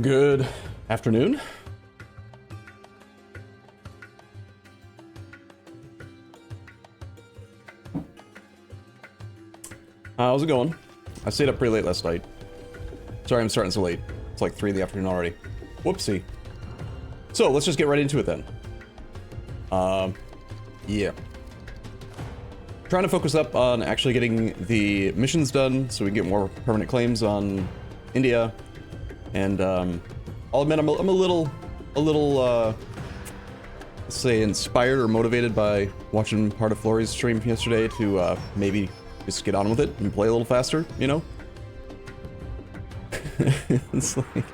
Good afternoon. How's it going? I stayed up pretty late last night. Sorry I'm starting so late. It's like 3 in the afternoon already. Whoopsie. So let's just get right into it then. Yeah. Trying to focus up on actually getting the missions done so we can get more permanent claims on India. And I'll admit I'm a little, let's say, inspired or motivated by watching part of Flori's stream yesterday to maybe just get on with it and play a little faster, you know? It's like,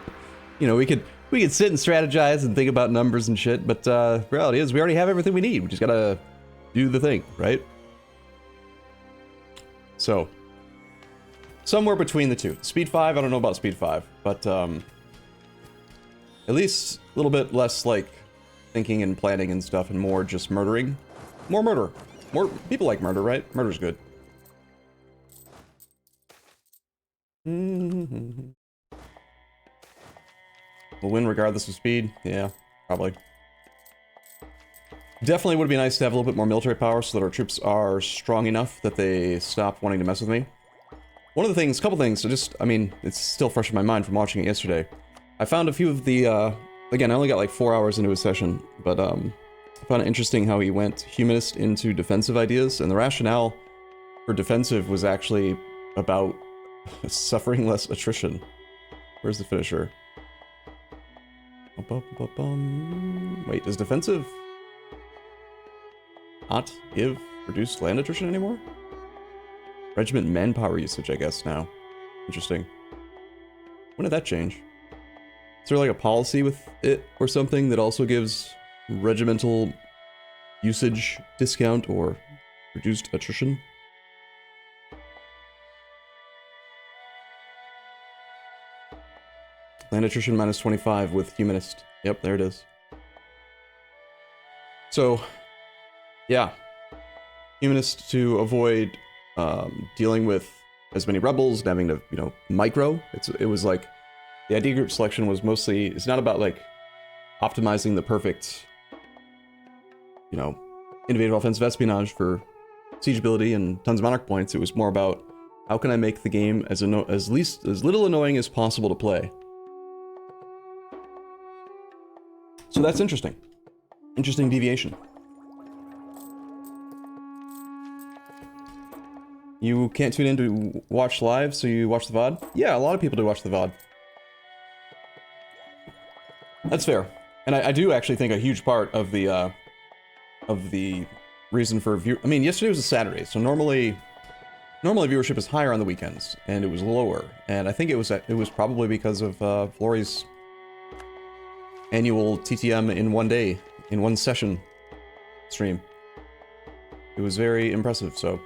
you know, we could sit and strategize and think about numbers and shit, but reality is we already have everything we need. We just gotta do the thing, right? So, somewhere between the two. Speed 5, I don't know about Speed 5, but at least a little bit less like thinking and planning and stuff and more just murdering. More murder. More people like murder, right? Murder's good. We'll win regardless of speed. Yeah, probably. Definitely would be nice to have a little bit more military power so that our troops are strong enough that they stop wanting to mess with me. One of the things, couple things, I mean, it's still fresh in my mind from watching it yesterday. I found a few of the, again, I only got like 4 hours into his session, but I found it interesting how he went humanist into defensive ideas, and the rationale for defensive was actually about suffering less attrition. Where's the finisher? Wait, does defensive not give reduced land attrition anymore? Regiment manpower usage, I guess, now. Interesting. When did that change? Is there like a policy with it or something that also gives regimental usage discount or reduced attrition? Land attrition minus 25 with humanist. Yep, there it is. So, yeah. Humanist to avoid dealing with as many rebels and having to, you know, micro. It was like, the idea group selection was mostly, it's not about like optimizing the perfect, you know, innovative offensive espionage for siegeability and tons of monarch points. It was more about how can I make the game as little annoying as possible to play. So that's interesting. Interesting deviation. You can't tune in to watch live, so you watch the VOD? Yeah, a lot of people do watch the VOD. That's fair. And I do actually think a huge part of the reason for I mean, yesterday was a Saturday, so normally viewership is higher on the weekends, and it was lower. And I think it was probably because of Flori's annual TTM in one day, in one session stream. It was very impressive, so.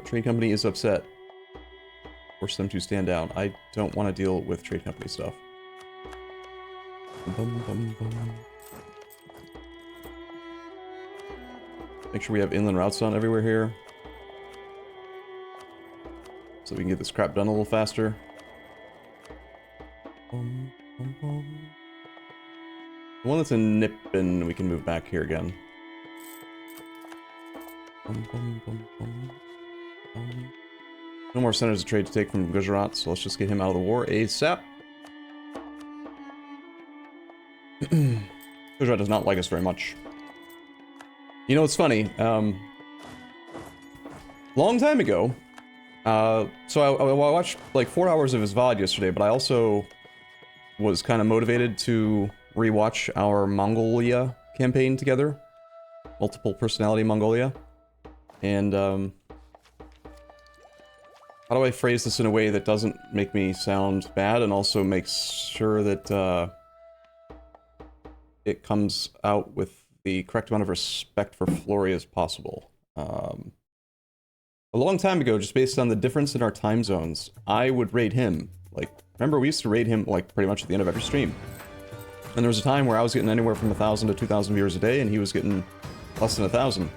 Trade company is upset. Force them to stand down. I don't want to deal with trade company stuff. Make sure we have inland routes on everywhere here. So we can get this crap done a little faster. The one that's in Nippon, we can move back here again. No more centers of trade to take from Gujarat, so let's just get him out of the war ASAP. Gujarat does not like us very much. You know, it's funny. Long time ago, so I watched like 4 hours of his VOD yesterday, but I also was kind of motivated to rewatch our Mongolia campaign together. Multiple personality Mongolia. And, how do I phrase this in a way that doesn't make me sound bad and also makes sure that, it comes out with the correct amount of respect for Flori as possible. A long time ago, just based on the difference in our time zones, I would rate him, like, remember we used to rate him, like, pretty much at the end of every stream. And there was a time where I was getting anywhere from 1,000 to 2,000 viewers a day, and he was getting less than 1,000.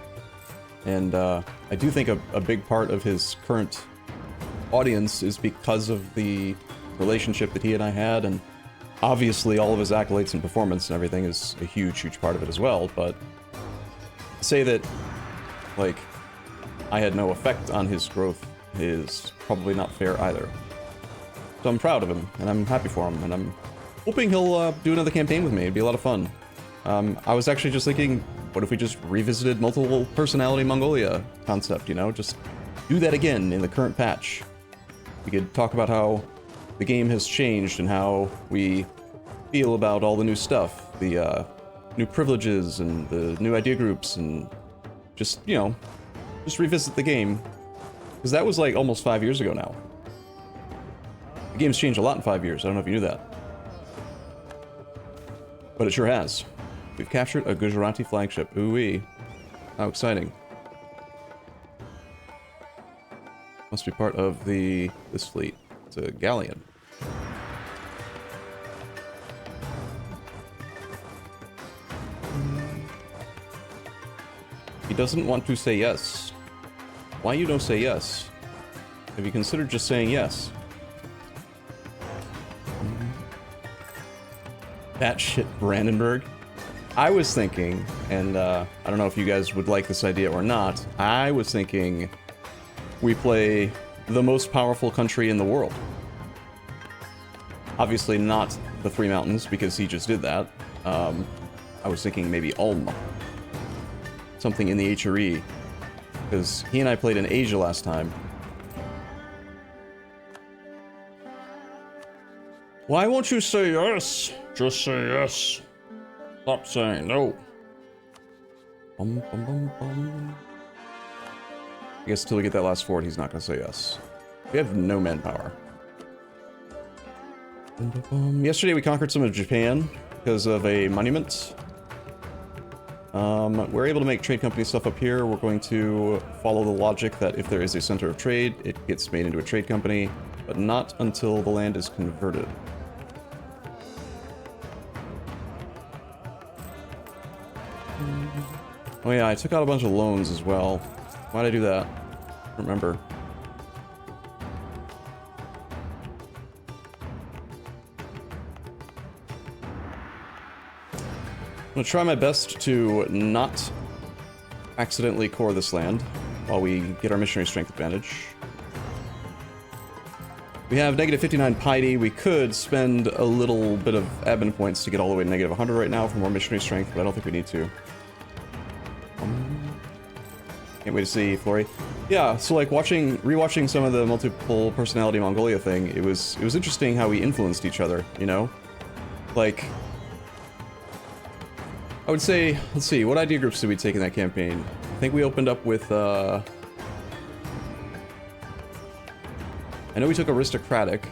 And I do think a big part of his current audience is because of the relationship that he and I had, and obviously all of his accolades and performance and everything is a huge, huge part of it as well, but to say that, like, I had no effect on his growth is probably not fair either. So I'm proud of him, and I'm happy for him, and I'm hoping he'll do another campaign with me. It'd be a lot of fun. I was actually just thinking, what if we just revisited multiple personality Mongolia concept, you know? Just do that again in the current patch. We could talk about how the game has changed and how we feel about all the new stuff, the new privileges and the new idea groups, and just, you know, just revisit the game. Because that was like almost 5 years ago now. The game's changed a lot in 5 years. I don't know if you knew that. But it sure has. We've captured a Gujarati flagship. Ooh-wee. How exciting. Must be part of this fleet. It's a galleon. He doesn't want to say yes. Why you don't say yes? Have you considered just saying yes? That shit, Brandenburg. I was thinking, and I don't know if you guys would like this idea or not, I was thinking we play the most powerful country in the world. Obviously not the Three Mountains, because he just did that. I was thinking maybe Ulm. Something in the HRE. Because he and I played in Asia last time. Why won't you say yes? Just say yes. Stop saying no. Bum, bum, bum, bum. I guess until we get that last fort, he's not going to say yes. We have no manpower. Bum, bum, bum. Yesterday we conquered some of Japan because of a monument. We're able to make trade company stuff up here. We're going to follow the logic that if there is a center of trade, it gets made into a trade company, but not until the land is converted. Oh yeah, I took out a bunch of loans as well. Why'd I do that? I don't remember. I'm gonna try my best to not accidentally core this land while we get our missionary strength advantage. We have negative 59 Pate. We could spend a little bit of admin points to get all the way to negative 100 right now for more missionary strength, but I don't think we need to. Can't wait to see Flory. Yeah, so like rewatching some of the multiple personality Mongolia thing, it was interesting how we influenced each other, you know? Like, I would say, let's see, what idea groups did we take in that campaign? I think we opened up with, I know we took aristocratic.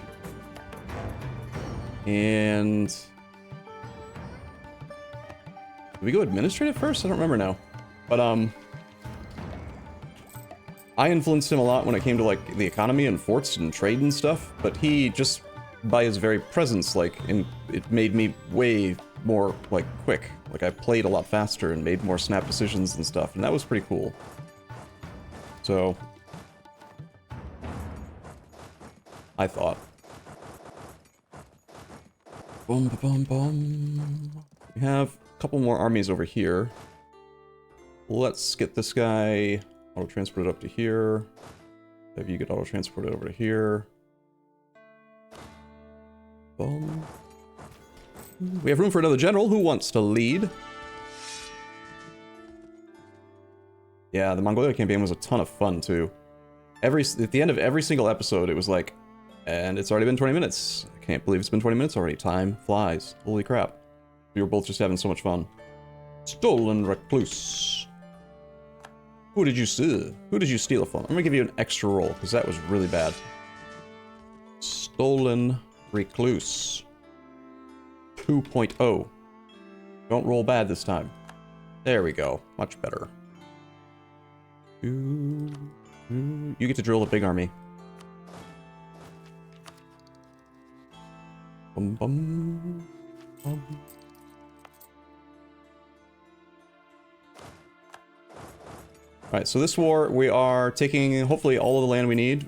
And did we go administrative first? I don't remember now. But, I influenced him a lot when it came to, like, the economy and forts and trade and stuff, but he just, by his very presence, like, it made me way more, like, quick. Like, I played a lot faster and made more snap decisions and stuff, and that was pretty cool. So, I thought. Boom, boom, boom. We have a couple more armies over here. Let's get this guy auto-transported up to here. Have you get auto-transported over to here. Boom. We have room for another general. Who wants to lead? Yeah, the Mongolia campaign was a ton of fun, too. At the end of every single episode, it was like, and it's already been 20 minutes. I can't believe it's been 20 minutes already. Time flies. Holy crap. We were both just having so much fun. Stolen Recluse. Who did you steal? Who did you steal it from? I'm gonna give you an extra roll, because that was really bad. Stolen Recluse. 2.0. Don't roll bad this time. There we go. Much better. You get to drill a big army. Bum, bum, bum. Alright, so this war, we are taking, hopefully, all of the land we need.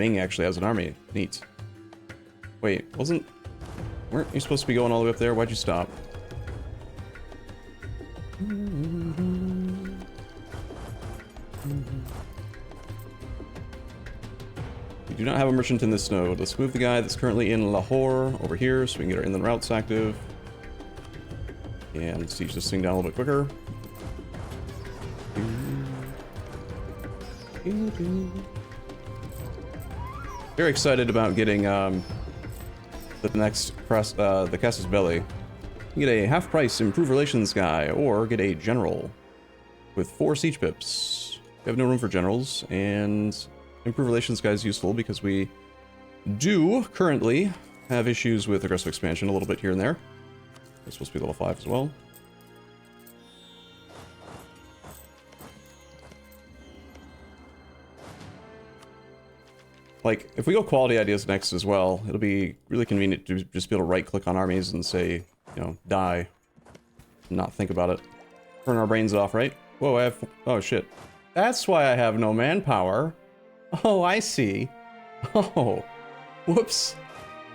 Ming actually has an army. Neat. Wait, weren't you supposed to be going all the way up there? Why'd you stop? We do not have a merchant in this node. Let's move the guy that's currently in Lahore over here so we can get our inland routes active. And siege this thing down a little bit quicker. Very excited about getting the next press, the Casus Belli. You can get a half-price Improve Relations guy, or get a general with 4 siege pips. We have no room for generals, and Improve Relations guy is useful because we do currently have issues with aggressive expansion a little bit here and there. It's supposed to be level 5 as well. Like, if we go quality ideas next as well, it'll be really convenient to just be able to right-click on armies and say, you know, die. Not think about it. Turn our brains off, right? Whoa, I have... Oh, shit. That's why I have no manpower. Oh, I see. Oh. Whoops.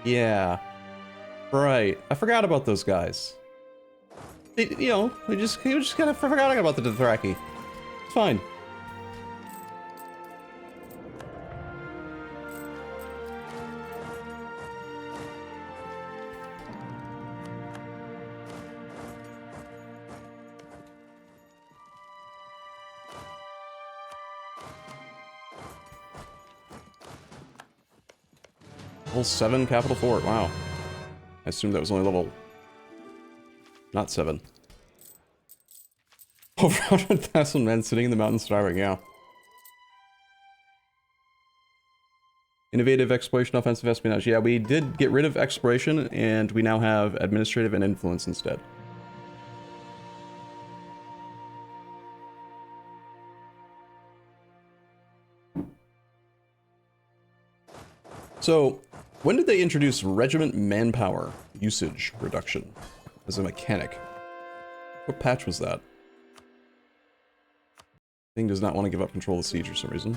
Yeah. Right. I forgot about those guys. You know, we just kind of forgot about the Dothraki. It's fine. Level 7 Capital Fort, wow. I assumed that was only level... not 7. Over 100,000 men sitting in the mountains starving, yeah. Innovative exploration, offensive espionage. Yeah, we did get rid of exploration, and we now have administrative and influence instead. So, when did they introduce regiment manpower usage reduction as a mechanic? What patch was that? Thing does not want to give up control of the siege for some reason.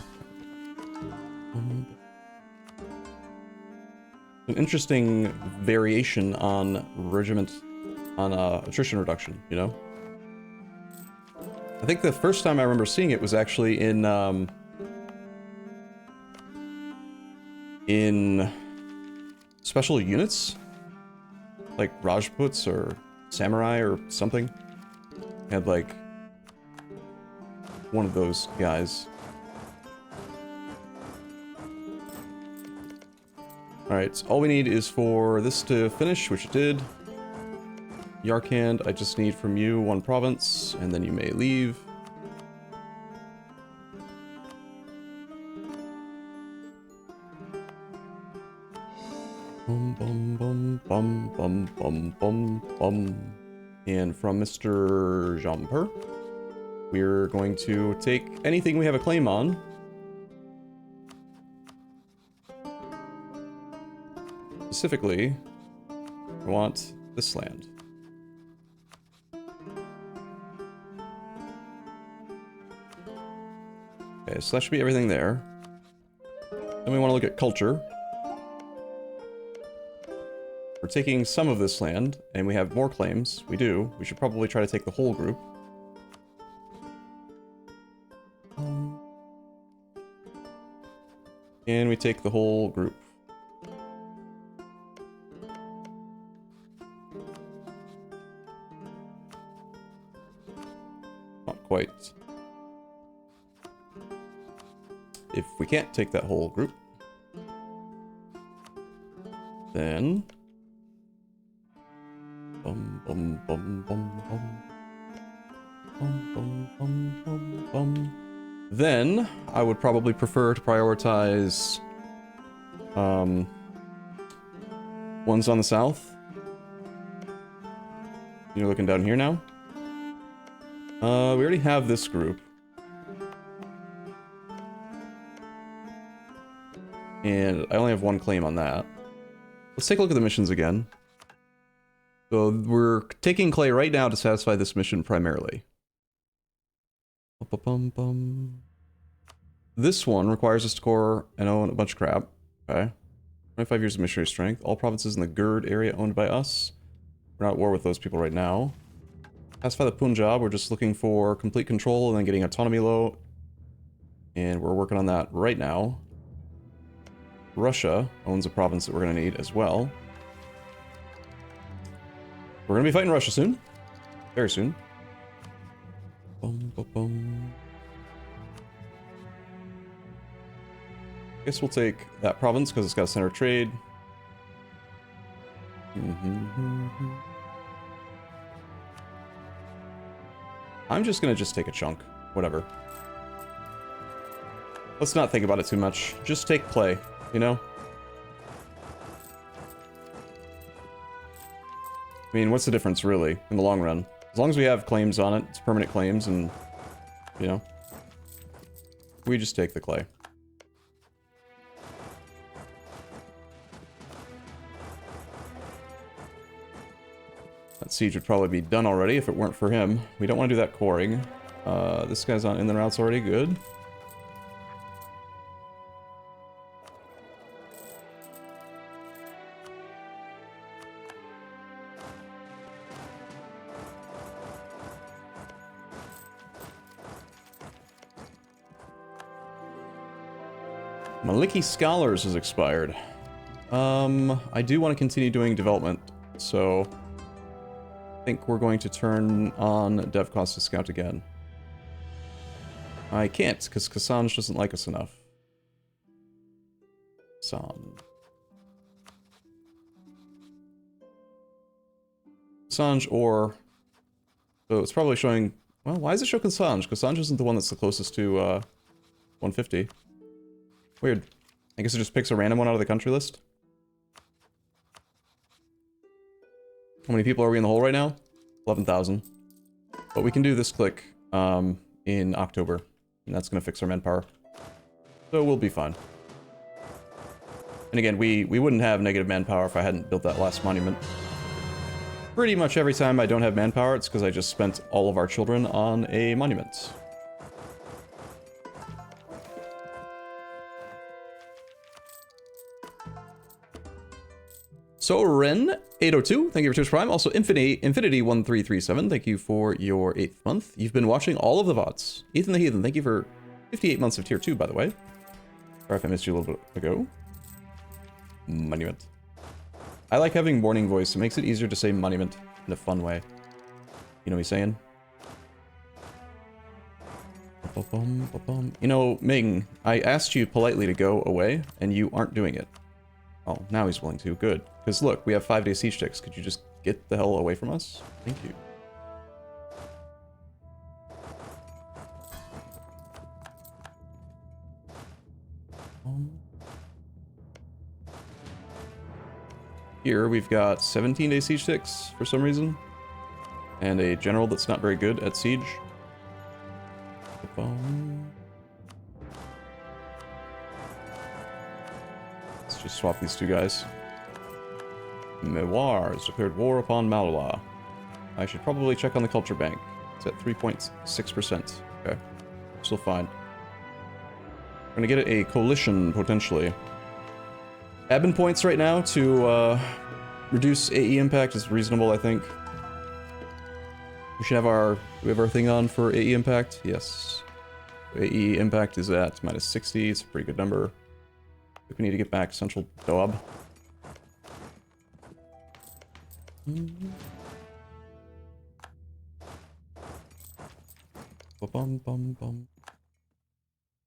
An interesting variation on regiment, on attrition reduction, you know? I think the first time I remember seeing it was actually in special units, like Rajputs or Samurai or something. Had like one of those guys. Alright, so all we need is for this to finish, which it did. Yarkand, I just need from you 1 province, and then you may leave. Bum bum bum bum bum bum bum bum. And from Mr. Jumper, we're going to take anything we have a claim on. Specifically, I want this land. Okay, so that should be everything there. Then we want to look at culture. We're taking some of this land, and we have more claims. We do. We should probably try to take the whole group. And we take the whole group. Not quite. If we can't take that whole group, then... Bum, bum, bum, bum, bum. Bum, bum, bum, bum, bum. Then, I would probably prefer to prioritize ones on the south. You're looking down here now. We already have this group. And I only have 1 claim on that. Let's take a look at the missions again. So we're taking clay right now to satisfy this mission primarily. This one requires us to core and own a bunch of crap. Okay. 25 years of missionary strength. All provinces in the Gurd area owned by us. We're not at war with those people right now. Pacify the Punjab. We're just looking for complete control and then getting autonomy low. And we're working on that right now. Russia owns a province that we're going to need as well. We're going to be fighting Russia soon. Very soon. Boom, boom, boom. I guess we'll take that province because it's got a center of trade. I'm just going to take a chunk. Whatever. Let's not think about it too much. Just take play, you know? I mean, what's the difference, really, in the long run? As long as we have claims on it, it's permanent claims, and, you know, we just take the clay. That siege would probably be done already if it weren't for him. We don't want to do that coring. This guy's on inland routes already, good. Maliki Scholars has expired. I do want to continue doing development, so I think we're going to turn on Dev Cost to Scout again. I can't, because Kassange doesn't like us enough. Kassange or... So it's probably showing... Well, why is it show Kassange? Kassange isn't the one that's the closest to 150. Weird. I guess it just picks a random one out of the country list. How many people are we in the hole right now? 11,000. But we can do this click in October. And that's going to fix our manpower. So we'll be fine. And again, we wouldn't have negative manpower if I hadn't built that last monument. Pretty much every time I don't have manpower, it's because I just spent all of our children on a monument. So Ren802, thank you for Twitch Prime. Also Infinity1337, thank you for your 8th month. You've been watching all of the VODs. Ethan the Heathen, thank you for 58 months of tier 2, by the way. Sorry if I missed you a little bit ago. Monument. I like having morning voice. It makes it easier to say monument in a fun way. You know what he's saying? You know, Ming, I asked you politely to go away, and you aren't doing it. Oh, now he's willing to. Good. Because look, we have 5-day siege ticks. Could you just get the hell away from us? Thank you. Here we've got 17-day siege ticks for some reason. And a general that's not very good at siege. Let's just swap these two guys. Memoirs declared war upon Malala. I should probably check on the culture bank. It's at 3.6%. Okay. Still fine. We're gonna get a coalition, potentially. Admin points right now to reduce AE impact is reasonable, I think. We should have our... Do we have our thing on for AE impact? Yes. AE impact is at -60. It's a pretty good number. We need to get back Central Doab.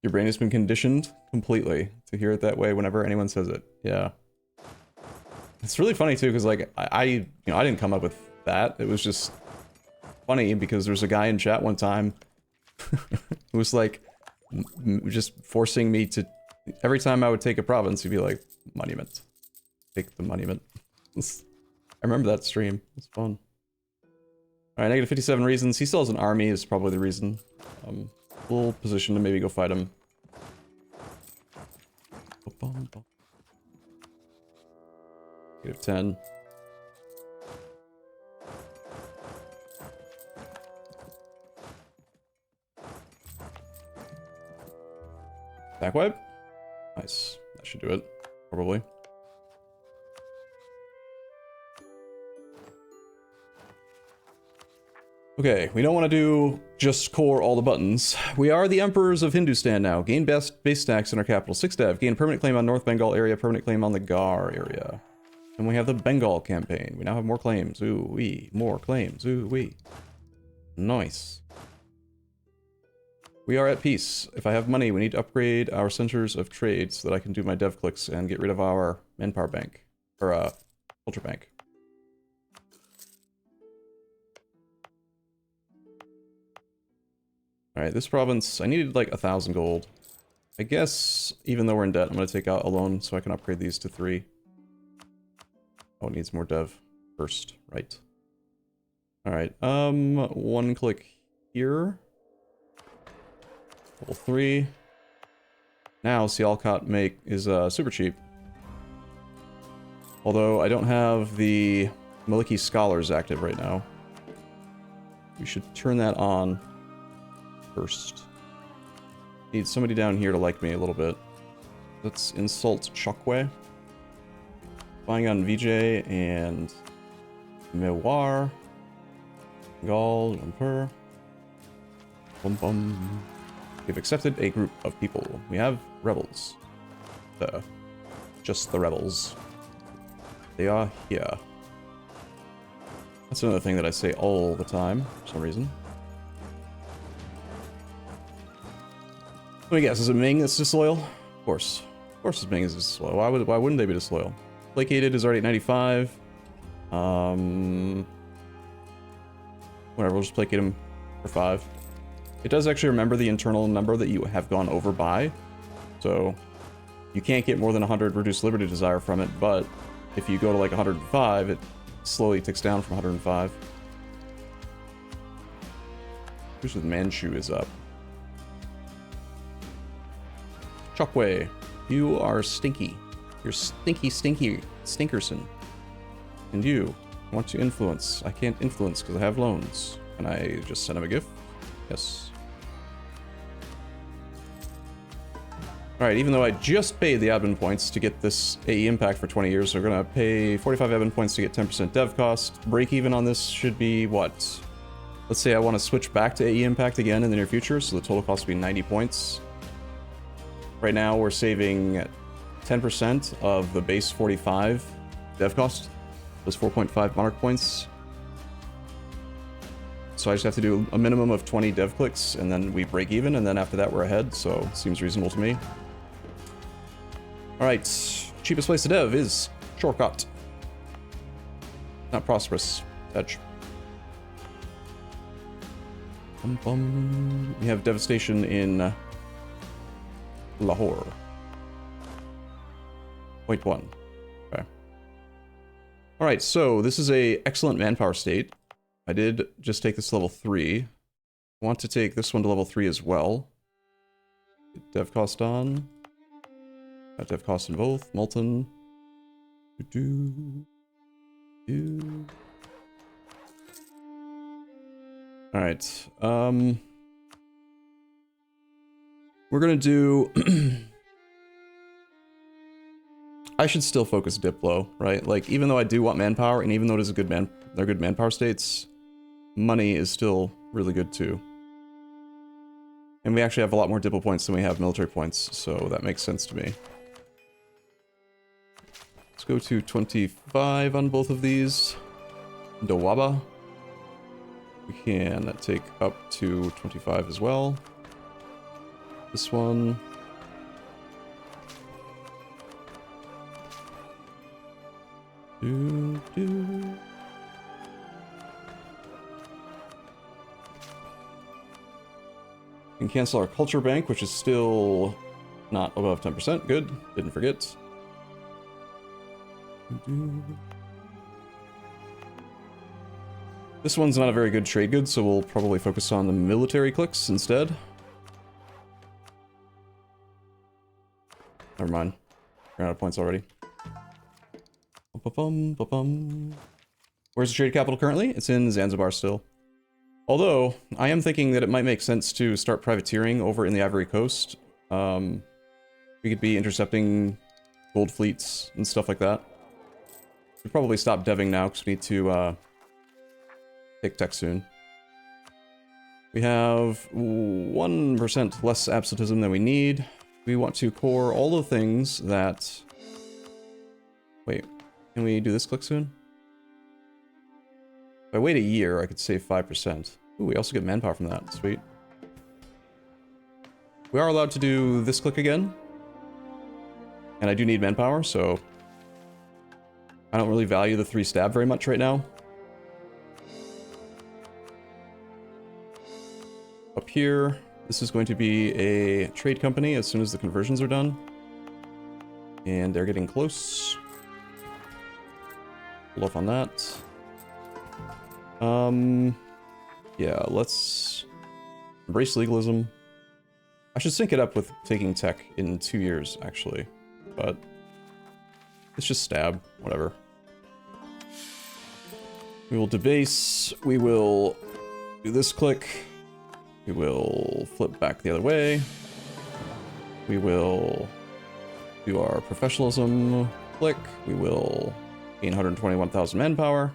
Your brain has been conditioned completely to hear it that way whenever anyone says it. Yeah. It's really funny too, because like I didn't come up with that. It was just funny because there was a guy in chat one time who was like just forcing me to, every time I would take a province, he'd be like, monument. Take the monument. I remember that stream. It's fun. Alright, negative 57 reasons. He still has an army is probably the reason. Full position to maybe go fight him. Negative 10. Back wipe. Nice. That should do it. Probably. Okay, we don't want to do just core all the buttons. We are the Emperors of Hindustan now. Gain base stacks in our capital. 6 dev. Gain permanent claim on North Bengal area, permanent claim on the Gar area. And we have the Bengal campaign. We now have more claims. Ooh wee. More claims. Ooh wee. Nice. We are at peace. If I have money, we need to upgrade our centers of trade so that I can do my dev clicks and get rid of our manpower bank. Or, culture bank. Alright, this province, I needed like 1,000 gold. I guess, even though we're in debt, I'm going to take out a loan so I can upgrade these to 3. Oh, it needs more dev first, right. Alright, 1 click here. Level 3. Now, Sialcot is super cheap. Although, I don't have the Maliki Scholars active right now. We should turn that on first. Need somebody down here to like me a little bit. Let's insult Chokwe. Spying on VJ and Mewar. Gal, Jumper. Bum bum. We've accepted a group of people. We have rebels. Just the rebels. They are here. That's another thing that I say all the time, for some reason. Let me guess, is it Ming that's disloyal? Of course. Of course it's Ming is disloyal. Why wouldn't they be disloyal? Placated is already at 95. Whatever, we'll just placate him for 5. It does actually remember the internal number that you have gone over by. So, you can't get more than 100 reduced liberty desire from it, but if you go to like 105, it slowly ticks down from 105. Who's with Manchu is up. Chokwe, you are stinky. You're stinky stinkerson. And you want to influence. I can't influence because I have loans. Can I just send him a gift? Yes. Alright, even though I just paid the admin points to get this AE impact for 20 years, we're gonna pay 45 admin points to get 10% dev cost. Break even on this should be what? Let's say I want to switch back to AE impact again in the near future, so the total cost will be 90 points. Right now, we're saving 10% of the base 45 dev cost. Those 4.5 monarch points. So I just have to do a minimum of 20 dev clicks, and then we break even, and then after that we're ahead, so seems reasonable to me. Alright, cheapest place to dev is Shortcut. Not prosperous. Edge. We have devastation in Lahore. 0.1. Okay. Alright, so this is a excellent manpower state. I did just take this to level 3. I want to take this one to level 3 as well. Get dev cost on. Got dev cost in both. Molten. Alright. We're gonna do... I should still focus Diplo, right? Like, even though I do want manpower, and even though it is a good they're good manpower states, money is still really good too. And we actually have a lot more Diplo points than we have military points, so that makes sense to me. Let's go to 25 on both of these. Dawaba. We can take up to 25 as well. This one. We can cancel our culture bank, which is still not above 10%. Good. Didn't forget. This one's not a very good trade good, so we'll probably focus on the military clicks instead. Never mind. We're out of points already. Where's the trade capital currently? It's in Zanzibar still. Although, I am thinking that it might make sense to start privateering over in the Ivory Coast. We could be intercepting gold fleets and stuff like that. We'll probably stop deving now because we need to take tech soon. We have 1% less absolutism than we need. We want to core all the things that... Wait, can we do this click soon? If I wait a year, I could save 5%. Ooh, we also get manpower from that. Sweet. We are allowed to do this click again. And I do need manpower, so... I don't really value the 3 stab very much right now. Up here, this is going to be a trade company as soon as the conversions are done. And they're getting close. Hold off on that. Yeah, let's embrace legalism. I should sync it up with taking tech in 2 years, actually. But it's just stab, whatever. We will debase. We will do this click. We will flip back the other way. We will do our professionalism click. We will gain 121,000 manpower.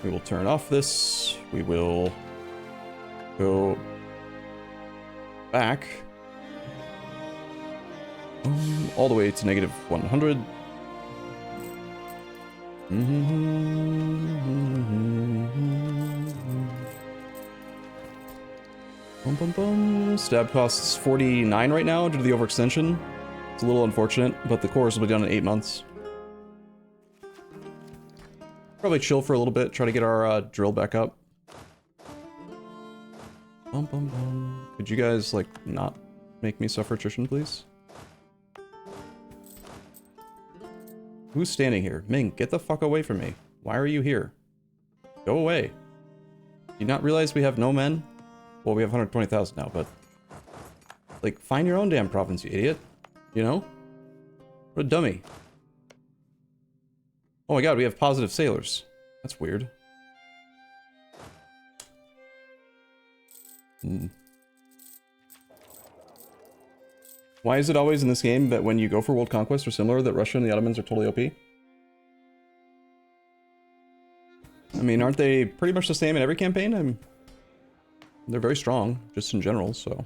We will turn off this. We will go back all the way to negative 100. Stab costs 49 right now due to the overextension. It's a little unfortunate, but the cores will be done in 8 months. Probably chill for a little bit, try to get our drill back up. Could you guys, like, not make me suffer attrition, please? Who's standing here? Ming, get the fuck away from me. Why are you here? Go away. Do you not realize we have no men? Well, we have 120,000 now, but... Like, find your own damn province, you idiot. You know? What a dummy. Oh my god, we have positive sailors. That's weird. Why is it always in this game that when you go for world conquest or similar that Russia and the Ottomans are totally OP? I mean, aren't they pretty much the same in every campaign? They're very strong, just in general, so...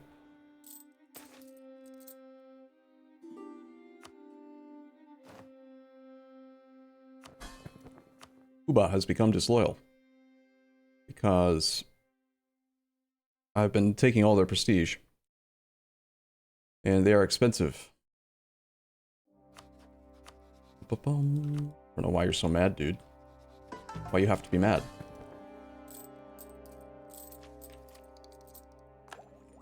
Cuba has become disloyal. Because... I've been taking all their prestige. And they are expensive. I don't know why you're so mad, dude. Why you have to be mad.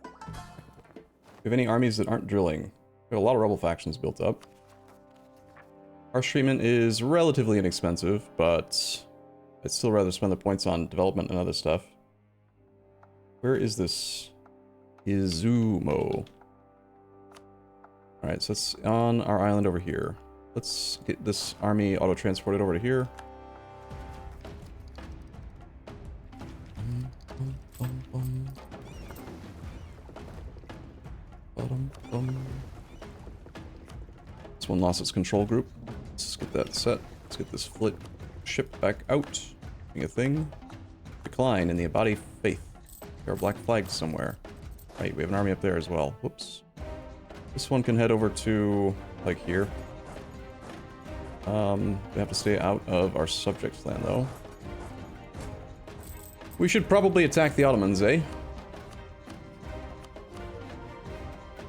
We have any armies that aren't drilling? We have a lot of rebel factions built up. Harsh treatment is relatively inexpensive, but I'd still rather spend the points on development and other stuff. Where is this? Izumo. Alright, so it's on our island over here. Let's get this army auto-transported over to here. This one lost its control group. Let's get that set. Let's get this fleet ship back out. Doing a thing. Decline in the Ibadi faith. There are black flags somewhere. Right, we have an army up there as well. Whoops. This one can head over to, like, here. We have to stay out of our subject land, though. We should probably attack the Ottomans, eh?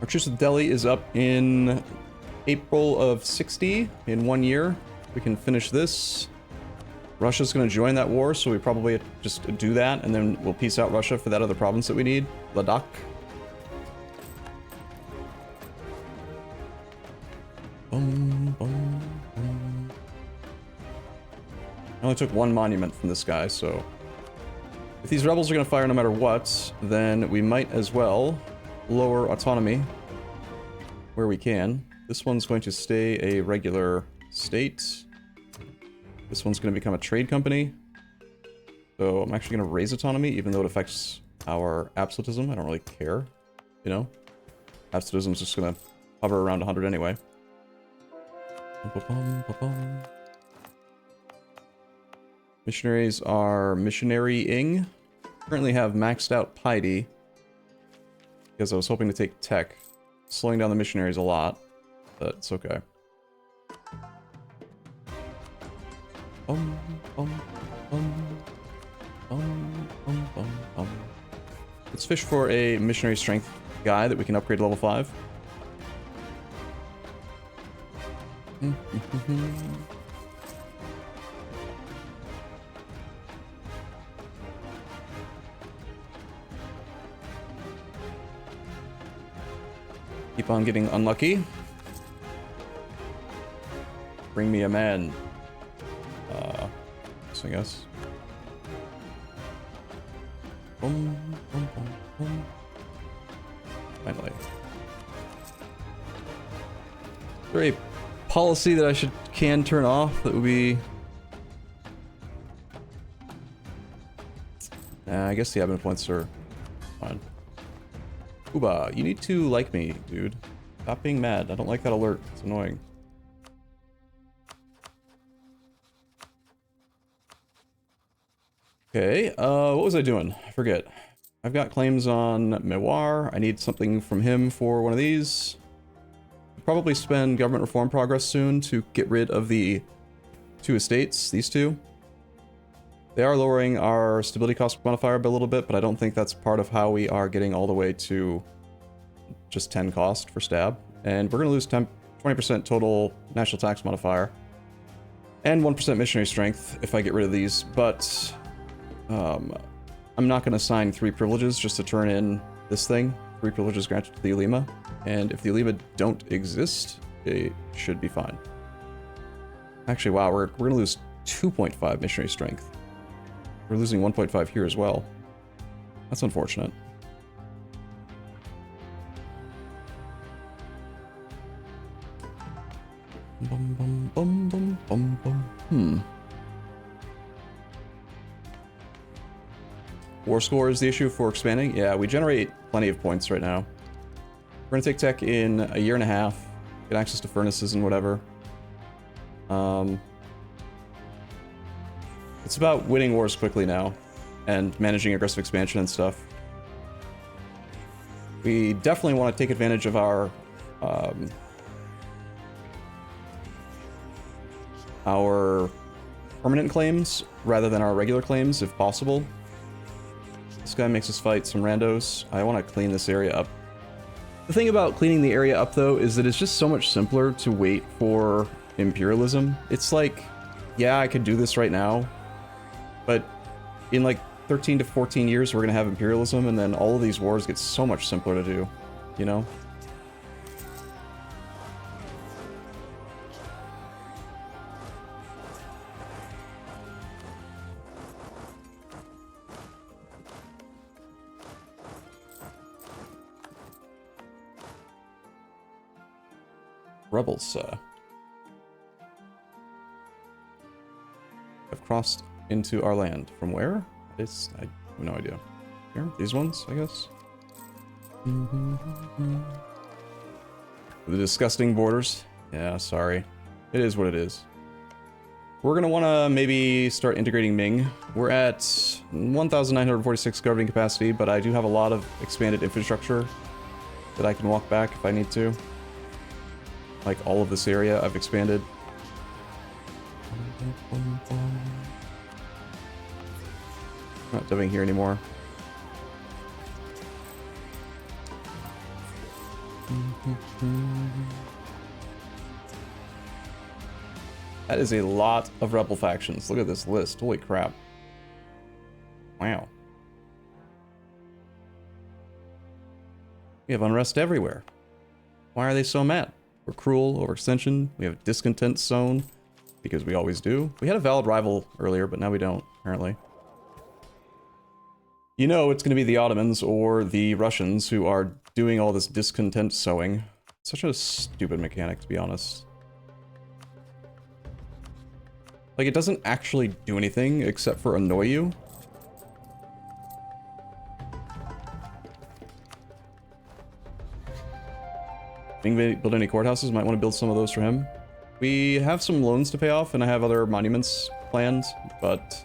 Our truce with Delhi is up in April of 60, in 1 year. We can finish this. Russia's going to join that war, so we probably just do that, and then we'll peace out Russia for that other province that we need, Ladakh. I only took 1 monument from this guy, so... If these rebels are going to fire no matter what, then we might as well lower autonomy where we can. This one's going to stay a regular state. This one's going to become a trade company. So I'm actually going to raise autonomy, even though it affects our absolutism. I don't really care, you know? Absolutism's just gonna hover around 100 anyway. Missionaries are missionarying. Currently have maxed out Pate, because I was hoping to take tech. Slowing down the missionaries a lot, but it's okay. Let's fish for a missionary strength guy that we can upgrade to level 5. Keep on getting unlucky. Bring me a man. I guess. Finally. Is there a policy that I can turn off that would be... I guess the admin points are fine. Uba, you need to like me, dude. Stop being mad. I don't like that alert. It's annoying. Okay, what was I doing? I forget. I've got claims on Mewar. I need something from him for one of these. I'll probably spend government reform progress soon to get rid of the 2 estates, these 2. They are lowering our stability cost modifier by a little bit, but I don't think that's part of how we are getting all the way to just 10 cost for stab. And we're going to lose 20% total national tax modifier. And 1% missionary strength if I get rid of these, but... I'm not going to assign 3 privileges just to turn in this thing. 3 privileges granted to the Ulema. And if the Ulema don't exist, it should be fine. Actually, wow, we're going to lose 2.5 missionary strength. We're losing 1.5 here as well. That's unfortunate. Bum, bum, bum, bum, bum, bum. War score is the issue for expanding. Yeah, we generate plenty of points right now. We're gonna take tech in a year and a half, get access to furnaces and whatever. It's about winning wars quickly now, and managing aggressive expansion and stuff. We definitely want to take advantage of our permanent claims rather than our regular claims, if possible. This guy makes us fight some randos. I want to clean this area up. The thing about cleaning the area up, though, is that it's just so much simpler to wait for imperialism. It's like, yeah, I could do this right now, but in like 13 to 14 years, we're going to have imperialism, and then all of these wars get so much simpler to do, you know? Rebels have crossed into our land. From where? I have no idea. Here? These ones, I guess? The disgusting borders. Yeah, sorry. It is what it is. We're gonna wanna maybe start integrating Ming. We're at 1,946 governing capacity, but I do have a lot of expanded infrastructure that I can walk back if I need to. Like all of this area I've expanded. Not dubbing here anymore. That is a lot of rebel factions. Look at this list. Holy crap. Wow. We have unrest everywhere. Why are they so mad? We're cruel, overextension. We have discontent zone, because we always do. We had a valid rival earlier, but now we don't, apparently. You know it's going to be the Ottomans or the Russians who are doing all this discontent sowing. Such a stupid mechanic, to be honest. Like, it doesn't actually do anything except for annoy you. Being build any courthouses, might want to build some of those for him. We have some loans to pay off, and I have other monuments planned, but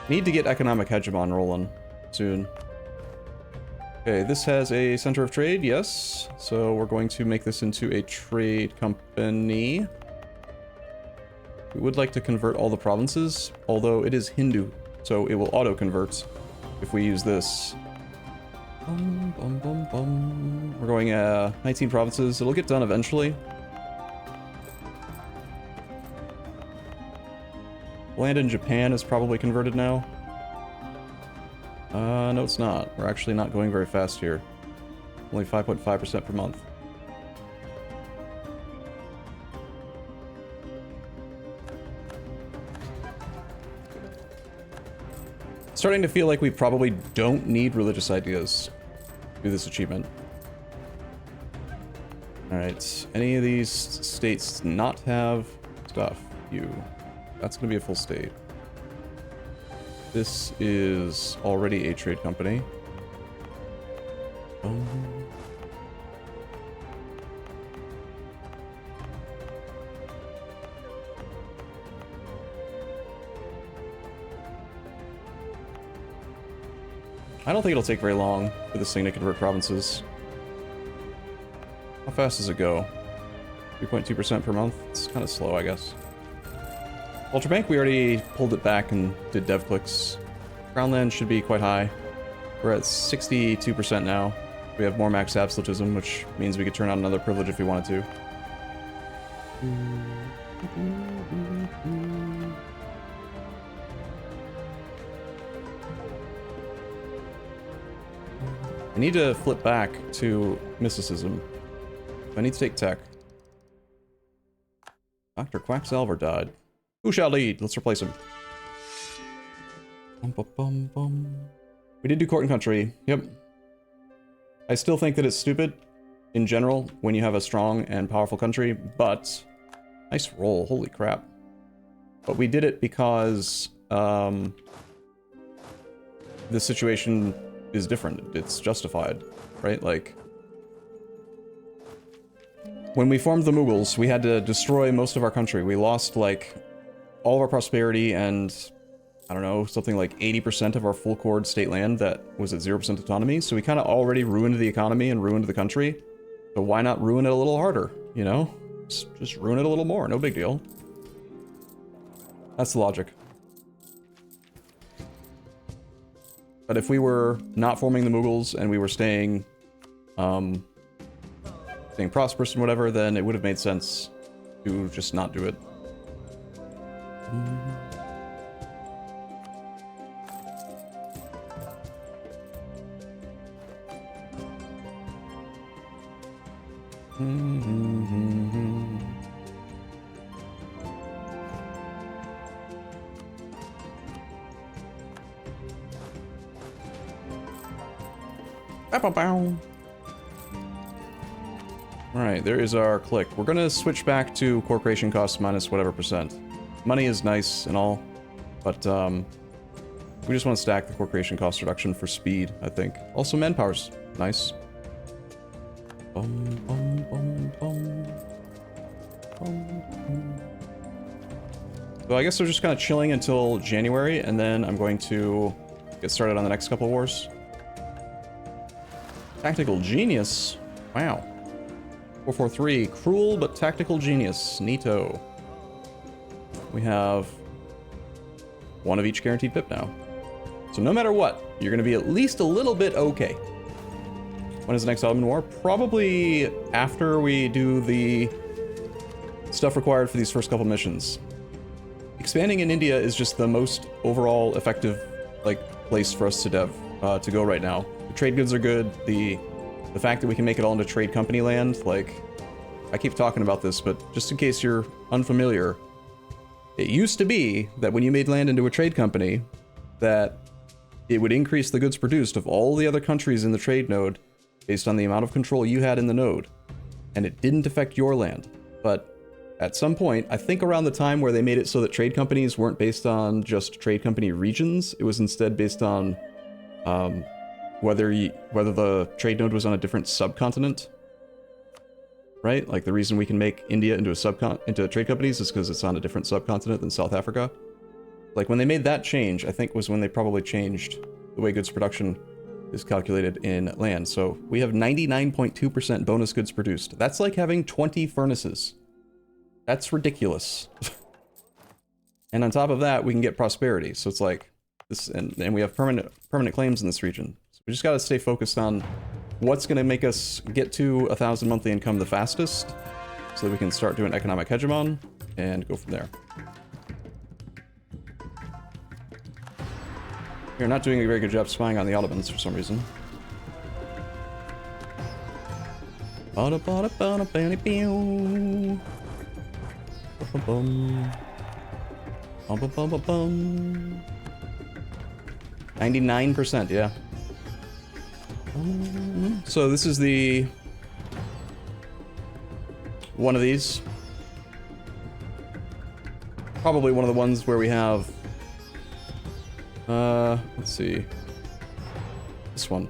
need to get economic hegemon rolling soon. Okay, this has a center of trade, yes. So we're going to make this into a trade company. We would like to convert all the provinces, although it is Hindu, so it will auto-convert if we use this. We're going 19 provinces. It'll get done eventually. Land in Japan is probably converted now. No, it's not. We're actually not going very fast here. Only 5.5% per month. Starting to feel like we probably don't need religious ideas to do this achievement. Alright, any of these states not have stuff? That's gonna be a full state. This is already a trade company. I don't think it'll take very long for this thing to convert provinces. How fast does it go? 3.2% per month? It's kind of slow, I guess. Ultra Bank, we already pulled it back and did dev clicks. Crown land should be quite high. We're at 62% now. We have more max absolutism, which means we could turn on another privilege if we wanted to. I need to flip back to mysticism. I need to take tech. Dr. Quacksalver died. Who shall lead? Let's replace him. We did do court and country. Yep. I still think that it's stupid in general when you have a strong and powerful country, but nice roll. Holy crap. But we did it because the situation is different. It's justified, right? Like, when we formed the Mughals, we had to destroy most of our country. We lost, like, all of our prosperity and, I don't know, something like 80% of our full chord state land that was at 0% autonomy. So we kind of already ruined the economy and ruined the country. So why not ruin it a little harder, you know? Just ruin it a little more. No big deal. That's the logic. But if we were not forming the Mughals and we were staying prosperous and whatever, then it would have made sense to just not do it. Alright, there is our click. We're gonna switch back to core creation costs minus whatever percent. Money is nice and all, but we just want to stack the core creation cost reduction for speed, I think. Also, manpower's nice. So I guess we're just kind of chilling until January, and then I'm going to get started on the next couple of wars. Tactical genius. Wow. 443. Cruel but tactical genius. Neato. We have one of each guaranteed pip now. So no matter what, you're going to be at least a little bit okay. When is the next Ottoman War? Probably after we do the stuff required for these first couple missions. Expanding in India is just the most overall effective, like, place for us to to go right now. The trade goods are good. The fact that we can make it all into trade company land, like, I keep talking about this, but just in case you're unfamiliar, it used to be that when you made land into a trade company, that it would increase the goods produced of all the other countries in the trade node based on the amount of control you had in the node. And it didn't affect your land. But at some point, I think around the time where they made it so that trade companies weren't based on just trade company regions, it was instead based on whether the trade node was on a different subcontinent. right? Like the reason we can make India into into trade companies is because it's on a different subcontinent than South Africa. Like when they made that change, I think was when they probably changed the way goods production is calculated in land. So we have 99.2% bonus goods produced. That's like having 20 furnaces. That's ridiculous. And on top of that, we can get prosperity. So it's like this, and we have permanent claims in this region. So we just got to stay focused on what's going to make us get to 1,000 monthly income the fastest, so that we can start doing economic hegemon and go from there. We're not doing a very good job spying on the Ottomans for some reason. Bada bada bada bada pew. Bum bum bum bum bum bum. 99%, yeah. So this is the one of these. Probably one of the ones where we have let's see. This one.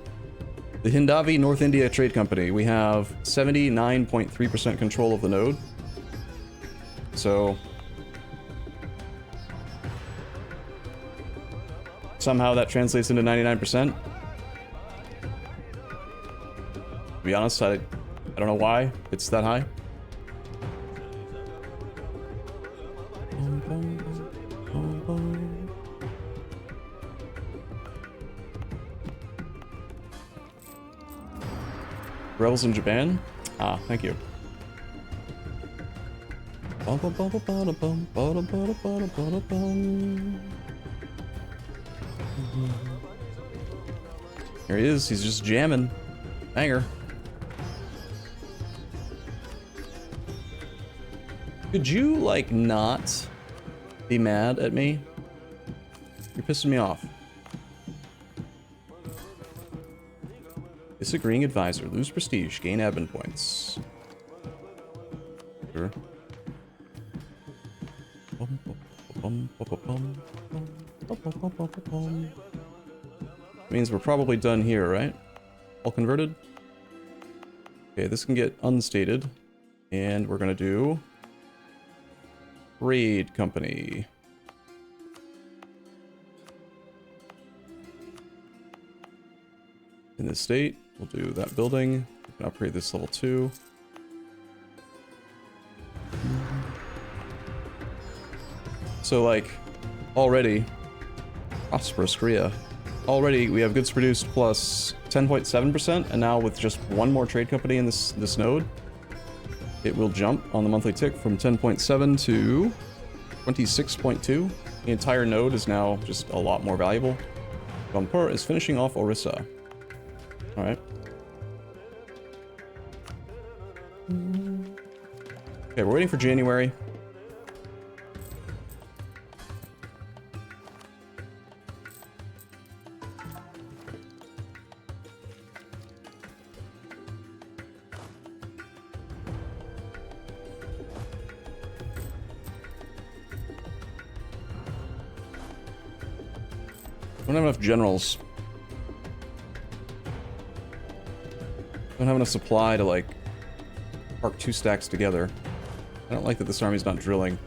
The Hindavi North India Trade Company. We have 79.3% control of the node. So somehow that translates into 99%. To be honest, I don't know why it's that high. Rebels in Japan? Ah, thank you. Here he is, he's just jamming. Banger. Could you, like, not be mad at me? You're pissing me off. Disagreeing advisor. Lose prestige. Gain admin points. Sure. Means we're probably done here, right? All converted? Okay, this can get unstated. And we're gonna do... Raid company. In this state, we'll do that building. We can upgrade this level 2. So, like, already, prosperous Korea. Already, we have goods produced plus 10.7%, and now with just one more trade company in this node, it will jump on the monthly tick from 10.7 to 26.2. The entire node is now just a lot more valuable. Bumper is finishing off Orissa. Alright. Okay, we're waiting for January. Don't have enough generals. Don't have enough supply to, like, park 2 stacks together. I don't like that this army's not drilling.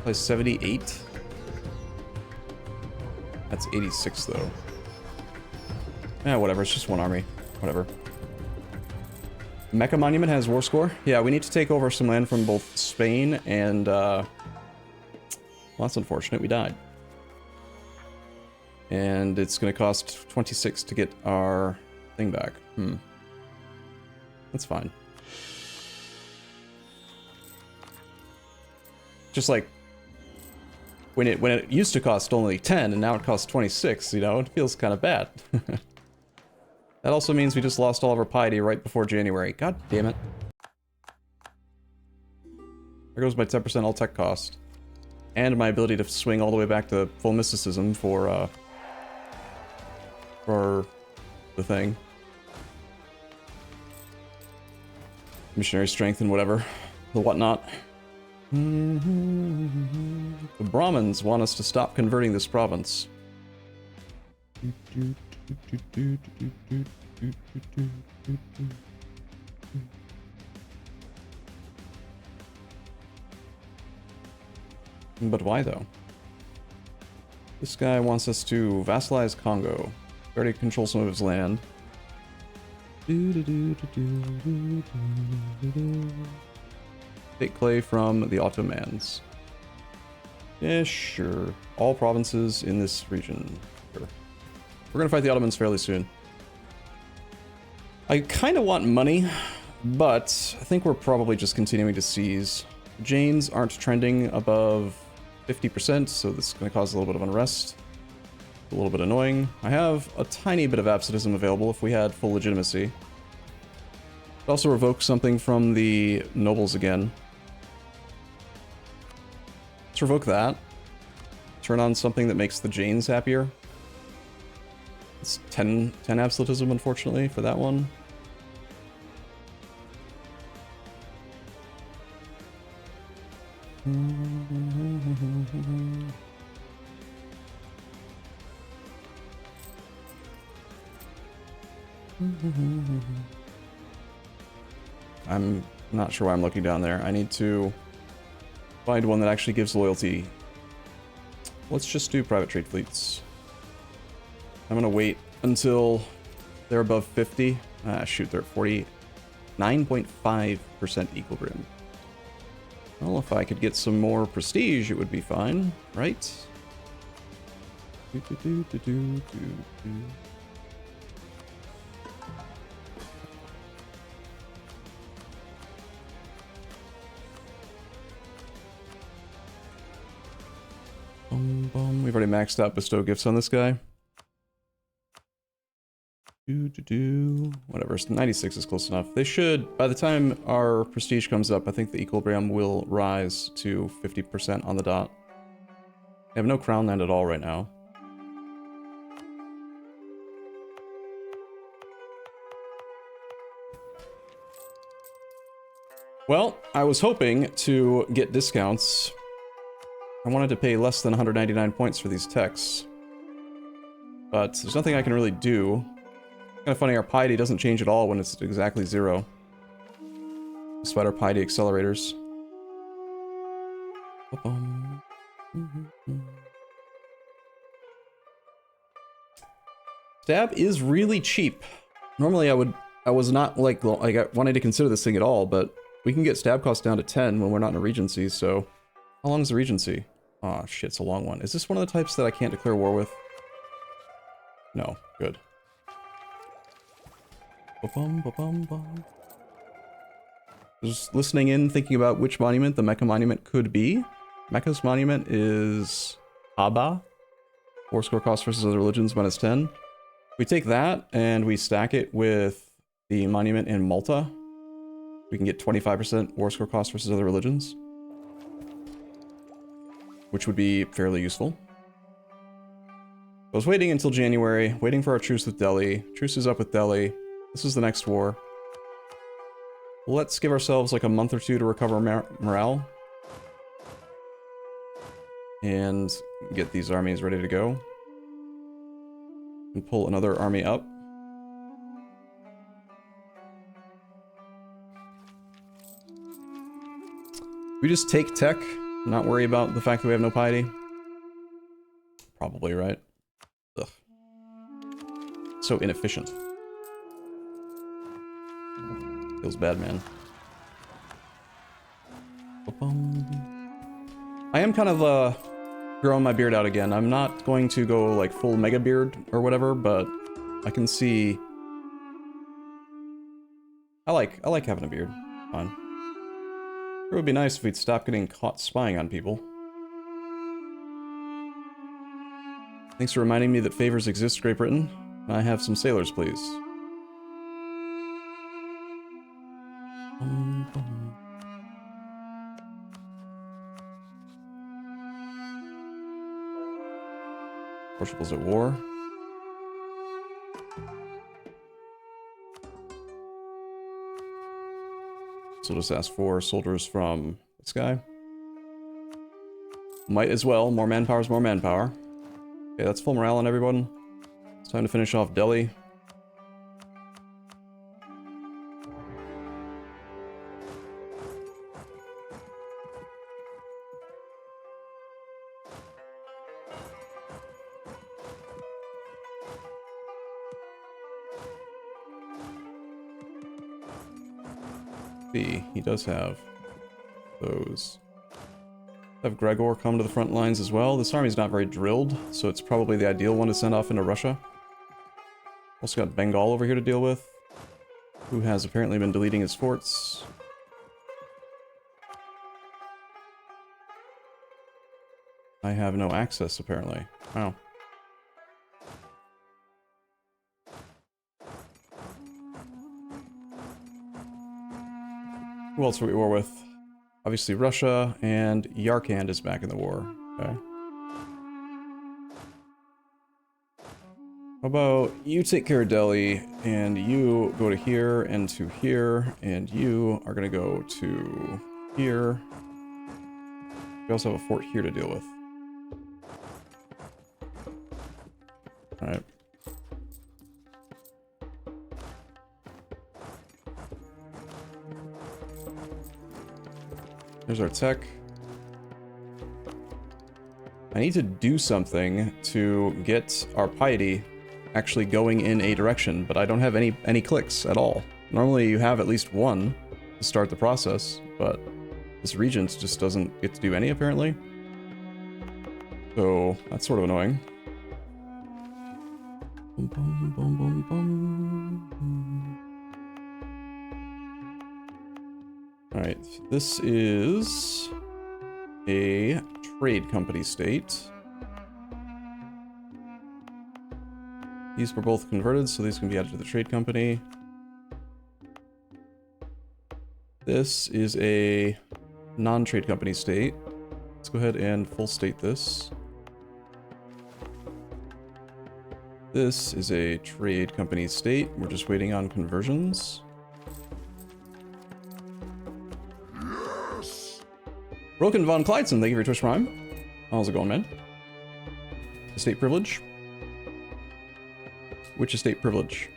Play 78. That's 86, though. Eh, whatever. It's just one army. Whatever. Mecha Monument has war score. Yeah, we need to take over some land from both Spain and, well, that's unfortunate. We died. And it's going to cost 26 to get our thing back. That's fine. Just like when it used to cost only 10 and now it costs 26, you know, it feels kind of bad. That also means we just lost all of our piety right before January. God damn it. There goes my 10% all tech cost. And my ability to swing all the way back to full mysticism for the thing. Missionary strength and whatever. The whatnot. The Brahmins want us to stop converting this province. But why, though? This guy wants us to vassalize Congo. We already control some of his land. Take clay from the Ottomans. Yeah, sure. All provinces in this region. Sure. We're gonna fight the Ottomans fairly soon. I kind of want money, but I think we're probably just continuing to seize. Jains aren't trending above 50%, so this is going to cause a little bit of unrest. A little bit annoying. I have a tiny bit of absolutism available if we had full legitimacy. It also revoke something from the nobles again. Let's revoke that. Turn on something that makes the Jains happier. It's 10 absolutism, unfortunately, for that one. I'm not sure why I'm looking down there. I need to find one that actually gives loyalty. Let's just do private trade fleets. I'm gonna wait until they're above 50. Shoot, they're at 49.5% equilibrium. Well, if I could get some more prestige, it would be fine, right? We've already maxed out bestow gifts on this guy. Whatever, 96 is close enough. They should, by the time our prestige comes up, I think the equilibrium will rise to 50% on the dot. I have no crown land at all right now. Well, I was hoping to get discounts. I wanted to pay less than 199 points for these techs. But there's nothing I can really do. Kind of funny, our piety doesn't change at all when it's exactly 0. Despite our piety accelerators. Stab is really cheap. Normally I was not like I wanted to consider this thing at all, but we can get stab costs down to 10 when we're not in a regency, so how long is the regency? Aw, shit, it's a long one. Is this one of the types that I can't declare war with? No, good. Just listening in, thinking about which monument the Mecha monument could be. Mecha's monument is Abba. War score cost versus other religions minus 10. We take that and we stack it with the monument in Malta. We can get 25% war score cost versus other religions, which would be fairly useful. I was waiting until January, waiting for our truce with Delhi. Truce is up with Delhi. This is the next war. Let's give ourselves like a month or two to recover morale. And get these armies ready to go. And pull another army up. We just take tech, not worry about the fact that we have no piety. Probably, right? Ugh. So inefficient. Feels bad, man. I am kind of growing my beard out again. I'm not going to go like full mega beard or whatever, but I can see. I like having a beard. Fine. It would be nice if we'd stop getting caught spying on people. Thanks for reminding me that favors exist, Great Britain. I have some sailors, please. Portugal's at war. So just ask for soldiers from this guy. Might as well. More manpower is more manpower. Okay, that's full morale on everyone. It's time to finish off Delhi. See, he does have those. Have Gregor come to the front lines as well. This army's not very drilled, so it's probably the ideal one to send off into Russia. Also got Bengal over here to deal with, who has apparently been deleting his forts. I have no access, apparently. Wow. Who else are we at war with? Obviously Russia, and Yarkand is back in the war. Okay. How about you take care of Delhi, and you go to here, and you are gonna go to here. We also have a fort here to deal with. Alright. There's our tech. I need to do something to get our piety actually going in a direction, but I don't have any clicks at all. Normally you have at least one to start the process, but this regent just doesn't get to do any, apparently. So that's sort of annoying. Alright, this is a trade company state. These were both converted, so these can be added to the trade company. This is a non-trade company state. Let's go ahead and full state this. This is a trade company state. We're just waiting on conversions. Yes. Broken von Kleidson, thank you for your Twitch Prime. How's it going, man? Estate privilege? Which estate privilege?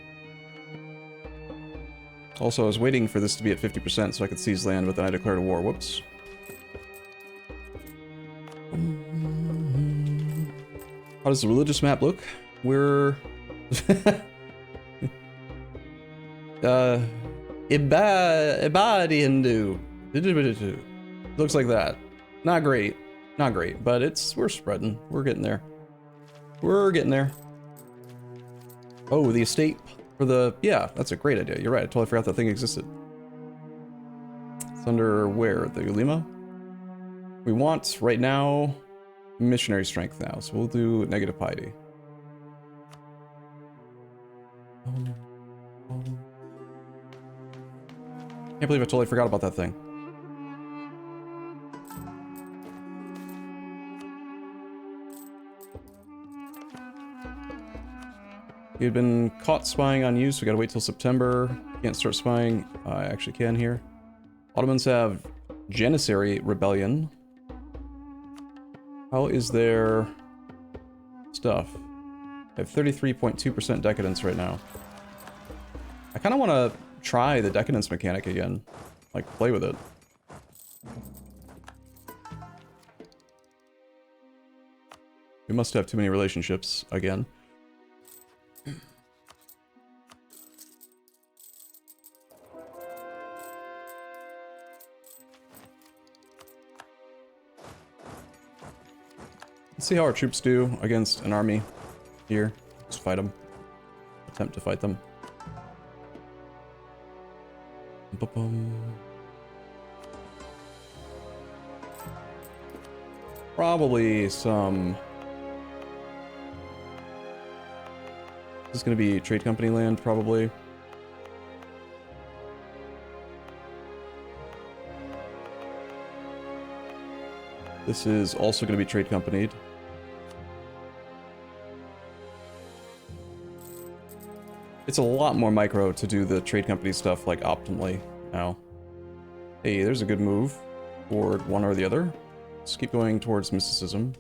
Also, I was waiting for this to be at 50% so I could seize land, but then I declared a war. Whoops. How does the religious map look? We're... Ibadi Hindu. Looks like that. Not great. Not great, but we're spreading. We're getting there. We're getting there. Oh, the estate for the... Yeah, that's a great idea. You're right. I totally forgot that thing existed. It's under where? The Ulema? We want, right now, missionary strength now. So we'll do negative piety. Can't believe I totally forgot about that thing. He had been caught spying on you, so we gotta wait till September. Can't start spying. I actually can here. Ottomans have Janissary Rebellion. How is their stuff? I have 33.2% decadence right now. I kind of want to try the decadence mechanic again. Like, play with it. We must have too many relationships again. Let's see how our troops do against an army here. Just fight them. Attempt to fight them. Probably some... This is going to be trade company land, probably. This is also going to be trade companied. It's a lot more micro to do the trade company stuff, like, optimally now. Hey, there's a good move toward one or the other. Let's keep going towards mysticism.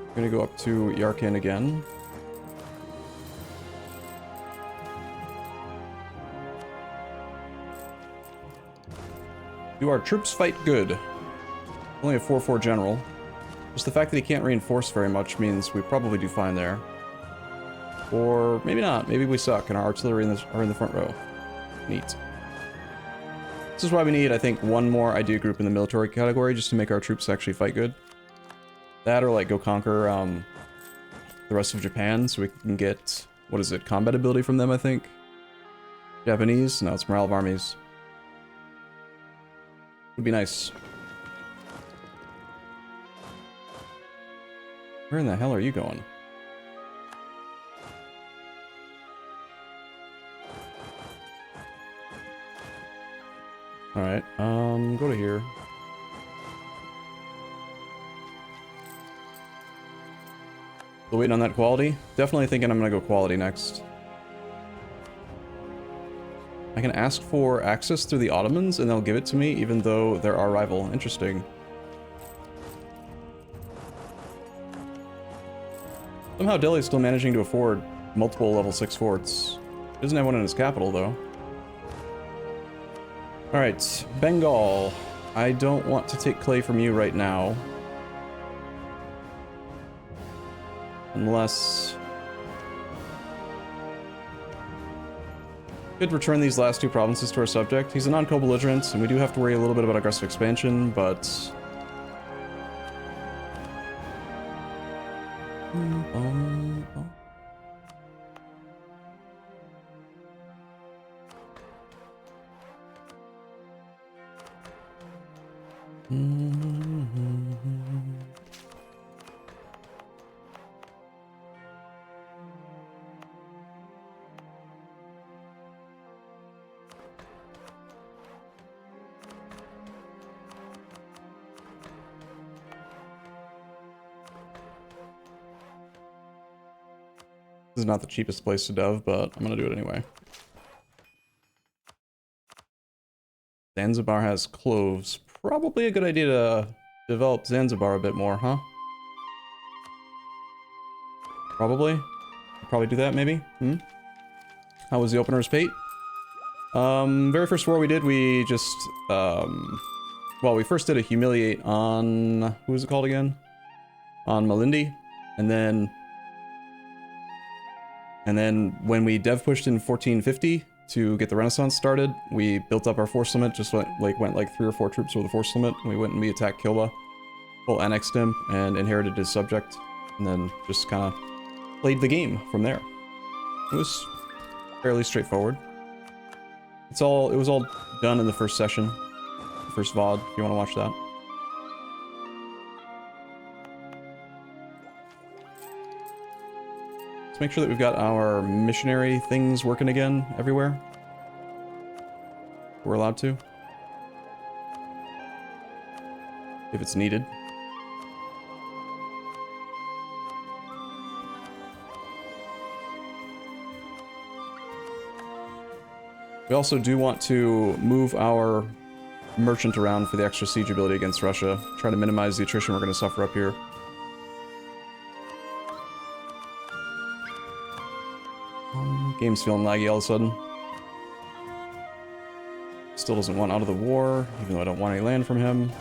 I'm gonna go up to Yarkand again. Do our troops fight good? Only a 4-4 general. Just the fact that he can't reinforce very much means we probably do fine there. Or maybe not. Maybe we suck and our artillery are in the front row. Neat. This is why we need, I think, one more idea group in the military category just to make our troops actually fight good. That or like go conquer the rest of Japan so we can get, what is it, combat ability from them, I think? Japanese? No, it's morale of armies. Would be nice. Where in the hell are you going? Alright, go to here. Still waiting on that quality? Definitely thinking I'm gonna go quality next. I can ask for access through the Ottomans and they'll give it to me even though they're our rival. Interesting. Somehow Delhi's still managing to afford multiple level 6 forts. He doesn't have one in his capital though. Alright, Bengal. I don't want to take clay from you right now. Unless... could return these last 2 provinces to our subject. He's a non-co-belligerent, and we do have to worry a little bit about aggressive expansion, but... This is not the cheapest place to dove, but I'm gonna do it anyway. Zanzibar has cloves. Probably a good idea to develop Zanzibar a bit more, huh? Probably. Probably do that, maybe? Hmm? How was the opener's Pate? Very first war we did, we just, well, we first did a humiliate on... who was it called again? On Malindi. And then when we dev pushed in 1450 to get the Renaissance started, we built up our force limit, just went like 3 or 4 troops over the force limit, and we went and we attacked Kilba. Full annexed him and inherited his subject, and then just kind of played the game from there. It was fairly straightforward. It was all done in the first session, the first VOD, if you want to watch that. Let's make sure that we've got our missionary things working again everywhere. We're allowed to. If it's needed. We also do want to move our merchant around for the extra siege ability against Russia. Try to minimize the attrition we're going to suffer up here. Game's feeling laggy all of a sudden. Still doesn't want out of the war, even though I don't want any land from him.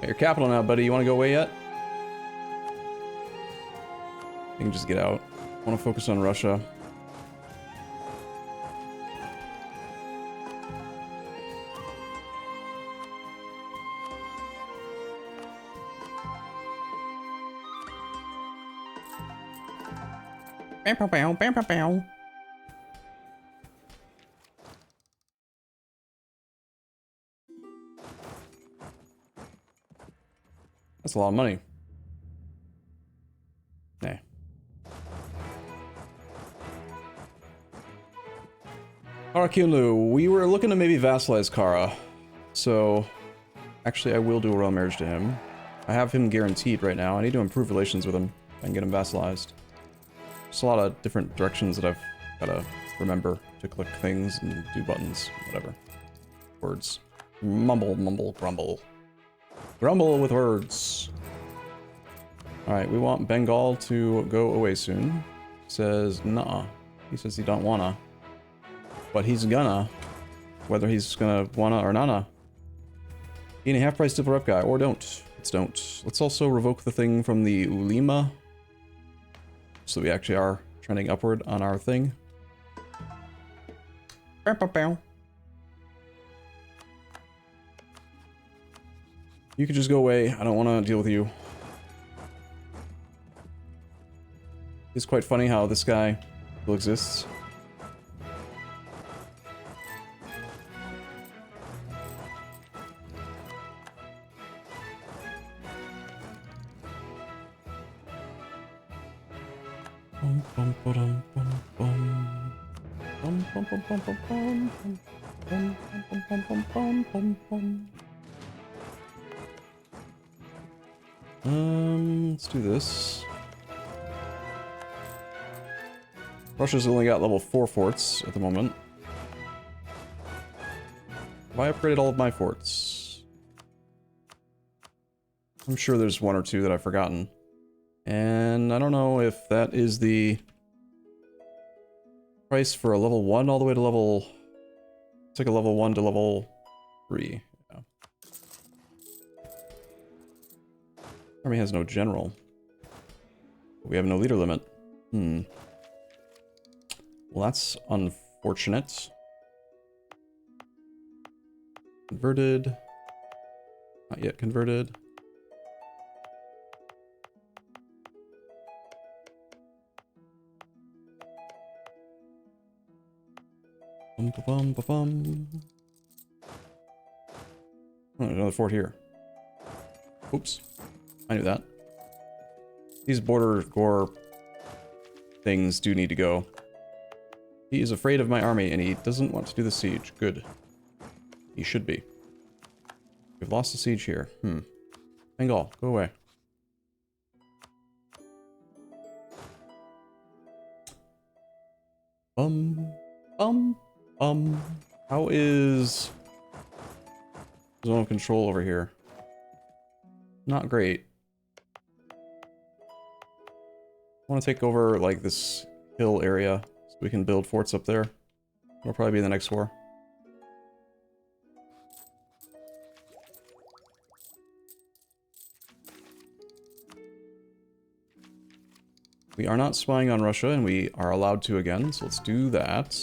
Your capital now, buddy. You want to go away yet? You can just get out. I want to focus on Russia. That's a lot of money. Nah. Arakunlu, we were looking to maybe vassalize Kara. So, actually I will do a royal marriage to him. I have him guaranteed right now. I need to improve relations with him and get him vassalized. There's a lot of different directions that I've gotta remember to click things and do buttons, whatever. Words. Mumble, mumble, grumble. Grumble with words. Alright, we want Bengal to go away soon. He says, nah. He says he don't wanna. But he's gonna. Whether he's gonna wanna or nana. Gain a half-price double rep guy, or don't. Let's don't. Let's also revoke the thing from the Ulima. So we actually are trending upward on our thing. You could just go away. I don't want to deal with you. It's quite funny how this guy still exists. Let's do this. Russia's only got level 4 forts at the moment. Have I upgraded all of my forts? I'm sure there's one or two that I've forgotten. And I don't know if that is the price for a level 1 all the way to level... It's like a level 1 to level 3. Yeah. Army has no general. We have no leader limit. Well, that's unfortunate. Converted. Not yet converted. Bum. Oh, another fort here. Oops. I knew that. These border gore things do need to go. He is afraid of my army and he doesn't want to do the siege. Good. He should be. We've lost the siege here. Bengal, go away. How is zone of control over here? Not great. I want to take over, like, this hill area so we can build forts up there. It'll probably be the next war. We are not spying on Russia, and we are allowed to again, so let's do that.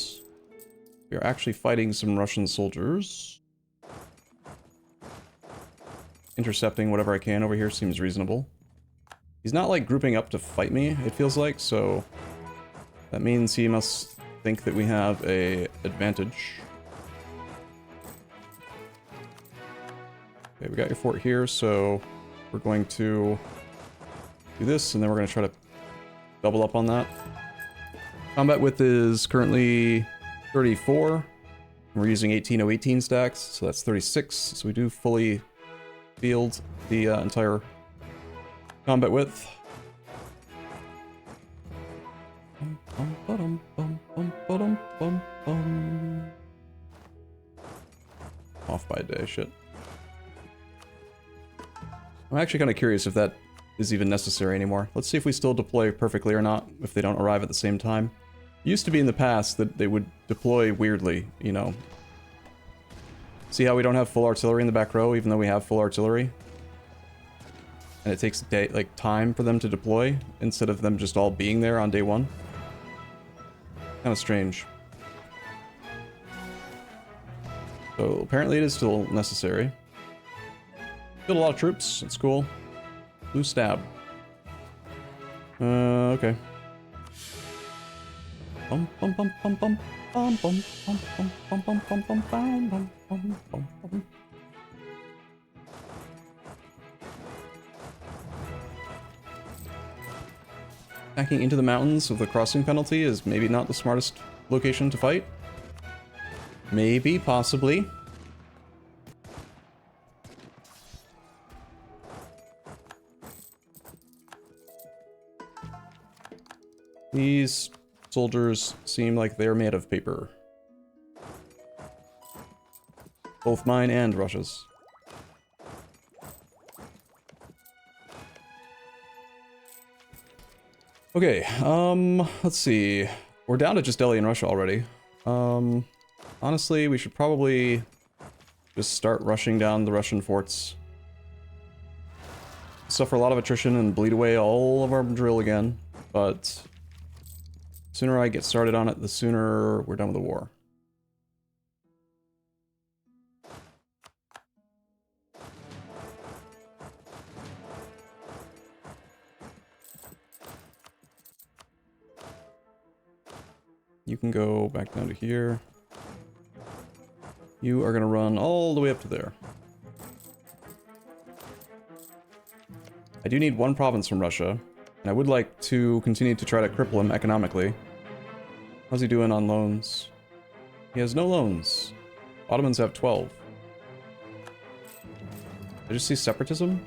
We are actually fighting some Russian soldiers. Intercepting whatever I can over here seems reasonable. He's not, like, grouping up to fight me, it feels like, so... That means he must think that we have a advantage. Okay, we got your fort here, so... We're going to... do this, and then we're going to try to double up on that. Combat width is currently 34. We're using 18018 stacks, so that's 36. So we do fully field the entire combat width. Off by a day, shit. I'm actually kind of curious if that is even necessary anymore. Let's see if we still deploy perfectly or not, if they don't arrive at the same time. It used to be in the past that they would deploy weirdly, you know. See how we don't have full artillery in the back row, even though we have full artillery? And it takes time for them to deploy, instead of them just all being there on day 1. Kind of strange. So apparently it is still necessary. Killed a lot of troops, it's cool. Blue stab. Okay. Backing into the mountains with a crossing penalty is maybe not the smartest location to fight. Maybe, possibly. These soldiers seem like they're made of paper. Both mine and Russia's. Okay, let's see. We're down to just Delhi and Russia already. Honestly, we should probably just start rushing down the Russian forts. Suffer a lot of attrition and bleed away all of our drill again, but the sooner I get started on it, the sooner we're done with the war. You can go back down to here. You are going to run all the way up to there. I do need one province from Russia, and I would like to continue to try to cripple him economically. How's he doing on loans? He has no loans. Ottomans have 12. I just see separatism?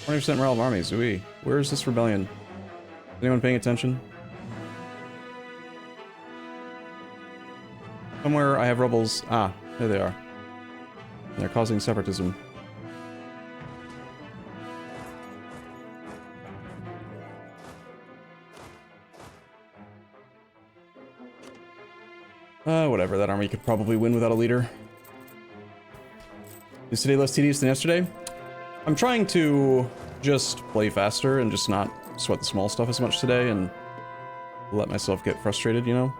20% morale of armies, ooh. Where is this rebellion? Is anyone paying attention? Somewhere I have rebels. Ah, there they are. They're causing separatism. Whatever, that army could probably win without a leader. Is today less tedious than yesterday? I'm trying to just play faster and just not sweat the small stuff as much today and let myself get frustrated, you know?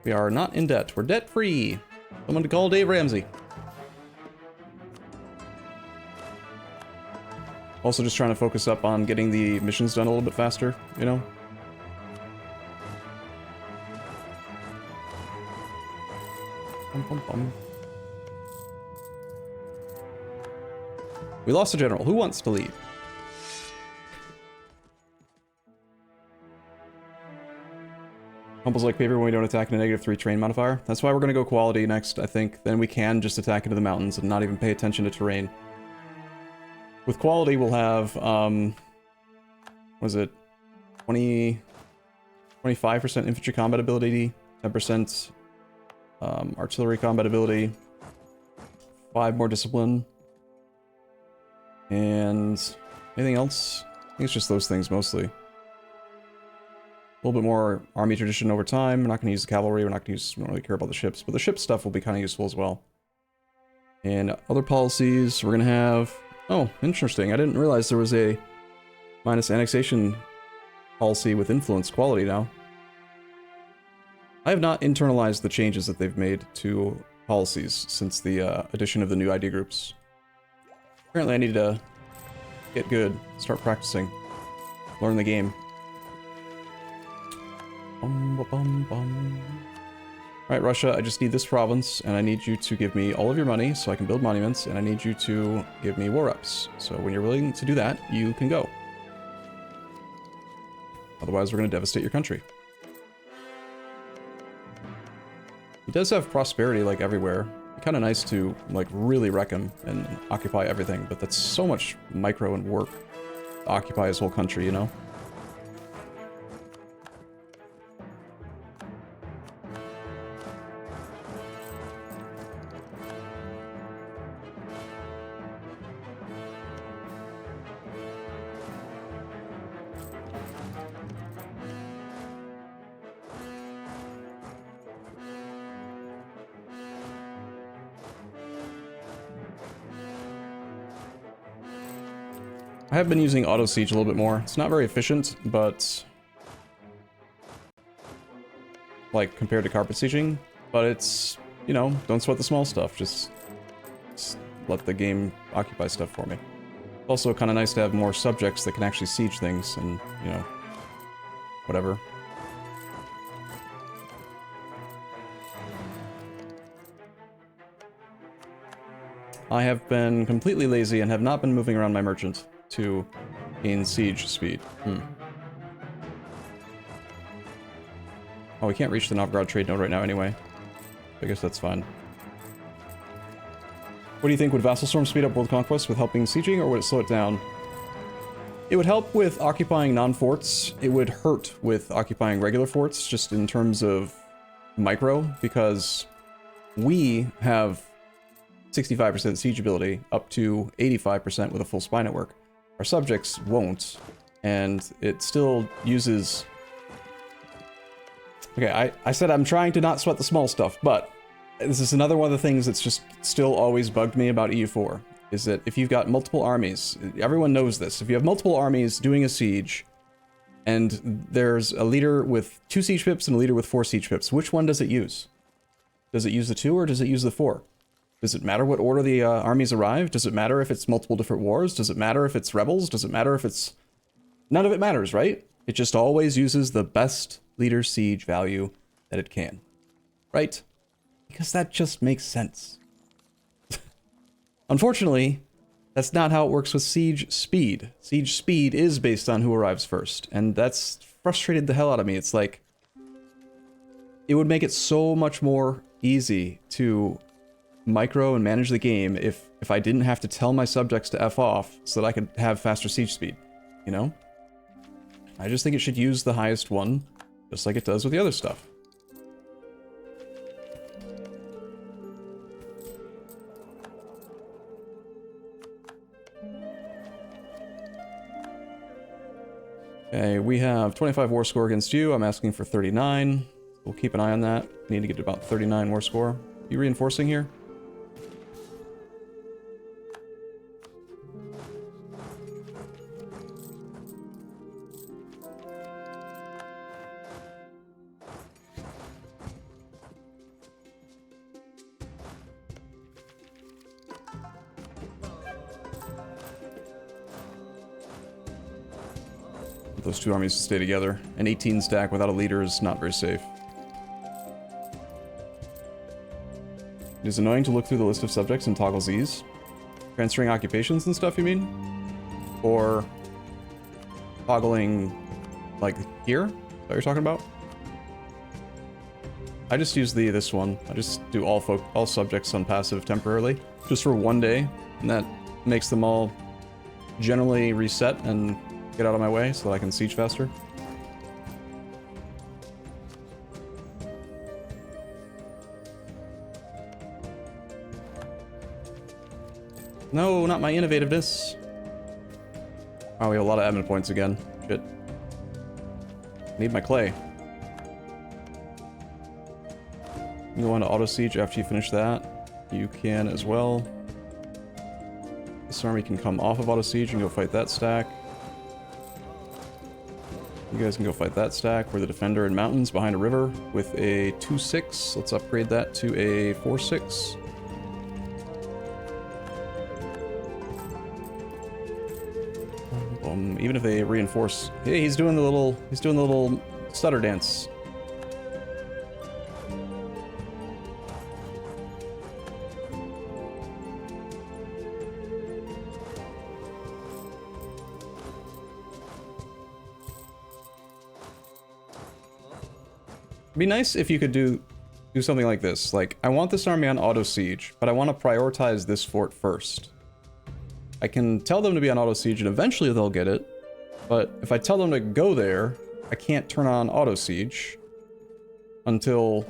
We are not in debt. We're debt-free. Someone to call Dave Ramsey. Also just trying to focus up on getting the missions done a little bit faster, you know? We lost a general. Who wants to lead? Humbles like paper when we don't attack in a -3 terrain modifier. That's why we're going to go quality next, I think. Then we can just attack into the mountains and not even pay attention to terrain. With quality, we'll have, what is it? 25% infantry combat ability, 10% artillery combat ability, 5 more discipline, and anything else? I think it's just those things mostly. A little bit more army tradition over time. We're not going to use the cavalry. We're not going to use. We don't really care about the ships, but the ship stuff will be kind of useful as well. And other policies, we're going to have. Oh, interesting. I didn't realize there was a minus annexation policy with influence quality now. I have not internalized the changes that they've made to policies since the addition of the new ID groups. Apparently, I need to get good, start practicing, learn the game. Alright, Russia, I just need this province, and I need you to give me all of your money so I can build monuments, and I need you to give me war reps. So when you're willing to do that, you can go. Otherwise, we're going to devastate your country. He does have prosperity, like, everywhere. Kind of nice to, like, really wreck him and occupy everything, but that's so much micro and work to occupy his whole country, you know? I have been using auto siege a little bit more. It's not very efficient, but like compared to carpet sieging, but it's, you know, don't sweat the small stuff. Just let the game occupy stuff for me. Also kind of nice to have more subjects that can actually siege things and, you know, whatever. I have been completely lazy and have not been moving around my merchant to gain siege speed. Oh, we can't reach the Novgorod trade node right now anyway. I guess that's fine. What do you think? Would Vassal Storm speed up world conquest with helping sieging, or would it slow it down? It would help with occupying non-forts. It would hurt with occupying regular forts, just in terms of micro, because we have 65% siege ability up to 85% with a full spy network. Our subjects won't, and it still uses... Okay, I said I'm trying to not sweat the small stuff, but this is another one of the things that's just still always bugged me about EU4, is that if you've got multiple armies, everyone knows this, if you have multiple armies doing a siege, and there's a leader with 2 siege pips and a leader with 4 siege pips, which one does it use? Does it use the 2 or does it use the 4? Does it matter what order the armies arrive? Does it matter if it's multiple different wars? Does it matter if it's rebels? Does it matter if it's... None of it matters, right? It just always uses the best leader siege value that it can. Right? Because that just makes sense. Unfortunately, that's not how it works with siege speed. Siege speed is based on who arrives first, and that's frustrated the hell out of me. It's like, it would make it so much more easy to micro and manage the game if I didn't have to tell my subjects to F off so that I could have faster siege speed, you know? I just think it should use the highest one, just like it does with the other stuff. Okay, we have 25 war score against you. I'm asking for 39. We'll keep an eye on that. We need to get to about 39 war score. You reinforcing here? Those two armies stay together. An 18 stack without a leader is not very safe. It is annoying to look through the list of subjects and toggle Z's. Transferring occupations and stuff, you mean? Or toggling, like, here? Is that what you're talking about? I just use this one. I just do all subjects on passive temporarily, just for one day, and that makes them all generally reset and get out of my way so that I can siege faster. No, not my innovativeness. Oh, we have a lot of admin points again. Shit. Need my clay. You go on to auto siege after you finish that. You can as well. This army can come off of auto siege and go fight that stack. You guys can go fight that stack. We're the defender in mountains behind a river with a 2-6. Let's upgrade that to a 4-6. Even if they reinforce, hey, he's doing the little stutter dance. It'd be nice if you could do something like this. Like, I want this army on auto siege, but I want to prioritize this fort first. I can tell them to be on auto siege and eventually they'll get it, but if I tell them to go there, I can't turn on auto siege until,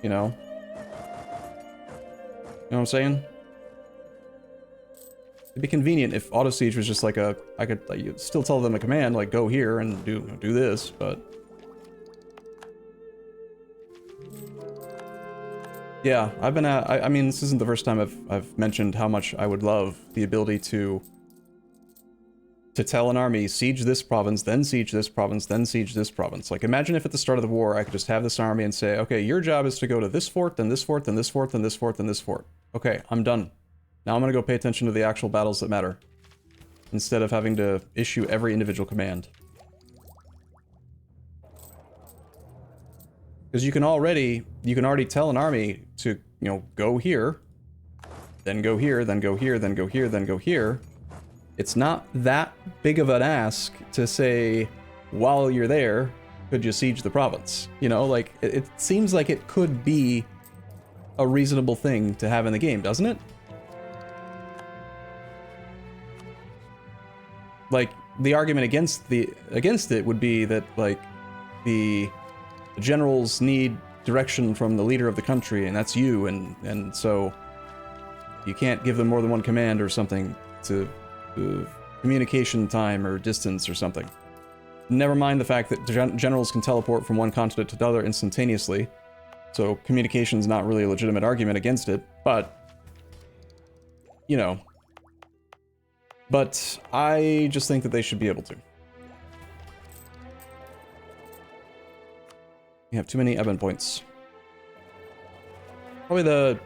you know what I'm saying? It'd be convenient if auto siege was just like I could like, still tell them a command, like go here and do this, but yeah, I've been I mean, this isn't the first time I've mentioned how much I would love the ability to tell an army, siege this province, then siege this province, then siege this province. Like, imagine if at the start of the war, I could just have this army and say, okay, your job is to go to this fort, then this fort, then this fort, then this fort, then this fort. Okay, I'm done. Now I'm gonna go pay attention to the actual battles that matter, instead of having to issue every individual command. Because you can already tell an army to, you know, go here, then go here, then go here, then go here, then go here. It's not that big of an ask to say, while you're there, could you siege the province? You know, like, it seems like it could be a reasonable thing to have in the game, doesn't it? like, the argument against it would be that, like, the generals need direction from the leader of the country, and that's you, and so you can't give them more than one command or something to communication time or distance or something. Never mind the fact that generals can teleport from one continent to the other instantaneously, so communication's not really a legitimate argument against it, but, you know. But I just think that they should be able to. You have too many admin points. Probably the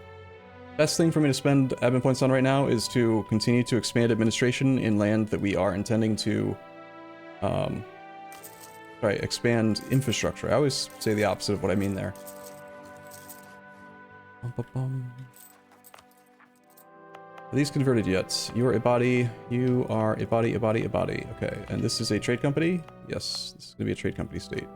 best thing for me to spend admin points on right now is to continue to expand administration in land that we are intending to, expand infrastructure. I always say the opposite of what I mean there. Are these converted yet? You are Ibadi. You are Ibadi, Ibadi, Ibadi. Okay, and this is a trade company? Yes, this is going to be a trade company state.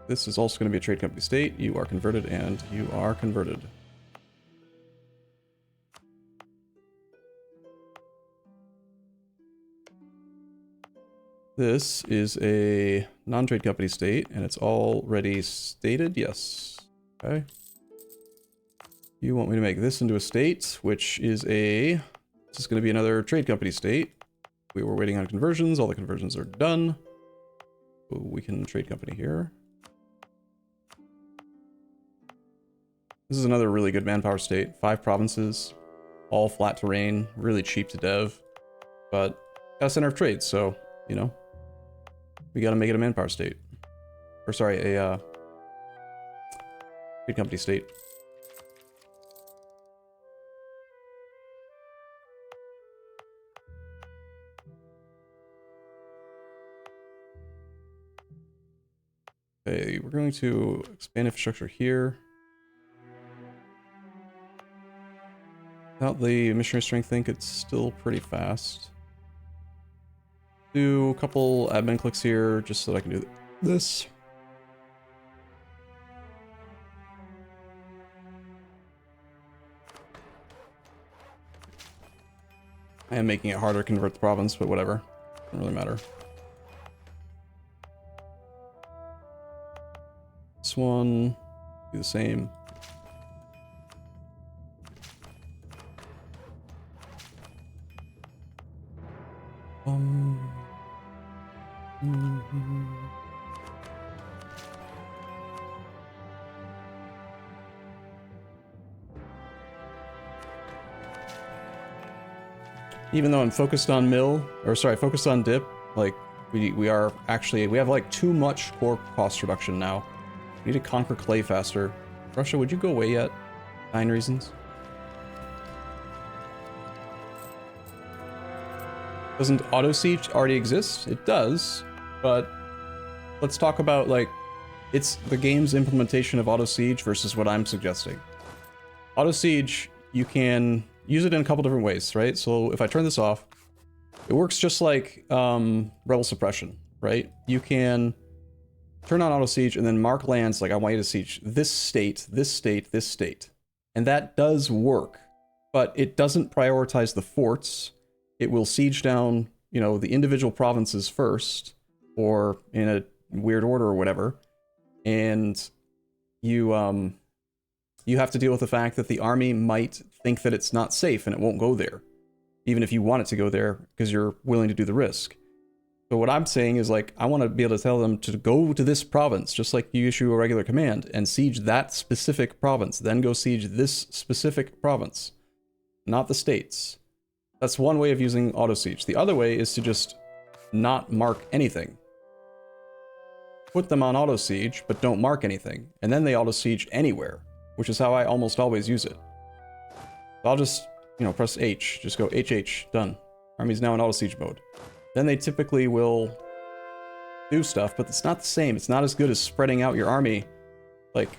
This is also going to be a trade company state. You are converted, and you are converted. This is a non-trade company state, and it's already stated. Yes. Okay. You want me to make this into a state, which is a... This is going to be another trade company state. We were waiting on conversions. All the conversions are done. So we can trade company here. This is another really good manpower state. 5 provinces, all flat terrain, really cheap to dev, but got a center of trade, so, you know, we gotta make it a manpower state. Or sorry, a trade company state. Okay, we're going to expand infrastructure here. Without the missionary strength, I think it's still pretty fast. Do a couple admin clicks here just so that I can do this. I am making it harder to convert the province, but whatever. Doesn't really matter. This one, do the same. Even though I'm focused on focused on dip, like, we are actually, we have like too much core cost reduction now. We need to conquer clay faster. Russia, would you go away yet? 9 reasons. Doesn't auto siege already exist? It does, but let's talk about, like, it's the game's implementation of auto siege versus what I'm suggesting. Auto siege, you can use it in a couple different ways, right? So if I turn this off, it works just like rebel suppression, right? You can turn on auto siege and then mark lands like, I want you to siege this state, this state, this state. And that does work, but it doesn't prioritize the forts. It will siege down, you know, the individual provinces first, or in a weird order or whatever. And you have to deal with the fact that the army might think that it's not safe and it won't go there, even if you want it to go there because you're willing to do the risk. So what I'm saying is, like, I want to be able to tell them to go to this province, just like you issue a regular command, and siege that specific province, then go siege this specific province, not the states. That's one way of using auto siege. The other way is to just not mark anything. Put them on auto siege, but don't mark anything, and then they auto siege anywhere, which is how I almost always use it. So I'll just, you know, press H, just go HH, done. Army's now in auto siege mode. Then they typically will do stuff, but it's not the same. It's not as good as spreading out your army. Like,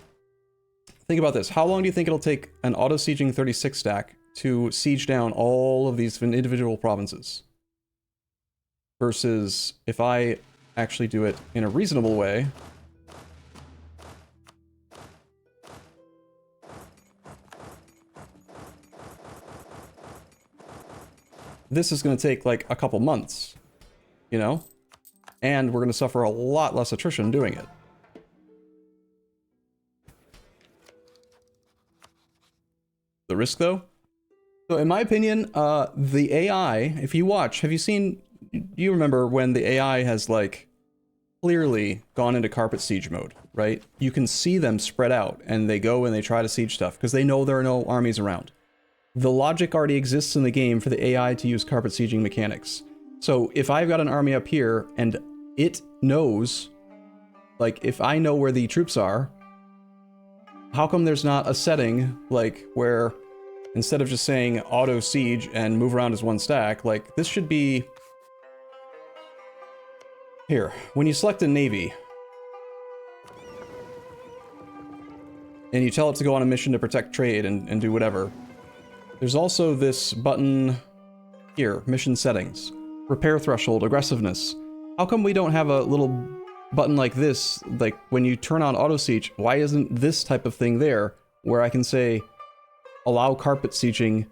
think about this. How long do you think it'll take an auto sieging 36 stack to siege down all of these individual provinces? Versus if I actually do it in a reasonable way. this is going to take like a couple months, you know? And we're going to suffer a lot less attrition doing it. The risk, though? So in my opinion, the AI, if you watch, have you seen, you remember when the AI has like clearly gone into carpet siege mode, right? You can see them spread out and they go and they try to siege stuff because they know there are no armies around. The logic already exists in the game for the AI to use carpet sieging mechanics. So if I've got an army up here and it knows, like if I know where the troops are, how come there's not a setting like where instead of just saying auto siege and move around as one stack, like this should be here. When you select a navy and you tell it to go on a mission to protect trade and do whatever, there's also this button here, mission settings, repair threshold, aggressiveness. How come we don't have a little button like this, like when you turn on auto siege, why isn't this type of thing there where I can say allow carpet sieging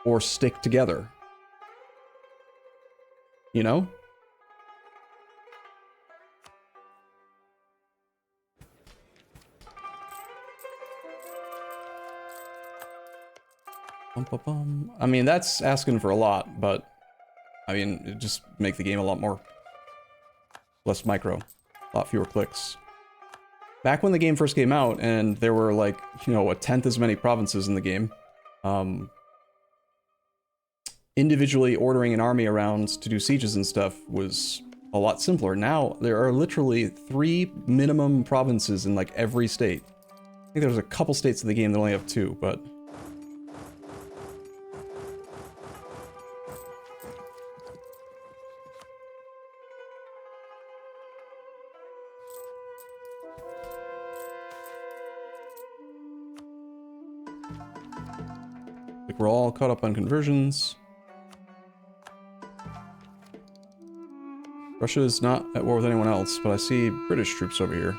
or stick together? You know? I mean, that's asking for a lot, but I mean, it just make the game a lot more less micro, a lot fewer clicks. Back when the game first came out and there were like, you know, 1/10 as many provinces in the game, individually ordering an army around to do sieges and stuff was a lot simpler. Now there are literally 3 minimum provinces in like every state. I think there's a couple states in the game that only have 2, but we're all caught up on conversions. Russia is not at war with anyone else, but I see British troops over here.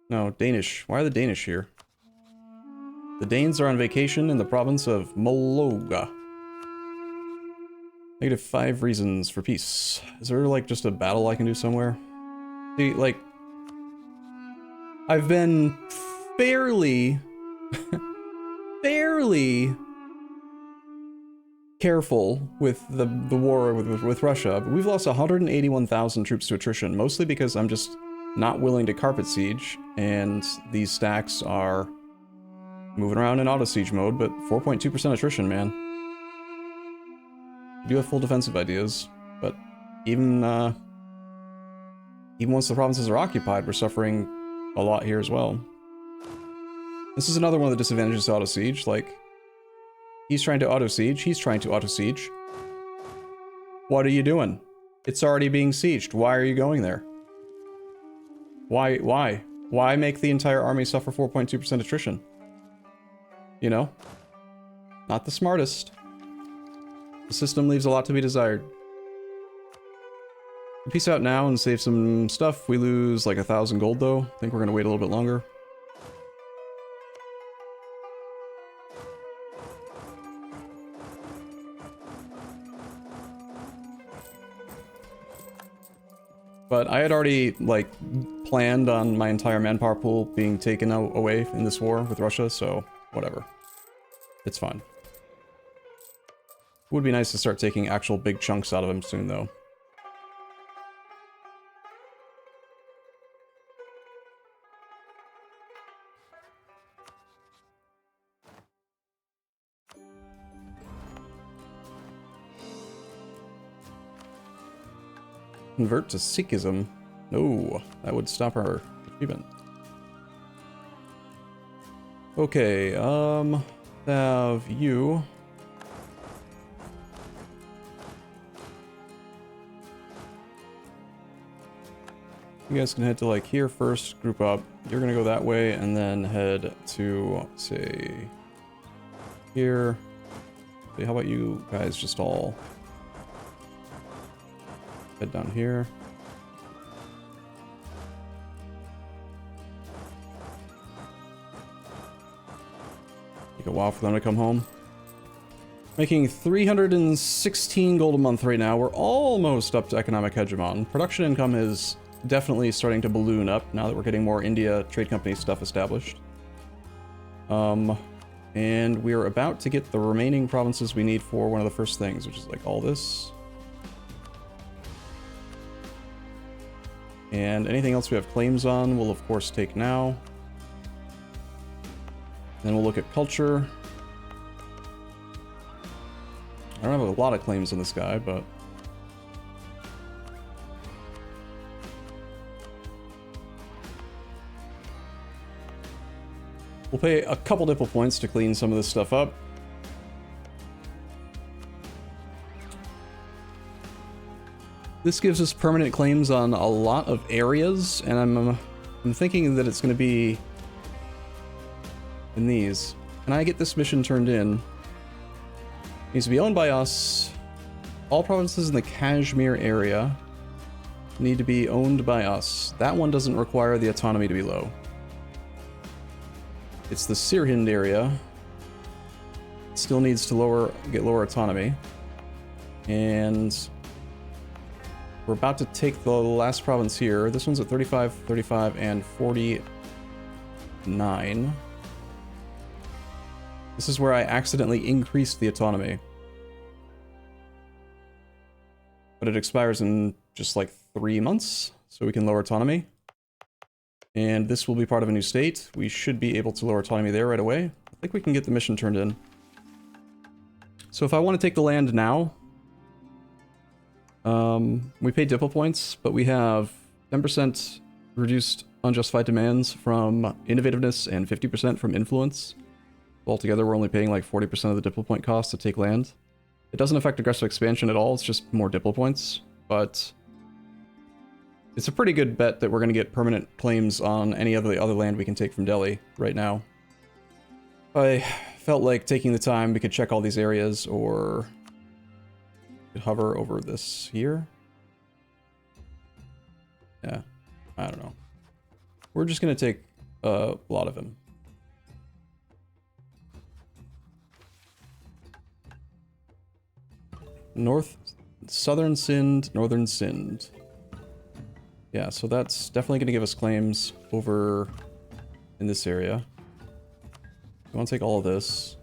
No, Danish. Why are the Danish here? The Danes are on vacation in the province of Mologa. -5 reasons for peace. Is there like just a battle I can do somewhere? See, like, I've been fairly careful with the war with Russia, but we've lost 181,000 troops to attrition, mostly because I'm just not willing to carpet siege, and these stacks are moving around in auto siege mode, but 4.2% attrition, man. I do have full defensive ideas, but even once the provinces are occupied, we're suffering a lot here as well. This is another one of the disadvantages to auto siege, like, he's trying to auto siege, he's trying to auto siege. What are you doing? It's already being sieged. Why are you going there? Why? Why make the entire army suffer 4.2% attrition? You know? Not the smartest. The system leaves a lot to be desired. Peace out now and save some stuff. We lose like 1,000 gold though. I think we're gonna wait a little bit longer. But I had already, like, planned on my entire manpower pool being taken away in this war with Russia, so whatever. It's fine. It would be nice to start taking actual big chunks out of him soon, though. Convert to Sikhism? No, that would stop our achievement. Okay, have you. You guys can head to like here first, group up. You're gonna go that way and then head to, say, here. Okay, how about you guys just all head down here. Take a while for them to come home. Making 316 gold a month right now. We're almost up to economic hegemon. Production income is definitely starting to balloon up now that we're getting more India trade company stuff established. And we're about to get the remaining provinces we need for one of the first things, which is like all this. And anything else we have claims on, we'll of course take now. Then we'll look at culture. I don't have a lot of claims on this guy, but... we'll pay a couple dipple points to clean some of this stuff up. This gives us permanent claims on a lot of areas, and I'm thinking that it's going to be in these. Can I get this mission turned in? It needs to be owned by us. All provinces in the Kashmir area need to be owned by us. That one doesn't require the autonomy to be low. It's the Sirhind area. It still needs to get lower autonomy. And we're about to take the last province here. This one's at 35, 35, and 49. This is where I accidentally increased the autonomy. But it expires in just like 3 months, so we can lower autonomy. And this will be part of a new state. We should be able to lower autonomy there right away. I think we can get the mission turned in. So if I want to take the land now, we pay dipple points, but we have 10% reduced unjustified demands from innovativeness and 50% from influence. Altogether, we're only paying like 40% of the dipple point cost to take land. It doesn't affect aggressive expansion at all, it's just more dipple points, but it's a pretty good bet that we're going to get permanent claims on any other land we can take from Delhi right now. If I felt like taking the time, we could check all these areas, or we could hover over this here. Yeah, I don't know. We're just going to take a lot of him. Southern Sind, Northern Sind. Yeah, so that's definitely going to give us claims over in this area. We want to take all of this.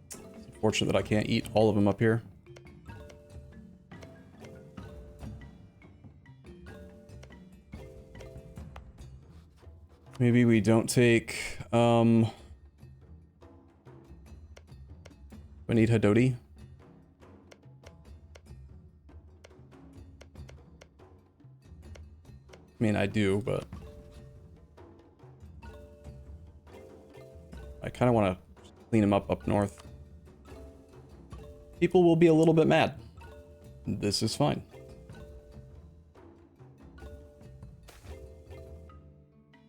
It's unfortunate that I can't eat all of them up here. Maybe we don't take, we need Hadoti. I mean, I do, but I kind of want to clean him up north. People will be a little bit mad. This is fine.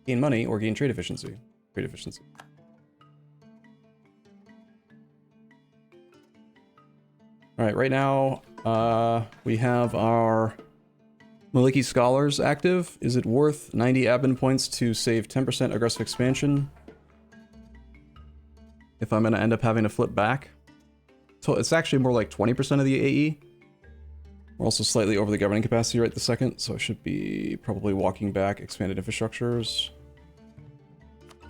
Gain money or gain trade efficiency. Trade efficiency. Alright, right now, we have our Maliki Scholars active. Is it worth 90 admin points to save 10% aggressive expansion? If I'm going to end up having to flip back? So it's actually more like 20% of the AE. We're also slightly over the governing capacity right this second, so I should be probably walking back expanded infrastructures.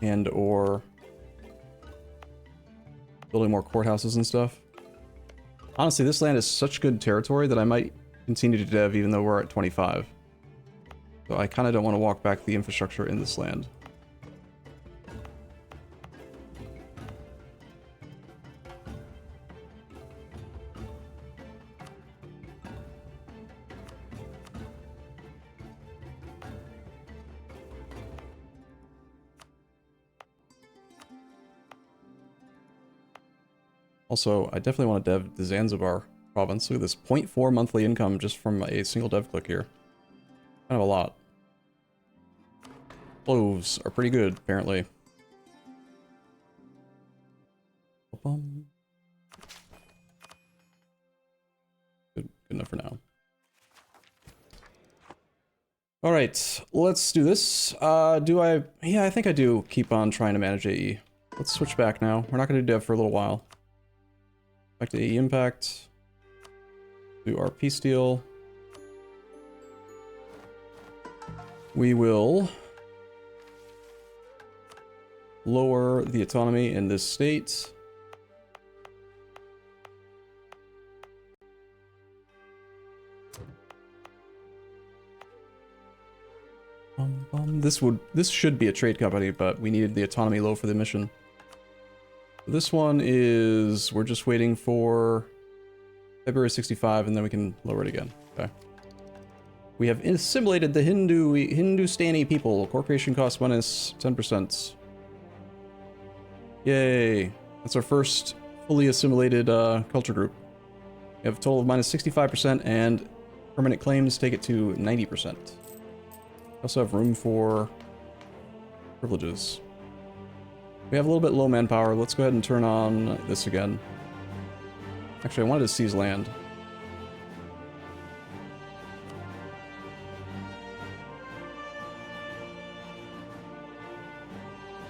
And or building more courthouses and stuff. Honestly, this land is such good territory that I might continue to dev even though we're at 25. So I kind of don't want to walk back the infrastructure in this land. Also, I definitely want to dev the Zanzibar province. Look at this, 0.4 monthly income just from a single dev click here. Kind of a lot. Cloves are pretty good, apparently. Good enough for now. Alright, let's do this. Do I... Yeah, I think I do keep on trying to manage AE. Let's switch back now. We're not going to do dev for a little while. Back to AE impact. Do our peace deal. We will lower the autonomy in this state. This should be a trade company, but we needed the autonomy low for the mission. This one is, we're just waiting for February 65 and then we can lower it again. Okay. We have assimilated the Hindustani people. Core creation cost minus 10%. Yay. That's our first fully assimilated culture group. We have a total of minus 65% and permanent claims take it to 90%. We also have room for privileges. We have a little bit low manpower. Let's go ahead and turn on this again. Actually, I wanted to seize land.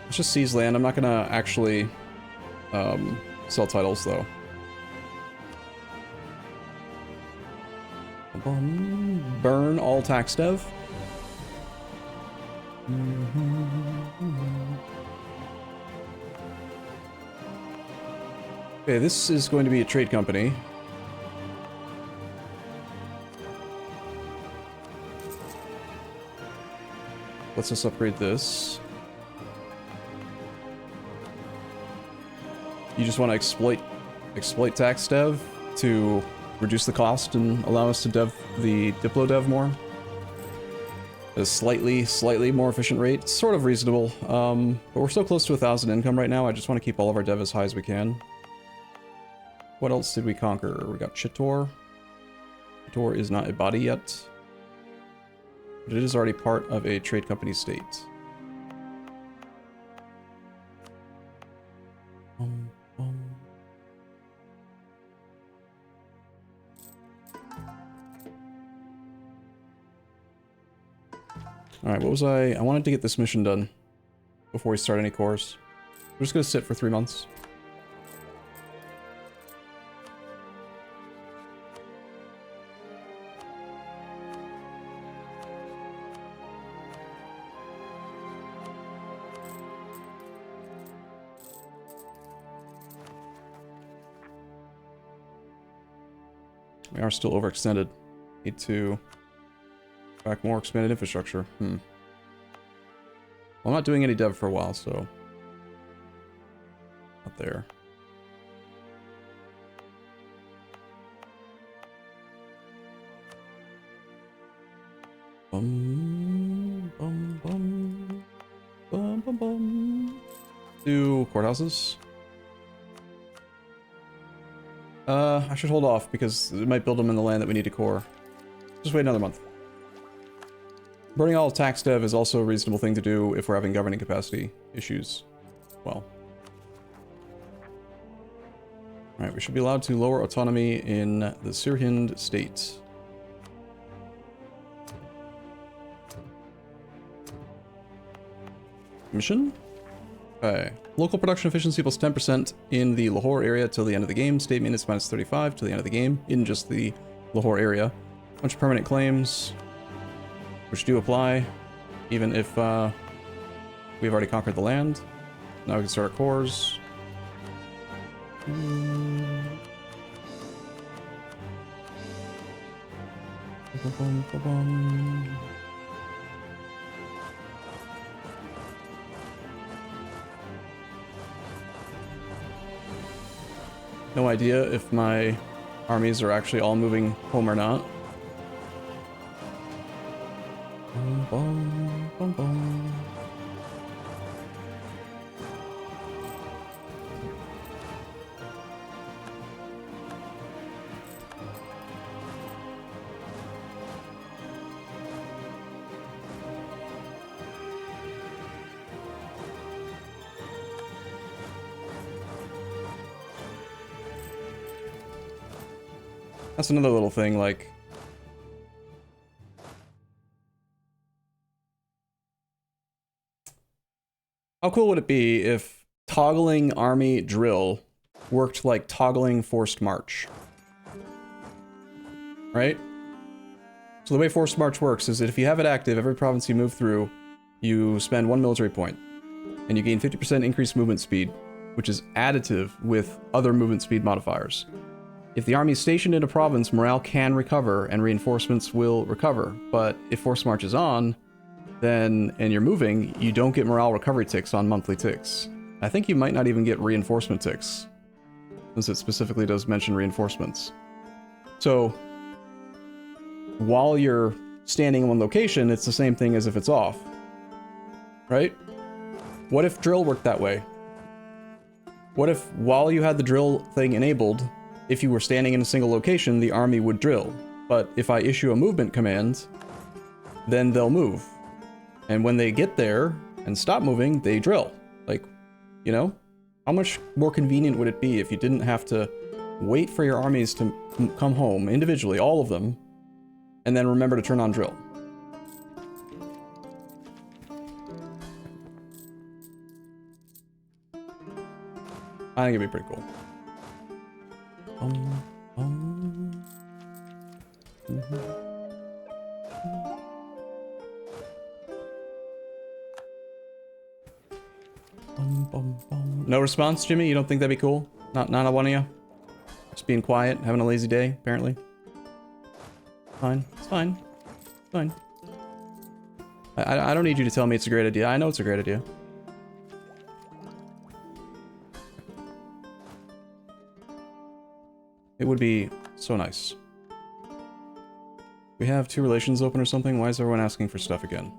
Let's just seize land. I'm not gonna actually sell titles though. Burn all tax dev. Okay, this is going to be a trade company. Let's just upgrade this. You just want to exploit tax dev to reduce the cost and allow us to dev the Diplo dev more. At a slightly more efficient rate. It's sort of reasonable, but we're so close to 1,000 income right now, I just want to keep all of our dev as high as we can. What else did we conquer? We got Chittor. Chittor is not Ibadi yet, but it is already part of a trade company state. Alright, what was I wanted to get this mission done before we start any cores. We're just gonna sit for 3 months. We are still overextended. Need to back more expanded infrastructure. Well, I'm not doing any dev for a while, so not there. Do courthouses. I should hold off because it might build them in the land that we need to core. Just wait another month. Burning all tax dev is also a reasonable thing to do if we're having governing capacity issues. Well. Alright, we should be allowed to lower autonomy in the Sirhind state. Mission? Okay. Local production efficiency plus 10% in the Lahore area till the end of the game. State maintenance minus 35 till the end of the game in just the Lahore area. Bunch of permanent claims, which do apply, even if we've already conquered the land. Now we can start our cores. No idea if my armies are actually all moving home or not. That's another little thing, like, How cool would it be if toggling army drill worked like toggling forced march? Right? So the way forced march works is that if you have it active, every province you move through, you spend 1 military point, and you gain 50% increased movement speed, which is additive with other movement speed modifiers. If the army is stationed in a province, morale can recover and reinforcements will recover, but if forced march is on, then, and you're moving, you don't get morale recovery ticks on monthly ticks. I think you might not even get reinforcement ticks, since it specifically does mention reinforcements. So, while you're standing in one location, it's the same thing as if it's off. Right? What if drill worked that way? What if, while you had the drill thing enabled, if you were standing in a single location, the army would drill. But if I issue a movement command, then they'll move. And when they get there and stop moving, they drill. Like, you know? How much more convenient would it be if you didn't have to wait for your armies to come home, individually, all of them, and then remember to turn on drill? I think it'd be pretty cool. No response, Jimmy? You don't think that'd be cool? Not a one of you? Just being quiet, having a lazy day, apparently. Fine. It's fine. It's fine. I don't need you to tell me it's a great idea. I know it's a great idea. It would be so nice. We have 2 relations open or something? Why is everyone asking for stuff again?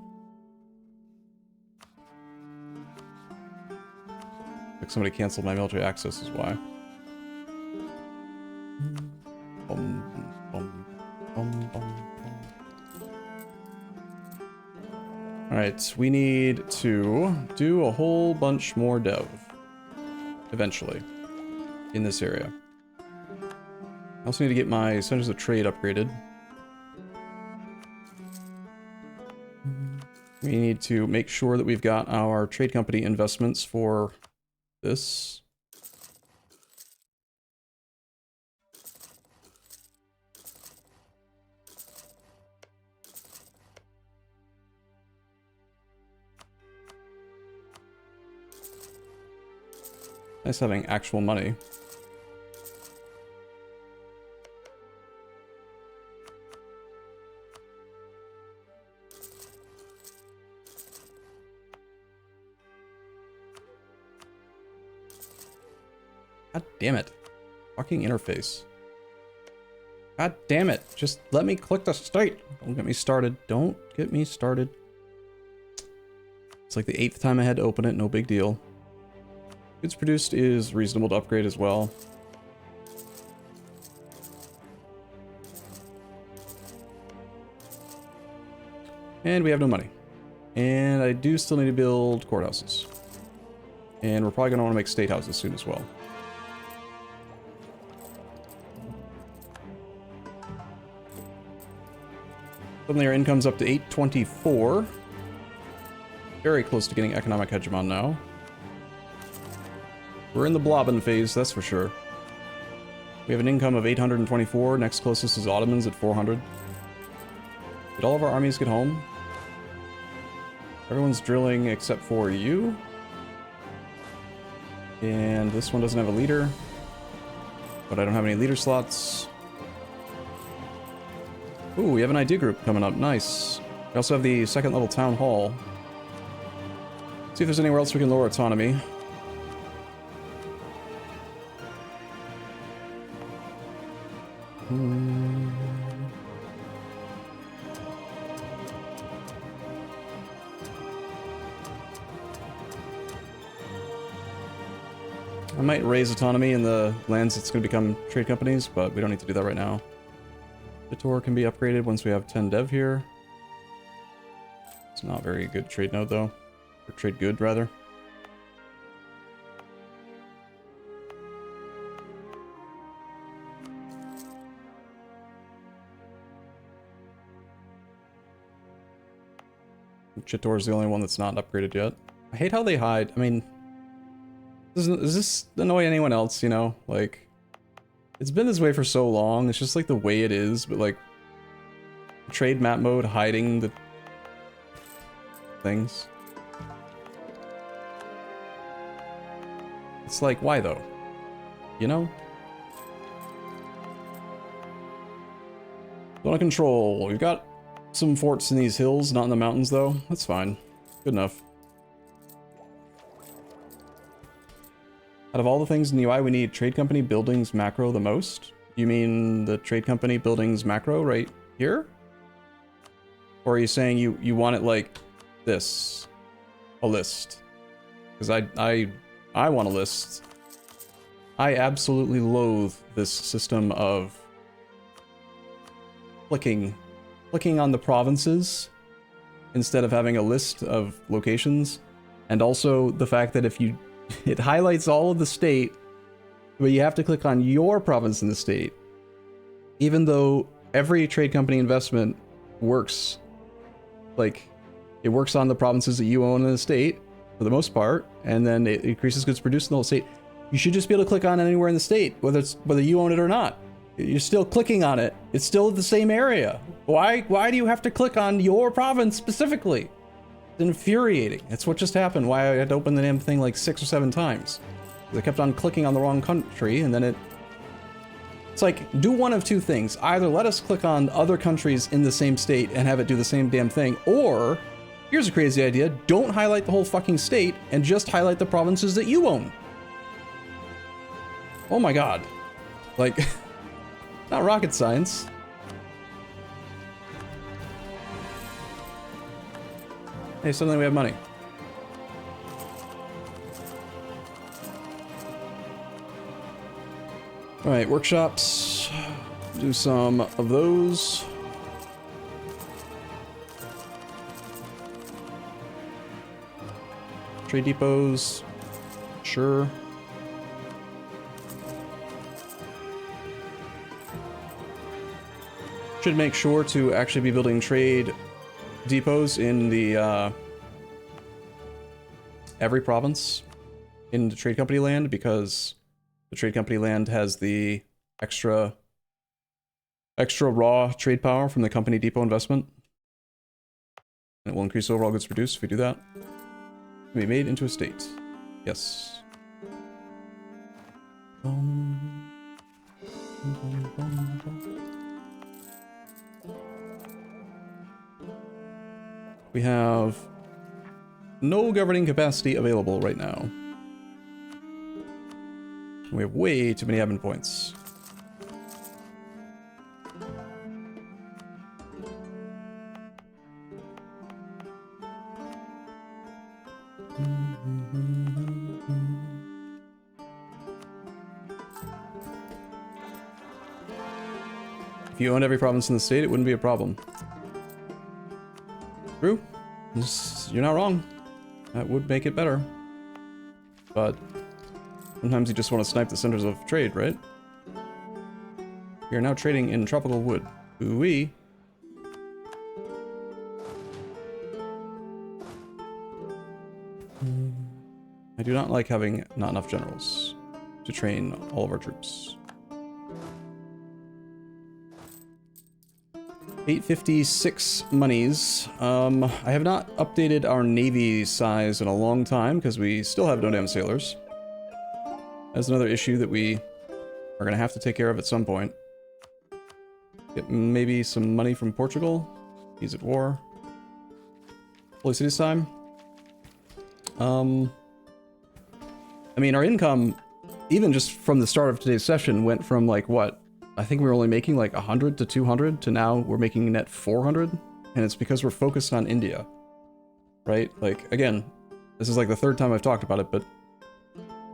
Like somebody canceled my military access is why. Alright, we need to do a whole bunch more dev. Eventually. In this area. I also need to get my centers of trade upgraded. We need to make sure that we've got our trade company investments for this. Nice having actual money. God damn it. Fucking interface. God damn it. Just let me click the state. Don't get me started. Don't get me started. It's like the 8th time I had to open it. No big deal. Goods produced is reasonable to upgrade as well. And we have no money. And I do still need to build courthouses. And we're probably going to want to make state houses soon as well. Suddenly our income's up to 824. Very close to getting economic hegemon now. We're in the blobbing phase, that's for sure. We have an income of 824. Next closest is Ottomans at 400. Did all of our armies get home? Everyone's drilling except for you. And this one doesn't have a leader. But I don't have any leader slots. Ooh, we have an idea group coming up. Nice. We also have the 2nd level town hall. See if there's anywhere else we can lower autonomy. I might raise autonomy in the lands that's going to become trade companies, but we don't need to do that right now. The tour can be upgraded once we have 10 dev here. It's not very good trade node though. Or trade good, rather. Chittor's the only one that's not upgraded yet. I hate how they hide. I mean, does this annoy anyone else, you know? Like, it's been this way for so long. It's just like the way it is, but like, trade map mode hiding the things. It's like, why though? You know? Zone of control. We've got some forts in these hills, not in the mountains though. That's fine. Good enough. Out of all the things in the UI, we need trade company buildings macro the most? You mean the trade company buildings macro right here? Or are you saying you want it like this? A list? Because I want a list. I absolutely loathe this system of clicking on the provinces instead of having a list of locations. And also the fact that if you it highlights all of the state, but you have to click on your province in the state. Even though every trade company investment works, like, it works on the provinces that you own in the state, for the most part, and then it increases goods produced in the whole state. You should just be able to click on it anywhere in the state, whether you own it or not. You're still clicking on it. It's still the same area. Why do you have to click on your province specifically? It's infuriating. That's what just happened. Why I had to open the damn thing like 6 or 7 times. I kept on clicking on the wrong country, and then it's like, do one of two things. Either let us click on other countries in the same state and have it do the same damn thing, or, here's a crazy idea, don't highlight the whole fucking state and just highlight the provinces that you own. Oh my god. Like, not rocket science. Hey, suddenly we have money. Alright, workshops. Do some of those. Trade depots. Sure. Should make sure to actually be building trade depots in the every province in the trade company land, because the trade company land has the extra raw trade power from the company depot investment, and it will increase overall goods produced if we do that. Can be made into a state. Yes. We have no governing capacity available right now. We have way too many admin points. If you owned every province in the state, it wouldn't be a problem. True. You're not wrong. That would make it better. But sometimes you just want to snipe the centers of trade, right? We are now trading in tropical wood. Ooh-wee. I do not like having not enough generals to train all of our troops. 856 monies. I have not updated our navy size in a long time because we still have no damn sailors. That's another issue that we are going to have to take care of at some point. Get maybe some money from Portugal. He's at war. Holy Cities time. I mean, our income, even just from the start of today's session, went from like, what? I think we were only making like 100 to 200 to now we're making net 400. And it's because we're focused on India. Right? Like, again, this is like the third time I've talked about it, but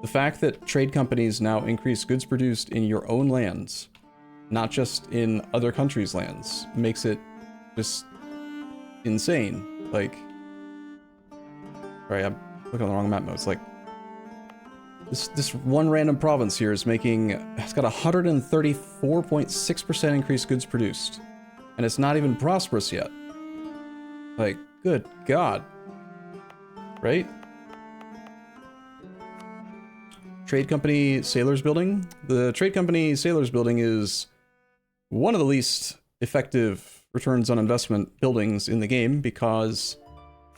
the fact that trade companies now increase goods produced in your own lands, not just in other countries' lands, makes it just insane. Like, sorry, I'm looking on the wrong map mode. It's like, this one random province here is making, it's got 134.6% increased goods produced. And it's not even prosperous yet. Like, good God. Right? Trade Company Sailors Building. The Trade Company Sailors Building is one of the least effective returns on investment buildings in the game because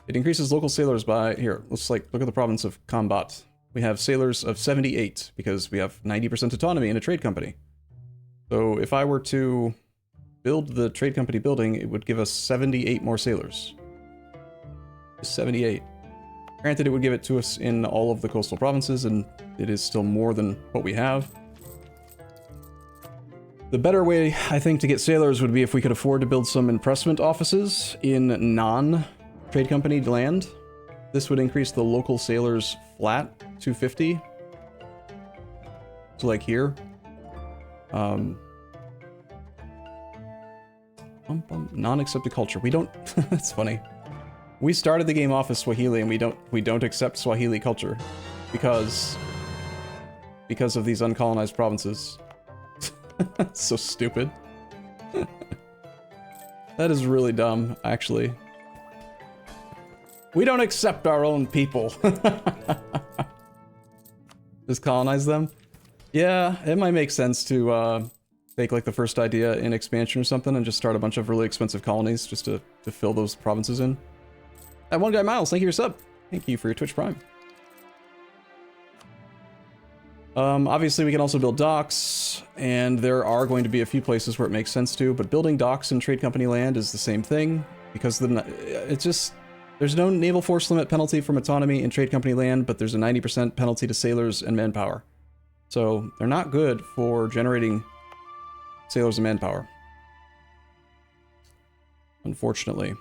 it increases local sailors by, here, let's look at the province of Combat. We have sailors of 78 because we have 90% autonomy in a trade company. So if I were to build the trade company building, it would give us 78 more sailors. 78. Granted, it would give it to us in all of the coastal provinces, and it is still more than what we have. The better way, I think, to get sailors would be if we could afford to build some impressment offices in non-trade company land. This would increase the local sailors flat 250. So like here. Non-accepted culture. We don't... That's funny. We started the game off as Swahili, and we don't accept Swahili culture because of these uncolonized provinces. So stupid. That is really dumb, actually. We don't accept our own people. Just colonize them? Yeah, it might make sense to take like the first idea in expansion or something and just start a bunch of really expensive colonies just to fill those provinces in. That one guy, Miles, thank you for your sub. Thank you for your Twitch Prime. Obviously, we can also build docks, and there are going to be a few places where it makes sense to, but building docks in trade company land is the same thing, because it's just... There's no naval force limit penalty from autonomy in trade company land, but there's a 90% penalty to sailors and manpower. So, they're not good for generating sailors and manpower. Unfortunately.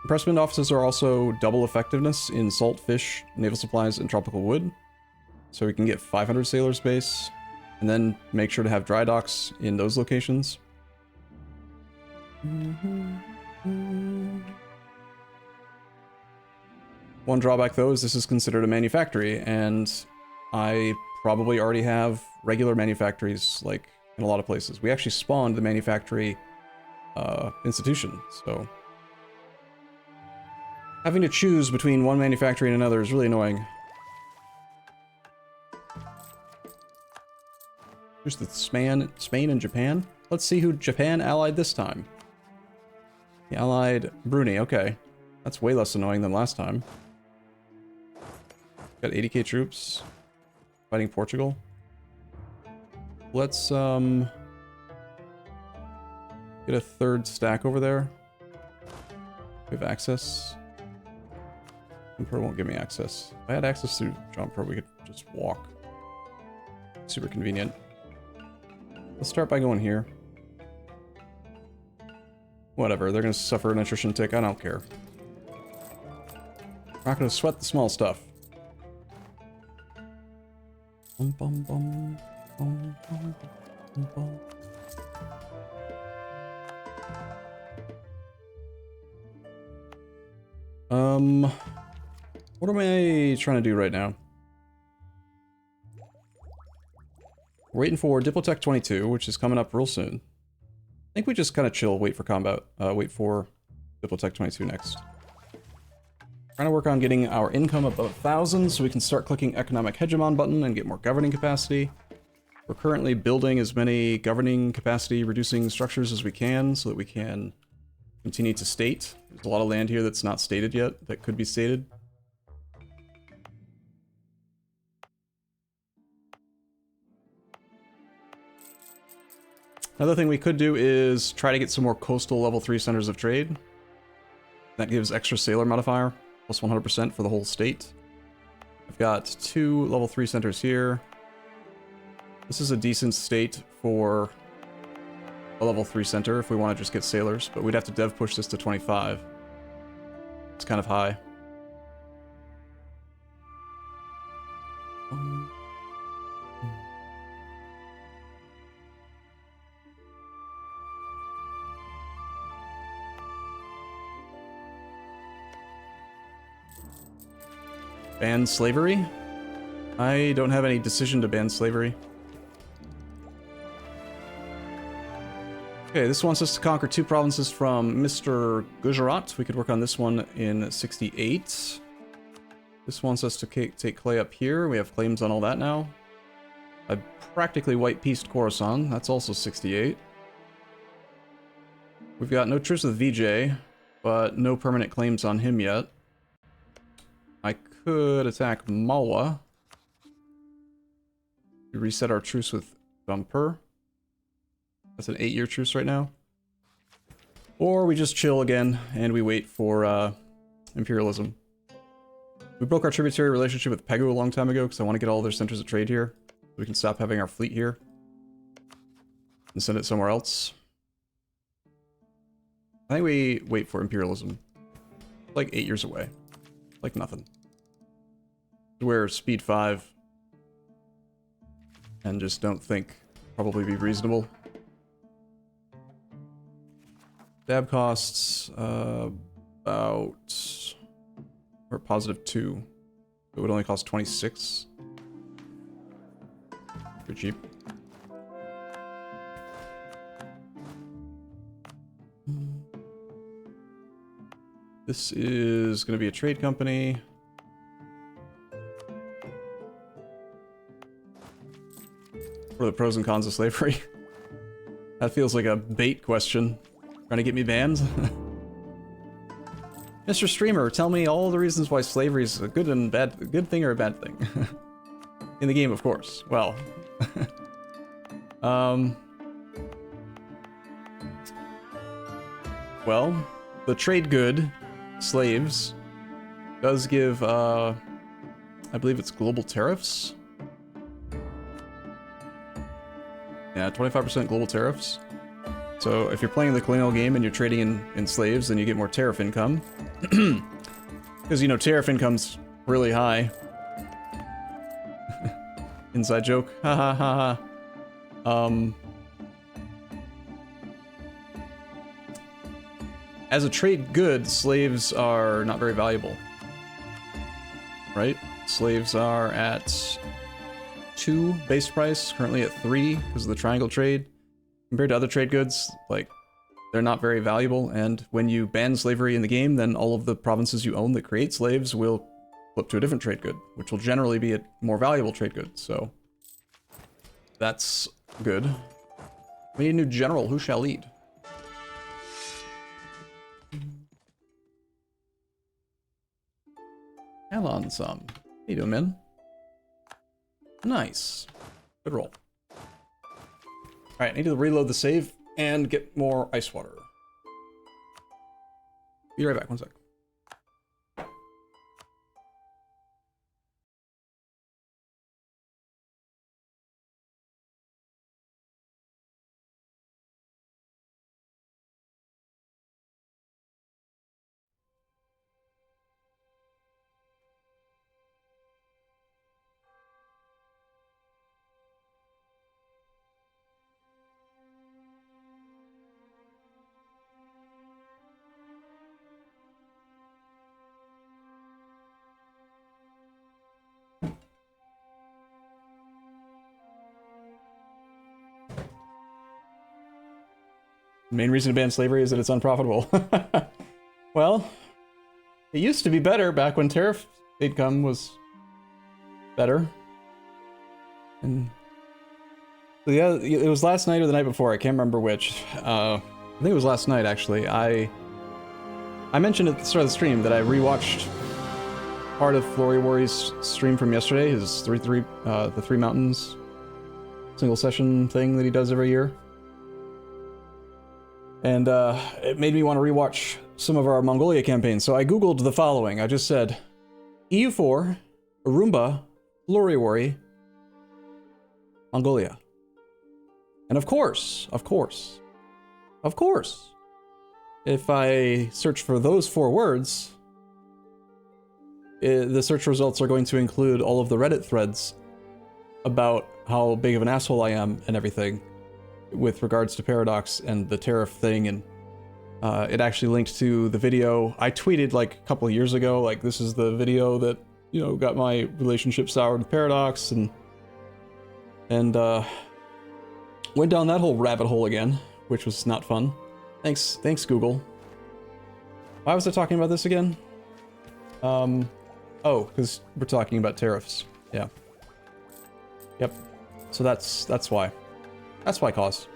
Impressment offices are also double effectiveness in salt, fish, naval supplies, and tropical wood. So we can get 500 sailors base, and then make sure to have dry docks in those locations. One drawback, though, is this is considered a manufactory, and I probably already have regular manufactories, like, in a lot of places. We actually spawned the manufactory institution, so... Having to choose between one manufactory and another is really annoying. Here's the Spain and Japan. Let's see who Japan allied this time. He allied Brunei, okay. That's way less annoying than last time. Got 80k troops. Fighting Portugal. Let's, get a third stack over there. We have access. Emperor won't give me access. If I had access to Jumper, we could just walk. Super convenient. Let's start by going here. Whatever, they're gonna suffer an attrition tick, I don't care. I'm not gonna sweat the small stuff. Bum, bum, bum, bum, bum, bum, bum. What am I trying to do right now? We're waiting for Diplotech 22, which is coming up real soon. I think we just kind of chill, wait for combat, wait for Diplotech 22 next. Trying to work on getting our income above 1,000 so we can start clicking Economic Hegemon button and get more governing capacity. We're currently building as many governing capacity reducing structures as we can so that we can continue to state. There's a lot of land here that's not stated yet that could be stated. Another thing we could do is try to get some more coastal level 3 centers of trade. That gives extra sailor modifier, plus 100% for the whole state. I've got 2 level 3 centers here. This is a decent state for a level 3 center if we want to just get sailors, but we'd have to dev push this to 25. It's kind of high. Ban slavery? I don't have any decision to ban slavery. Okay, this wants us to conquer 2 provinces from Mr. Gujarat. We could work on this one in 68. This wants us to take clay up here. We have claims on all that now. I practically white-pieced Coruscant. That's also 68. We've got no truce with VJ, but no permanent claims on him yet. I could attack Malwa. We reset our truce with Bumper. That's an 8-year truce right now. Or we just chill again, and we wait for imperialism. We broke our tributary relationship with Pegu a long time ago, because I want to get all their centers of trade here. So we can stop having our fleet here. And send it somewhere else. I think we wait for imperialism. Like 8 years away. Like nothing. We're speed 5. And just don't think probably be reasonable. Dab costs about... or positive 2. It would only cost 26. Pretty cheap. This is going to be a trade company. What are the pros and cons of slavery? That feels like a bait question. Trying to get me banned? Mr. Streamer, tell me all the reasons why slavery is a good thing or a bad thing. In the game, of course. Well. Well, the trade good, slaves, does give, I believe it's global tariffs? Yeah, 25% global tariffs. So if you're playing the colonial game and you're trading in slaves, then you get more tariff income. Because, you know, tariff income's really high. Inside joke. Ha ha ha ha. As a trade good, slaves are not very valuable. Right? Slaves are at 2 base price, currently at 3 because of the triangle trade. Compared to other trade goods, like, they're not very valuable, and when you ban slavery in the game, then all of the provinces you own that create slaves will flip to a different trade good, which will generally be a more valuable trade good, so that's good. We need a new general. Who shall lead? Hell on some. How you doing, man? Nice. Good roll. Alright, I need to reload the save and get more ice water. Be right back, 1 sec. The main reason to ban slavery is that it's unprofitable. Well, it used to be better back when tariff income was better. And so yeah, it was last night or the night before, I can't remember which. I think it was last night, actually. I mentioned at the start of the stream that I rewatched part of Floriworry's stream from yesterday, his the Three Mountains single session thing that he does every year. And it made me want to rewatch some of our Mongolia campaigns. So I googled the following. I just said, EU4, Arumba, Floriworry, Mongolia. And of course, if I search for those 4 words, the search results are going to include all of the Reddit threads about how big of an asshole I am and everything with regards to Paradox and the tariff thing, and it actually linked to the video I tweeted like a couple of years ago, like, this is the video that, you know, got my relationship soured with Paradox, and went down that whole rabbit hole again, which was not fun. Thanks Google. Why was I talking about this again? Oh, because we're talking about tariffs. Yeah. Yep. So that's why. That's why cause.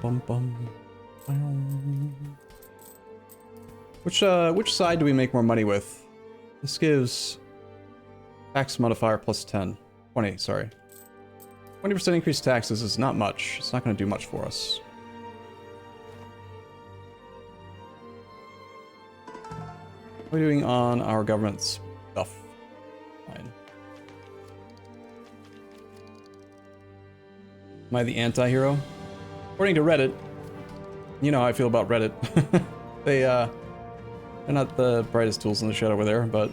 Bum bum. Which side do we make more money with? This gives tax modifier plus 10. 20, sorry. 20% increased taxes is not much. It's not going to do much for us. What are we doing on our government stuff? Fine. Am I the anti-hero? According to Reddit, you know how I feel about Reddit. They're not the brightest tools in the shed over there, but...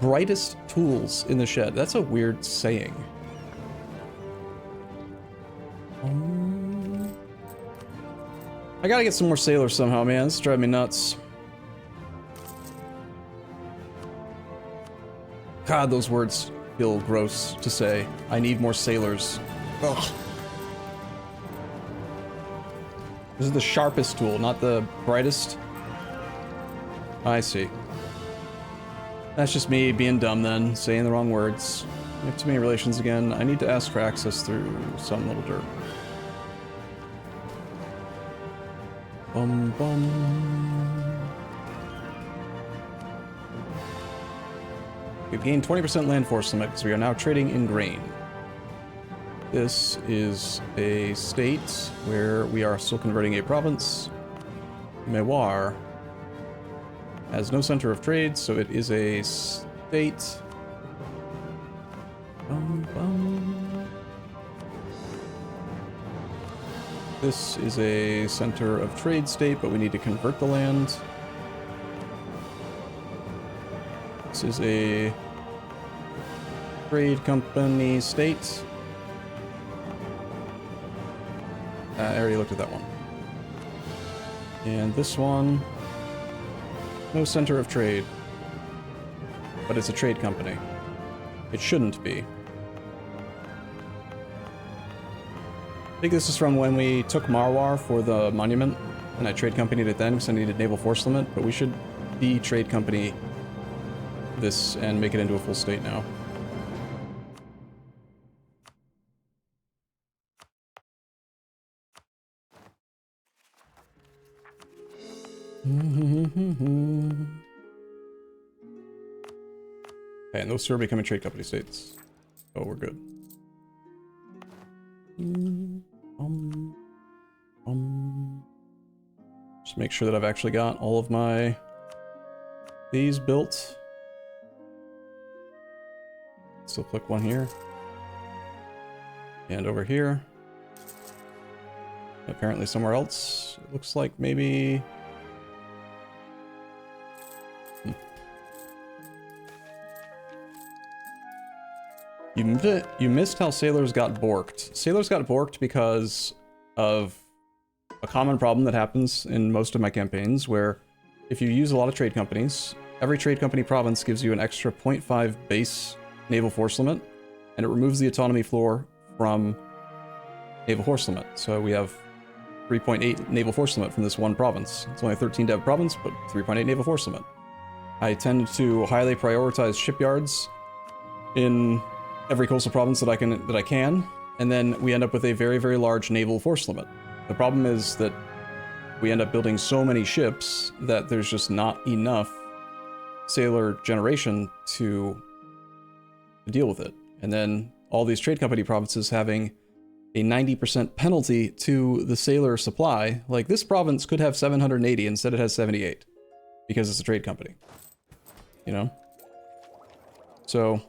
Brightest tools in the shed. That's a weird saying. I gotta get some more sailors somehow, man. This is driving me nuts. God, those words feel gross to say. I need more sailors. Ugh. This is the sharpest tool, not the brightest. I see. That's just me being dumb then, saying the wrong words. We have too many relations again. I need to ask for access through some little dirt. Bum bum. We've gained 20% land force limit because we are now trading in grain. This is a state where we are still converting a province. Mewar has no center of trade, so it is a state. Bum, bum. This is a center of trade state, but we need to convert the land. This is a trade company state. I already looked at that one. And this one, no center of trade. But it's a trade company. It shouldn't be. I think this is from when we took Marwar for the monument, and I trade companied it then because I needed naval force limit, but we should de-trade company this and make it into a full state now. Okay, and those two are becoming trade company states. Oh, we're good. Just make sure that I've actually got all of my these built. Still click one here. And over here. Apparently somewhere else. It looks like maybe... You missed how sailors got borked. Sailors got borked because of a common problem that happens in most of my campaigns, where if you use a lot of trade companies, every trade company province gives you an extra 0.5 base naval force limit, and it removes the autonomy floor from naval force limit. So we have 3.8 naval force limit from this one province. It's only a 13 dev province, but 3.8 naval force limit. I tend to highly prioritize shipyards in every coastal province that I can, and then we end up with a very, very large naval force limit. The problem is that we end up building so many ships that there's just not enough sailor generation to deal with it. And then all these trade company provinces having a 90% penalty to the sailor supply. Like, this province could have 780, instead it has 78, because it's a trade company. You know? So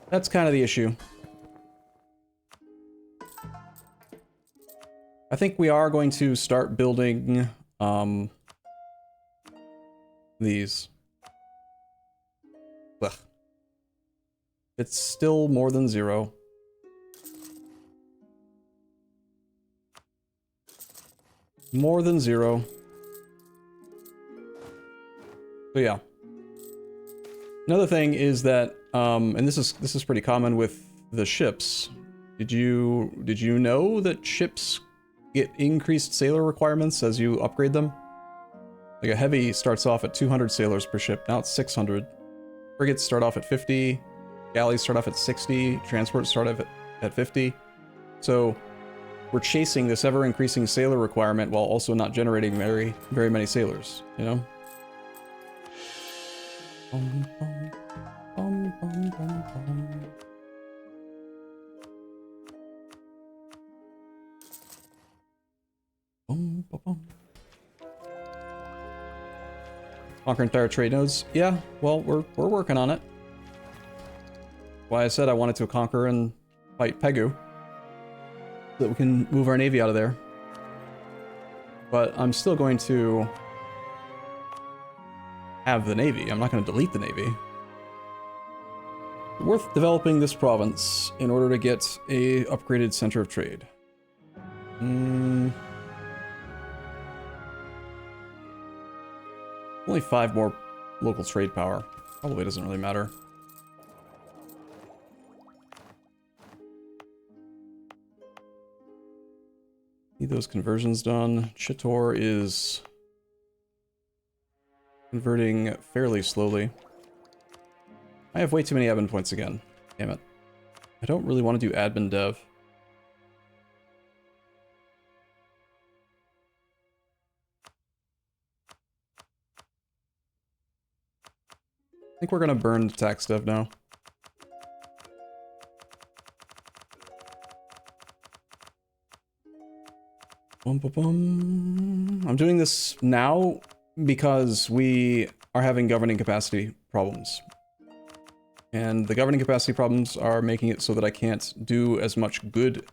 that's kind of the issue. I think we are going to start building these. Ugh. It's still more than 0. More than 0. So yeah. Another thing is that, and this is pretty common with the ships. Did you know that ships get increased sailor requirements as you upgrade them? Like a heavy starts off at 200 sailors per ship, now it's 600. Frigates start off at 50, galleys start off at 60, transports start off at 50. So we're chasing this ever-increasing sailor requirement while also not generating very, very many sailors, you know? Bum, bum, bum, bum, bum, bum. Bum, bum, bum. Conquer entire trade nodes. Yeah, well, we're working on it. Why I said I wanted to conquer and fight Pegu, so that we can move our navy out of there. But I'm still going to have the navy. I'm not going to delete the navy. Worth developing this province in order to get a upgraded center of trade. Only 5 more local trade power. Probably doesn't really matter. Need those conversions done. Chittor is converting fairly slowly. I have way too many admin points again. Damn it. I don't really want to do admin dev. I think we're gonna burn the tax dev now. Bum, bum, bum. I'm doing this now because we are having governing capacity problems. And the governing capacity problems are making it so that I can't do as much good,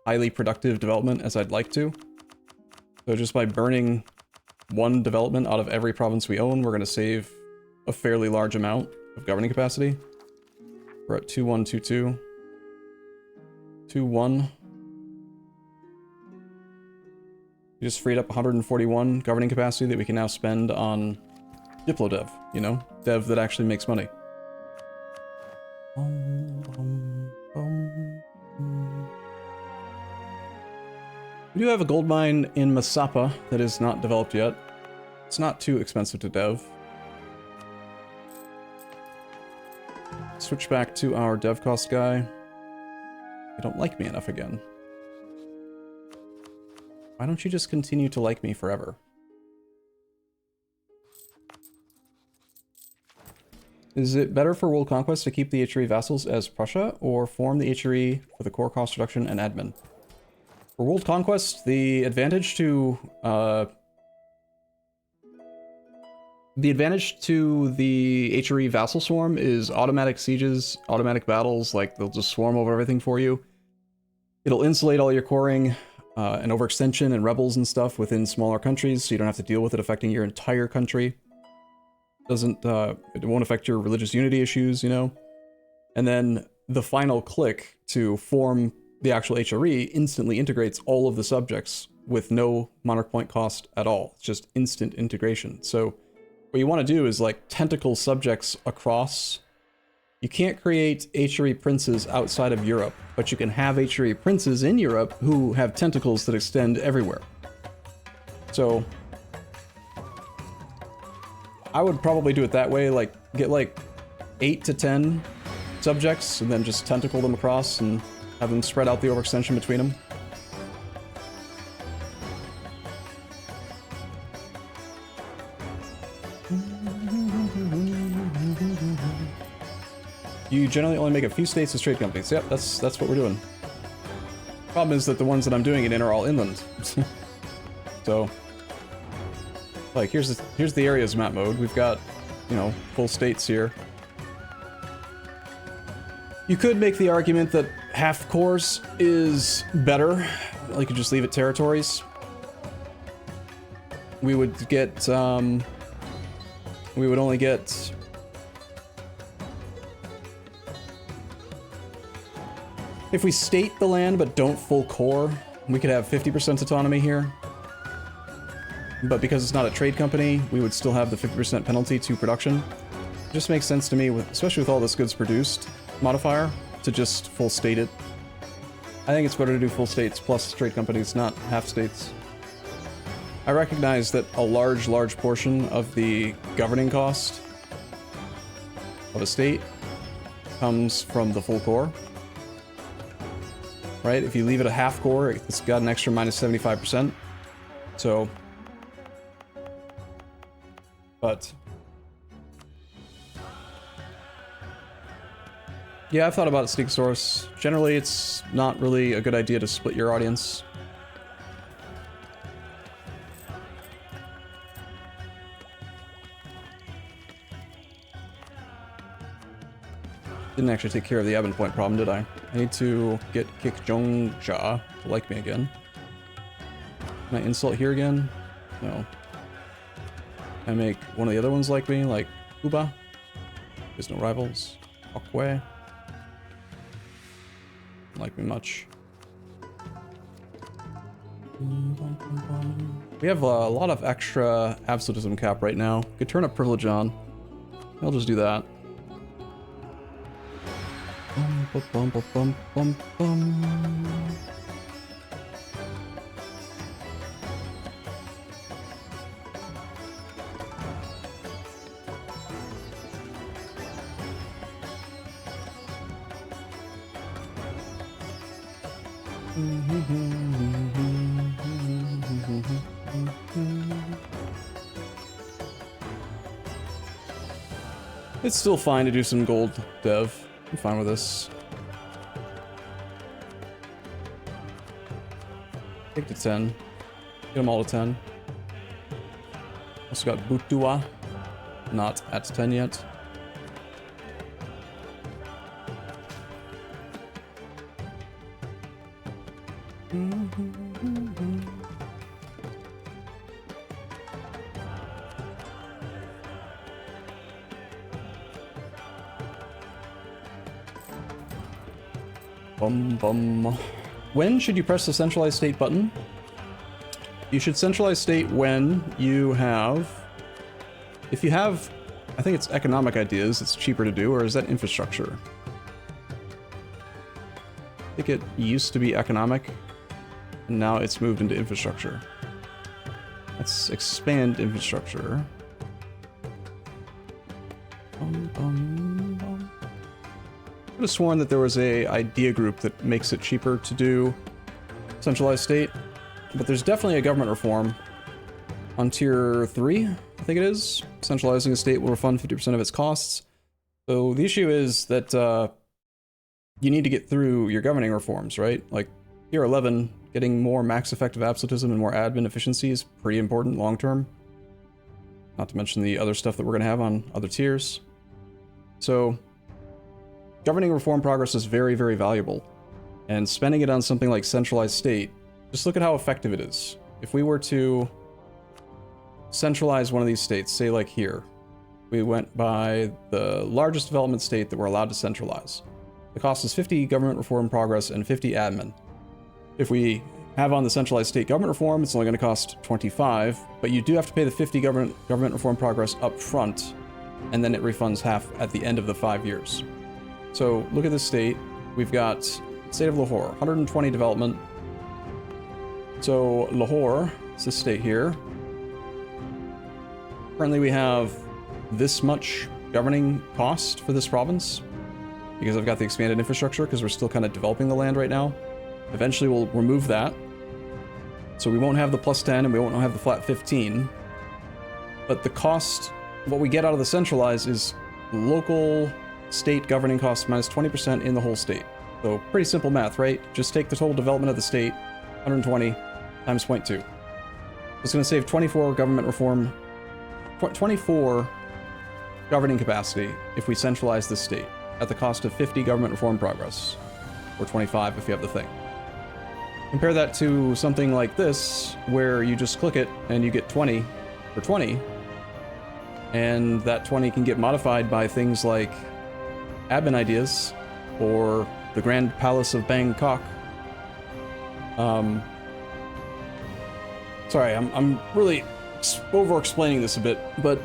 highly productive development as I'd like to. So just by burning one development out of every province we own, we're going to save a fairly large amount of governing capacity. We're at 2122. 21. We just freed up 141 governing capacity that we can now spend on Diplo dev, you know? Dev that actually makes money. We do have a gold mine in Masapa that is not developed yet. It's not too expensive to dev. Switch back to our dev cost guy. They don't like me enough again. Why don't you just continue to like me forever? Is it better for world conquest to keep the HRE vassals as Prussia, or form the HRE for the core cost reduction and admin? For world conquest, the advantage to the HRE vassal swarm is automatic sieges, automatic battles, like they'll just swarm over everything for you. It'll insulate all your coring and overextension and rebels and stuff within smaller countries, so you don't have to deal with it affecting your entire country. It won't affect your religious unity issues, you know? And then the final click to form the actual HRE instantly integrates all of the subjects with no monarch point cost at all. It's just instant integration. So what you want to do is like tentacle subjects across. You can't create HRE princes outside of Europe, but you can have HRE princes in Europe who have tentacles that extend everywhere. So I would probably do it that way, like get like 8 to 10 subjects and then just tentacle them across and have them spread out the overextension between them. You generally only make a few states as trade companies. Yep, that's what we're doing. Problem is that the ones that I'm doing it in are all inland. So, like, here's the areas map mode. We've got, you know, full states here. You could make the argument that half cores is better. You could just leave it territories. We would get, we would only get... If we state the land but don't full core, we could have 50% autonomy here. But because it's not a trade company, we would still have the 50% penalty to production. It just makes sense to me, especially with all this goods produced modifier, to just full state it. I think it's better to do full states plus trade companies, not half states. I recognize that a large portion of the governing cost of a state comes from the full core. Right? If you leave it a half core, it's got an extra minus 75%. So, but yeah, I've thought about Sneak Source. Generally, it's not really a good idea to split your audience. Didn't actually take care of the admin point problem, did I? I need to get Kikjongja to like me again. Can I insult here again? No. Can I make one of the other ones like me, like Uba? There's no rivals. Okwe. Don't like me much. We have a lot of extra absolutism cap right now. Could turn up privilege on. I'll just do that. Bum, bum, bum, bum, bum. It's still fine to do some gold dev. I'm fine with this. Take to 10. Get them all to 10. Also got Butua. Not at 10 yet. Bum bum. When should you press the centralized state button? You should centralize state when you have... If you have... I think it's economic ideas, it's cheaper to do, or is that infrastructure? I think it used to be economic, and now it's moved into infrastructure. Let's expand infrastructure. Bum, bum, bum. I could have sworn that there was a idea group that makes it cheaper to do centralized state, but there's definitely a government reform on tier 3, I think it is. Centralizing a state will refund 50% of its costs. So the issue is that you need to get through your governing reforms, right? Like tier 11, getting more max effective absolutism and more admin efficiency is pretty important long term. Not to mention the other stuff that we're going to have on other tiers. So governing reform progress is very, very valuable, and spending it on something like centralized state, just look at how effective it is. If we were to centralize one of these states, say like here, we went by the largest development state that we're allowed to centralize. The cost is 50 government reform progress and 50 admin. If we have on the centralized state government reform, it's only going to cost 25, but you do have to pay the 50 government reform progress up front, and then it refunds half at the end of the 5 years. So look at this state. We've got state of Lahore, 120 development. So Lahore, it's this state here. Currently we have this much governing cost for this province because I've got the expanded infrastructure because we're still kind of developing the land right now. Eventually we'll remove that. So we won't have the plus 10 and we won't have the flat 15. But the cost, what we get out of the centralized is local state governing costs minus 20% in the whole state. So pretty simple math, right? Just take the total development of the state, 120 times 0.2. It's going to save 24 government reform, 24 governing capacity if we centralize this state at the cost of 50 government reform progress, or 25 if you have the thing. Compare that to something like this, where you just click it and you get 20 for 20, and that 20 can get modified by things like admin ideas, or the Grand Palace of Bangkok. Sorry, I'm really over-explaining this a bit, but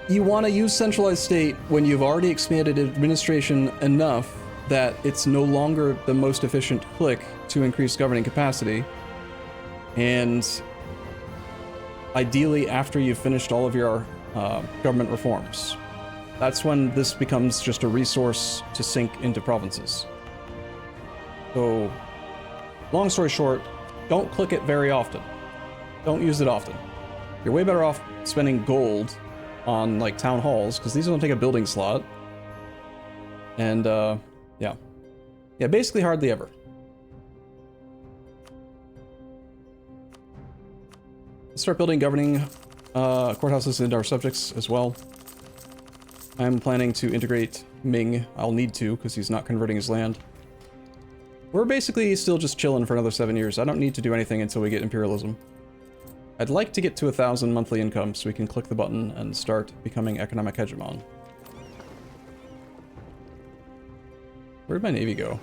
you want to use centralized state when you've already expanded administration enough that it's no longer the most efficient click to increase governing capacity, and ideally after you've finished all of your government reforms. That's when this becomes just a resource to sink into provinces. So, long story short, don't click it very often. Don't use it often. You're way better off spending gold on, like, town halls, because these don't take a building slot. And, yeah. Yeah, basically hardly ever. Let's start building governing courthouses into our subjects as well. I'm planning to integrate Ming. I'll need to, because he's not converting his land. We're basically still just chilling for another 7 years. I don't need to do anything until we get imperialism. I'd like to get to 1,000 monthly income so we can click the button and start becoming economic hegemon. Where'd my navy go?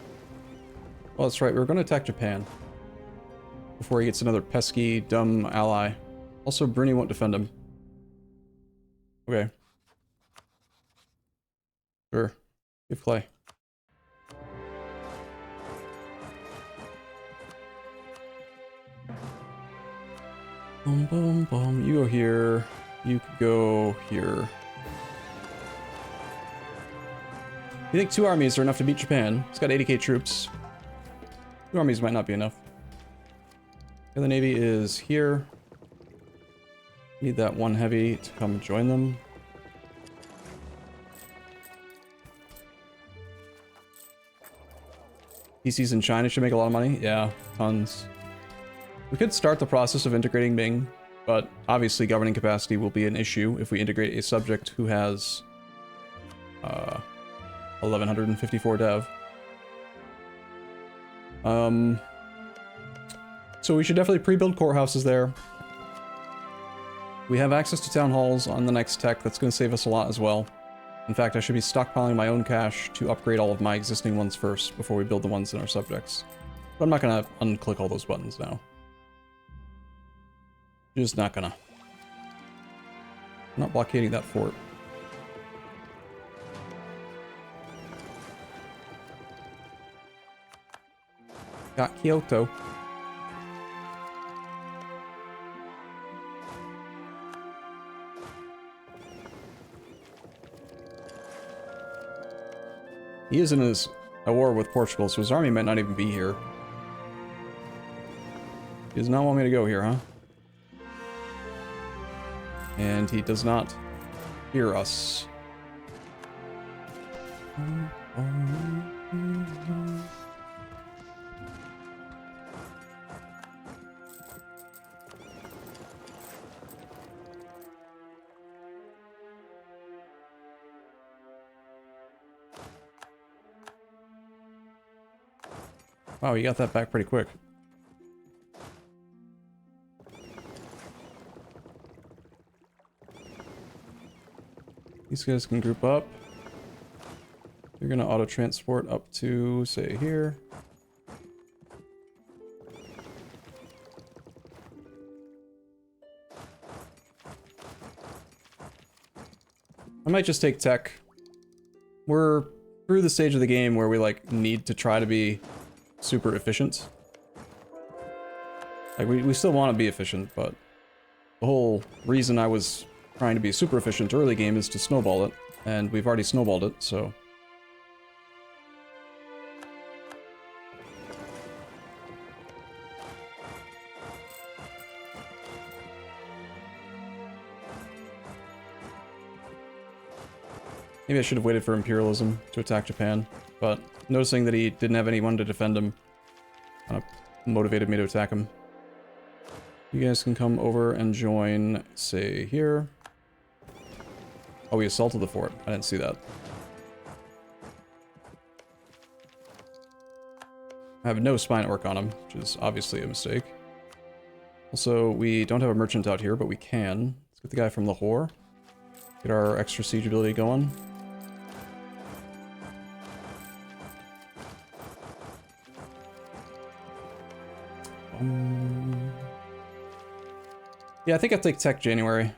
Well, that's right, we were going to attack Japan before he gets another pesky, dumb ally. Also, Bruni won't defend him. Okay. Sure. Give Clay. Boom, boom, boom. You go here. You could go here. You think 2 armies are enough to beat Japan? It's got 80k troops. 2 armies might not be enough. The navy is here. Need that 1 heavy to come join them. PCs in China should make a lot of money. Yeah, tons. We could start the process of integrating Ming, but obviously governing capacity will be an issue if we integrate a subject who has 1154 dev. So we should definitely pre-build courthouses there. We have access to town halls on the next tech. That's going to save us a lot as well. In fact, I should be stockpiling my own cash to upgrade all of my existing ones first before we build the ones in our subjects. But I'm not going to unclick all those buttons now. Just not gonna. I'm not blockading that fort. Got Kyoto. He is in a war with Portugal, so his army might not even be here. He does not want me to go here, huh? And he does not hear us. Wow, you got that back pretty quick. These guys can group up. You're gonna auto-transport up to, say, here. I might just take tech. We're through the stage of the game where we, like, need to try to be super efficient. Like, we still want to be efficient, but the whole reason I was trying to be super efficient early game is to snowball it, and we've already snowballed it, so... Maybe I should have waited for imperialism to attack Japan, but noticing that he didn't have anyone to defend him kind of motivated me to attack him. You guys can come over and join, say, here. Oh, we assaulted the fort. I didn't see that. I have no spy network on him, which is obviously a mistake. Also, we don't have a merchant out here, but we can. Let's get the guy from Lahore. Get our extra siege ability going. Yeah, I think I'll take tech January.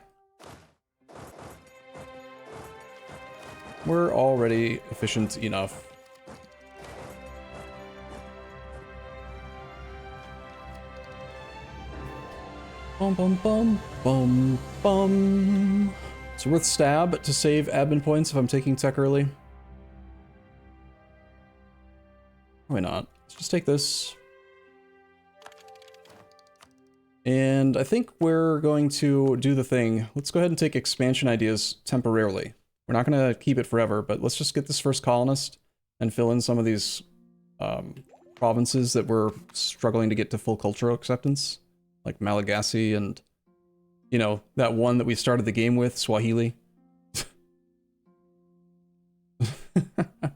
We're already efficient enough. Bum bum bum bum bum. It's worth stab to save admin points if I'm taking tech early. Why not? Let's just take this. And I think we're going to do the thing. Let's go ahead and take expansion ideas temporarily. We're not going to keep it forever, but let's just get this first colonist and fill in some of these provinces that we're struggling to get to full cultural acceptance. Like Malagasy and, you know, that one that we started the game with, Swahili. Out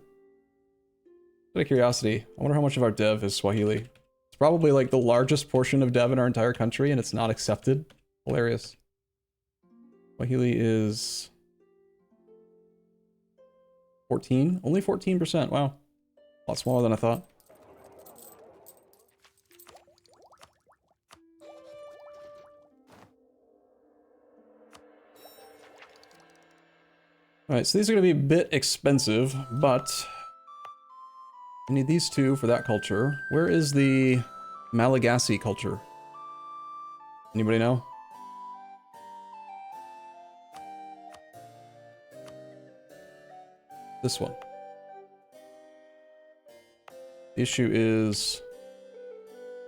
of curiosity, I wonder how much of our dev is Swahili. It's probably like the largest portion of dev in our entire country and it's not accepted. Hilarious. Swahili is 14? Only 14%, wow. A lot smaller than I thought. Alright, so these are going to be a bit expensive, but I need these two for that culture. Where is the Malagasy culture? Anybody know? This one. The issue is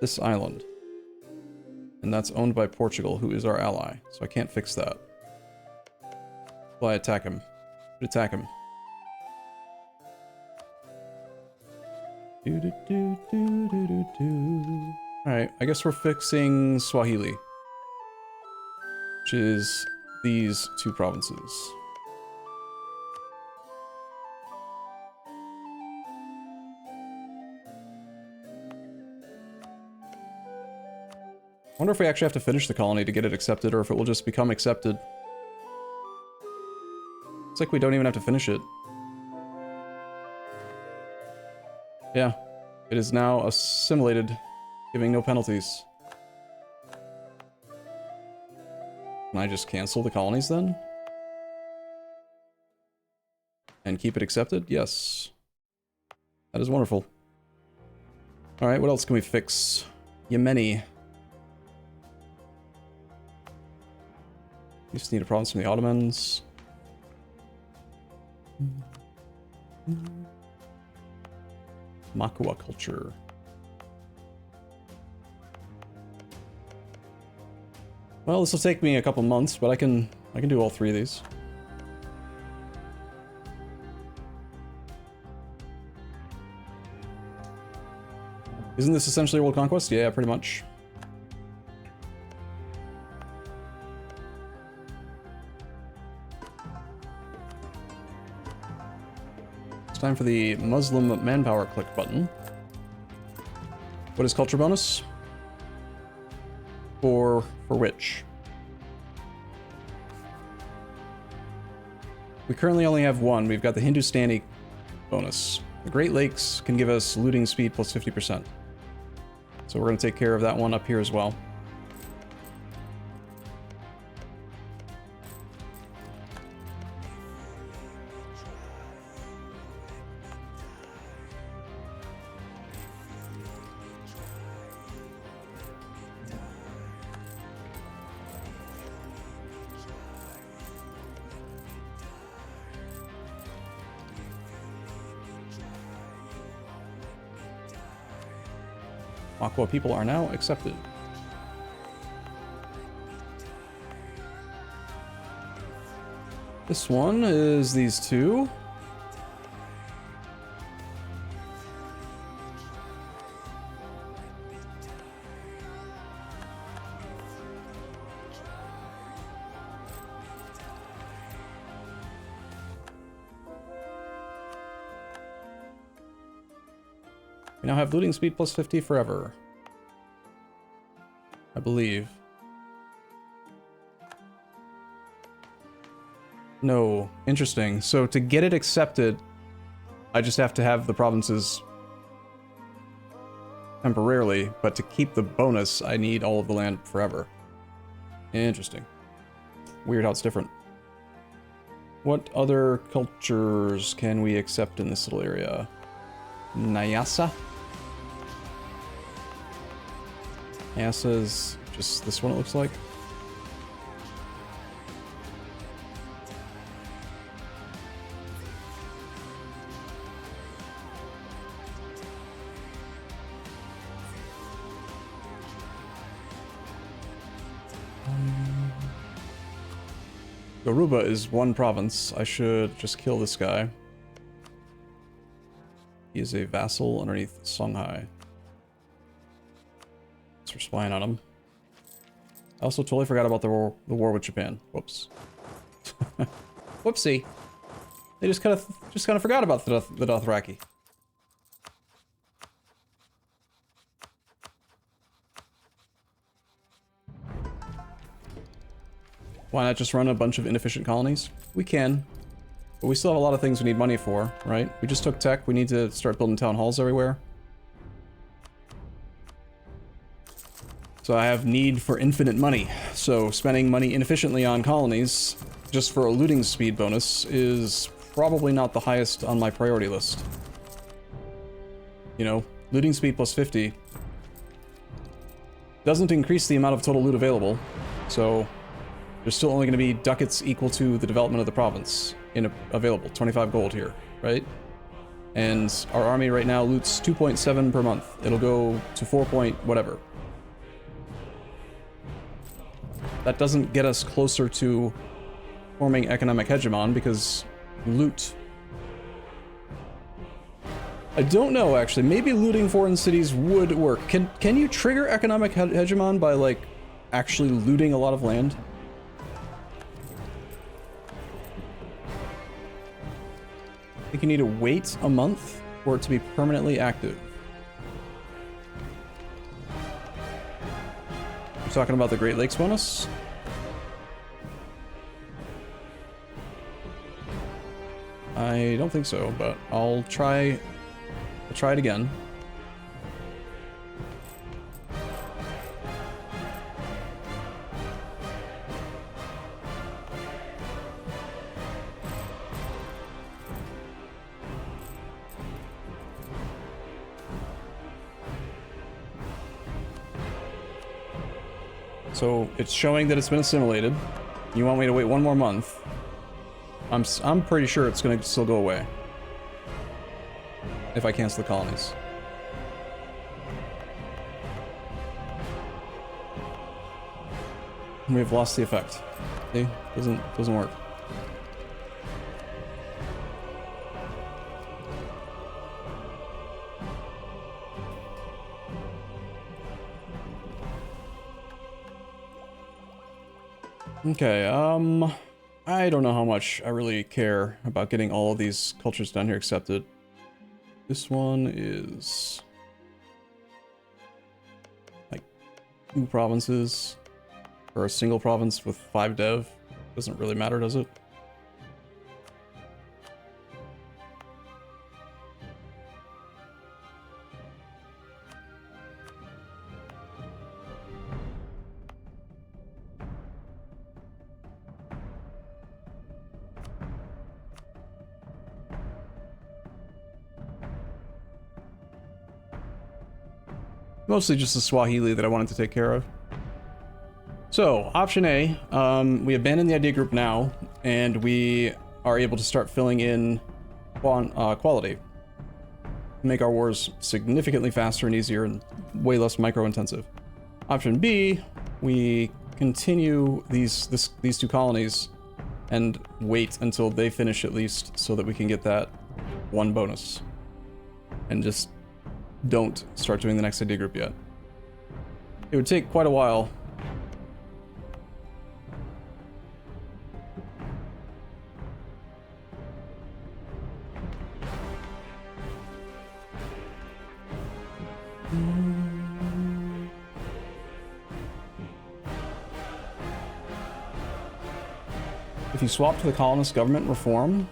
this island. And that's owned by Portugal, who is our ally. So I can't fix that. Well, I attack him. Attack him. Alright, I guess we're fixing Swahili. Which is these two provinces. I wonder if we actually have to finish the colony to get it accepted, or if it will just become accepted. It's like we don't even have to finish it. Yeah, it is now assimilated, giving no penalties. Can I just cancel the colonies then? And keep it accepted? Yes. That is wonderful. Alright, what else can we fix? Yemeni. We just need a province from the Ottomans. Makua culture. Well, this will take me a couple months, but I can do all three of these. Isn't this essentially world conquest? Yeah, pretty much. Time for the Muslim manpower click button. What is culture bonus? For which? We currently only have one. We've got the Hindustani bonus. The Great Lakes can give us looting speed plus 50%. So we're going to take care of that one up here as well. Aqua people are now accepted. This one is these two. We now have looting speed plus 50 forever. I believe. No. Interesting. So to get it accepted, I just have to have the provinces temporarily, but to keep the bonus, I need all of the land forever. Interesting. Weird how it's different. What other cultures can we accept in this little area? Nyasa? Nyasa is just this one, it looks like. Aruba is one province. I should just kill this guy. He is a vassal underneath Songhai. Thanks for spying on him. I also totally forgot about the war with Japan. Whoops. Whoopsie. They just kind of forgot about the Dothraki. Why not just run a bunch of inefficient colonies? We can. But we still have a lot of things we need money for, right? We just took tech. We need to start building town halls everywhere. So I have need for infinite money. So spending money inefficiently on colonies just for a looting speed bonus is probably not the highest on my priority list. You know, looting speed plus 50 doesn't increase the amount of total loot available. So there's still only going to be ducats equal to the development of the province available. 25 gold here, right? And our army right now loots 2.7 per month. It'll go to 4 point whatever. That doesn't get us closer to forming economic hegemon because loot. I don't know, actually. Maybe looting foreign cities would work. Can you trigger economic hegemon by, like, actually looting a lot of land? I think you need to wait a month for it to be permanently active. You're talking about the Great Lakes bonus? I don't think so, but I'll try it again. So it's showing that it's been assimilated. You want me to wait one more month? I'm pretty sure it's gonna still go away if I cancel the colonies. We've lost the effect. See? Doesn't work. Okay, I don't know how much I really care about getting all of these cultures down here accepted. This one is like 2 provinces, or a single province with 5 dev. Doesn't really matter, does it? Mostly just the Swahili that I wanted to take care of. So, option A, we abandon the idea group now, and we are able to start filling in quality. Make our wars significantly faster and easier and way less micro-intensive. Option B, we continue these 2 colonies and wait until they finish at least so that we can get that 1 bonus. And just don't start doing the next idea group yet. It would take quite a while. If you swap to the colonist government reform,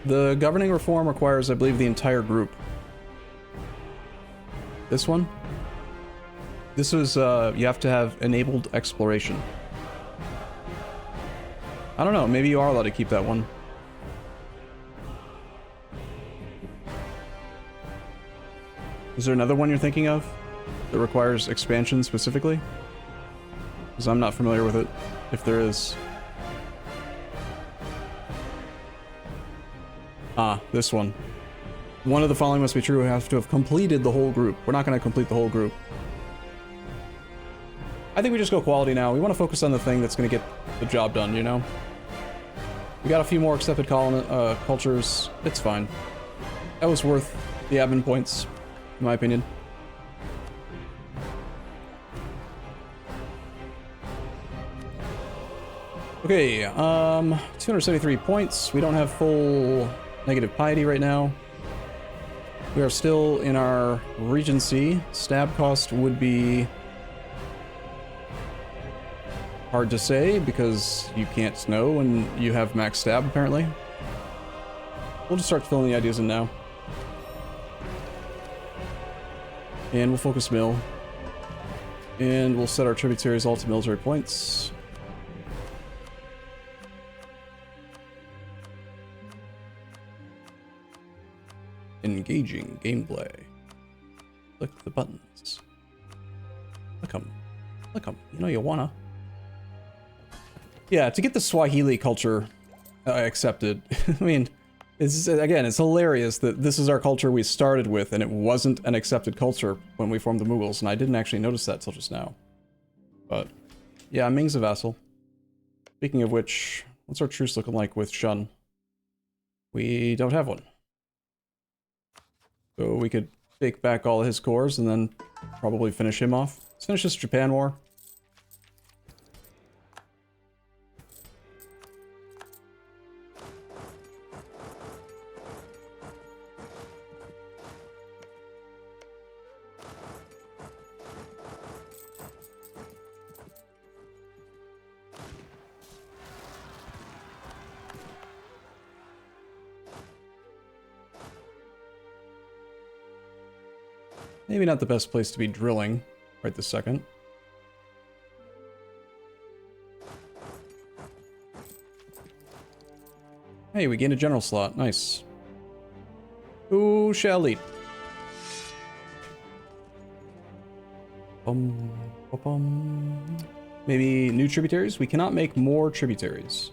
the governing reform requires, I believe, the entire group. This one? This was, you have to have enabled exploration. I don't know, maybe you are allowed to keep that one. Is there another one you're thinking of that requires expansion specifically? Because I'm not familiar with it, if there is. Ah, this one. One of the following must be true. We have to have completed the whole group. We're not going to complete the whole group. I think we just go quality now. We want to focus on the thing that's going to get the job done, you know? We got a few more accepted cultures. It's fine. That was worth the admin points, in my opinion. Okay, 273 points. We don't have full negative piety right now. We are still in our regency. Stab cost would be hard to say because you can't know when you have max stab, apparently. We'll just start filling the ideas in now. And we'll focus mill. And we'll set our tributaries all to military points. Engaging gameplay. Click the buttons. Click them. Click them. You know you wanna. Yeah, to get the Swahili culture accepted, I mean, it's hilarious that this is our culture we started with, and it wasn't an accepted culture when we formed the Mughals, and I didn't actually notice that till just now. But, yeah, Ming's a vassal. Speaking of which, what's our truce looking like with Shun? We don't have one. So we could take back all of his cores and then probably finish him off. Let's finish this Japan war. Maybe not the best place to be drilling right this second. Hey, we gained a general slot. Nice. Who shall lead? Maybe new tributaries? We cannot make more tributaries.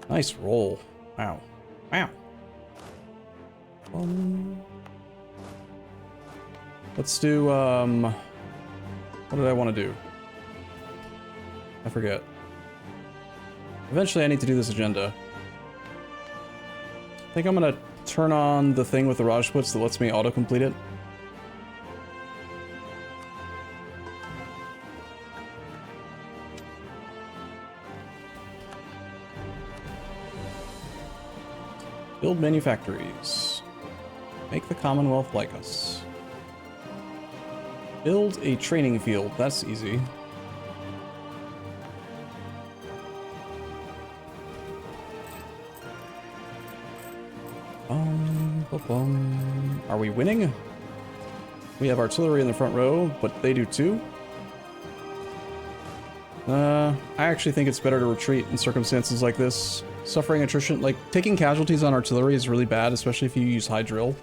Nice roll. Wow. Wow. Let's do, what did I want to do? I forget. Eventually I need to do this agenda. I think I'm gonna turn on the thing with the Rajputs that lets me auto-complete it. Build manufactories. Make the Commonwealth like us. Build a training field. That's easy. Are we winning? We have artillery in the front row, but they do too. I actually think it's better to retreat in circumstances like this. Suffering attrition, like, taking casualties on artillery is really bad, especially if you use high drill.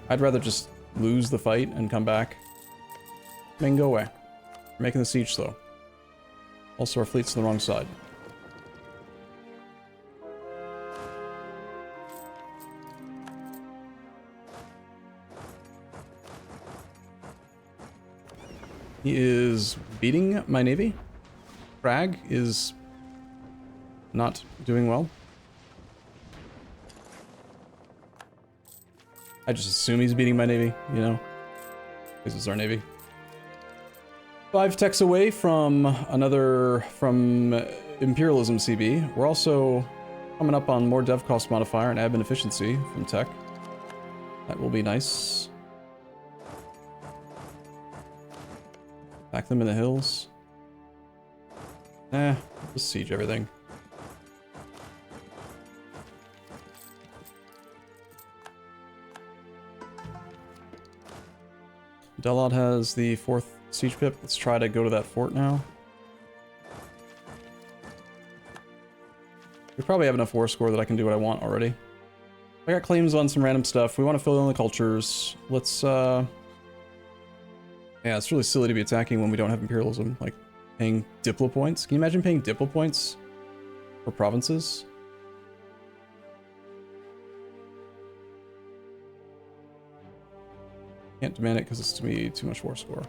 I'd rather just lose the fight and come back. Then go away. We're making the siege slow. Also, our fleet's on the wrong side. He is beating my navy. Prague is not doing well. I just assume he's beating my navy, you know? This is our navy. 5 techs away from Imperialism CB. We're also coming up on more dev cost modifier and admin efficiency from tech. That will be nice. Back them in the hills. Just siege everything. Delod has the 4th siege pip. Let's try to go to that fort now. We probably have enough war score that I can do what I want already. I got claims on some random stuff. We want to fill in the cultures. Let's, yeah, it's really silly to be attacking when we don't have imperialism. Like, paying Diplo points. Can you imagine paying Diplo points for provinces? Can't demand it because it's to me too much war score.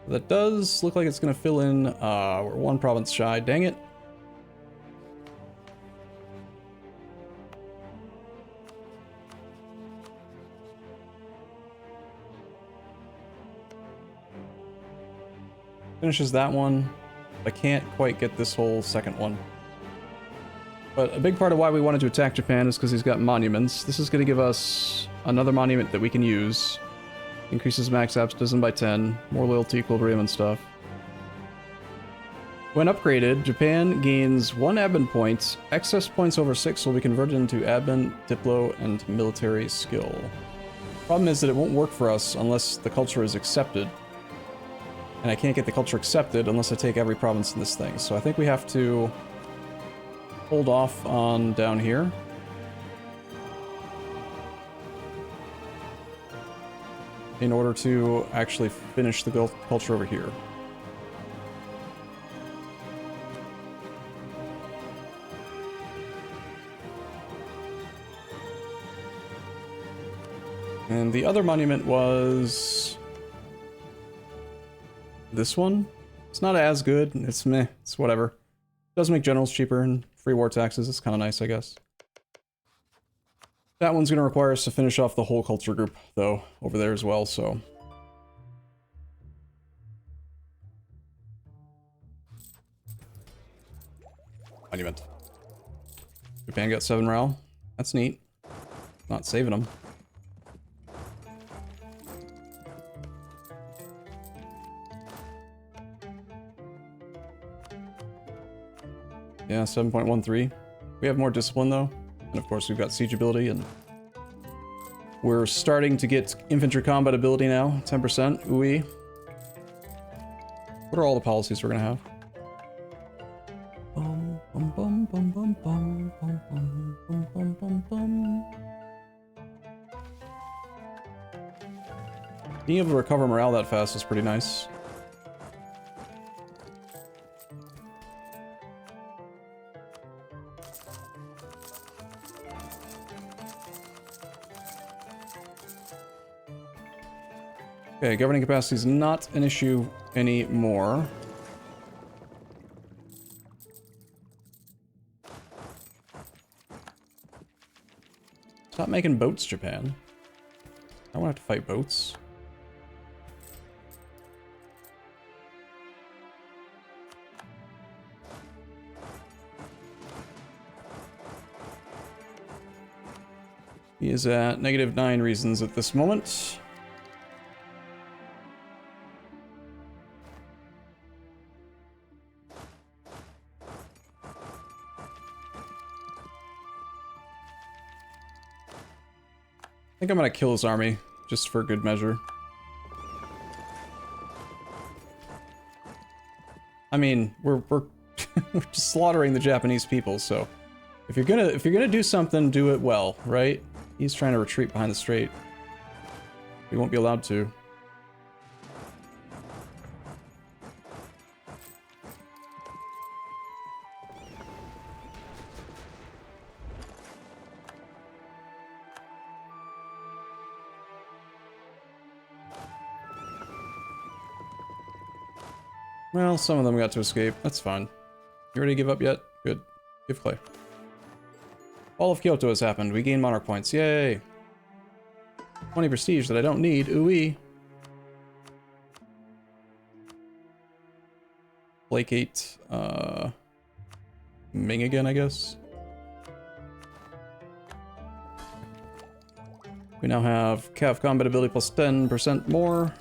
That does look like it's gonna fill in, we're one province shy, dang it. Finishes that one. I can't quite get this whole second one. But a big part of why we wanted to attack Japan is because he's got monuments. This is going to give us another monument that we can use. Increases max abscism by 10, more loyalty equilibrium and stuff. When upgraded, Japan gains 1 admin point. Excess points over 6 will be converted into admin, diplo, and military skill. Problem is that it won't work for us unless the culture is accepted. And I can't get the culture accepted unless I take every province in this thing. So I think we have to hold off on down here. In order to actually finish the culture over here. And the other monument was this one. It's not as good. It's meh. It's whatever. It does make generals cheaper and free war taxes. It's kind of nice, I guess. That one's going to require us to finish off the whole culture group, though, over there as well, so... Monument. Japan got 7 morale. That's neat. Not saving them. Yeah, 7.13. We have more discipline, though. And of course, we've got siege ability, and we're starting to get infantry combat ability now. 10%. Ooh-wee. What are all the policies we're gonna have? Bum, bum, bum, bum, bum, bum, bum, bum, bum, bum, bum, bum. Being able to recover morale that fast is pretty nice. Okay, governing capacity is not an issue anymore. Stop making boats, Japan. I don't want to have to fight boats. He is at -9 reasons at this moment. I think I'm gonna kill his army, just for good measure. I mean, we're we're just slaughtering the Japanese people, so if you're gonna do something, do it well, right? He's trying to retreat behind the strait. We won't be allowed to. Well, some of them got to escape. That's fine. You ready to give up yet? Good. Give clay. All of Kyoto has happened. We gain monarch points. Yay! 20 prestige that I don't need. Ooh-wee. Placate, Ming again, I guess. We now have Cav combat ability plus 10% more.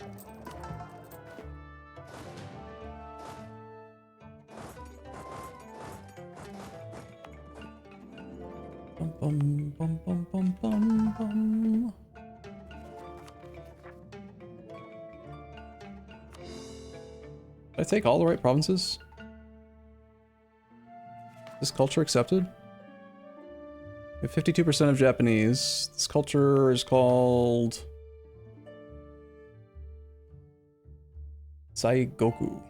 Bum, bum, bum, bum, bum, bum. Did I take all the right provinces? This culture accepted? We have 52% of Japanese. This culture is called Saigoku.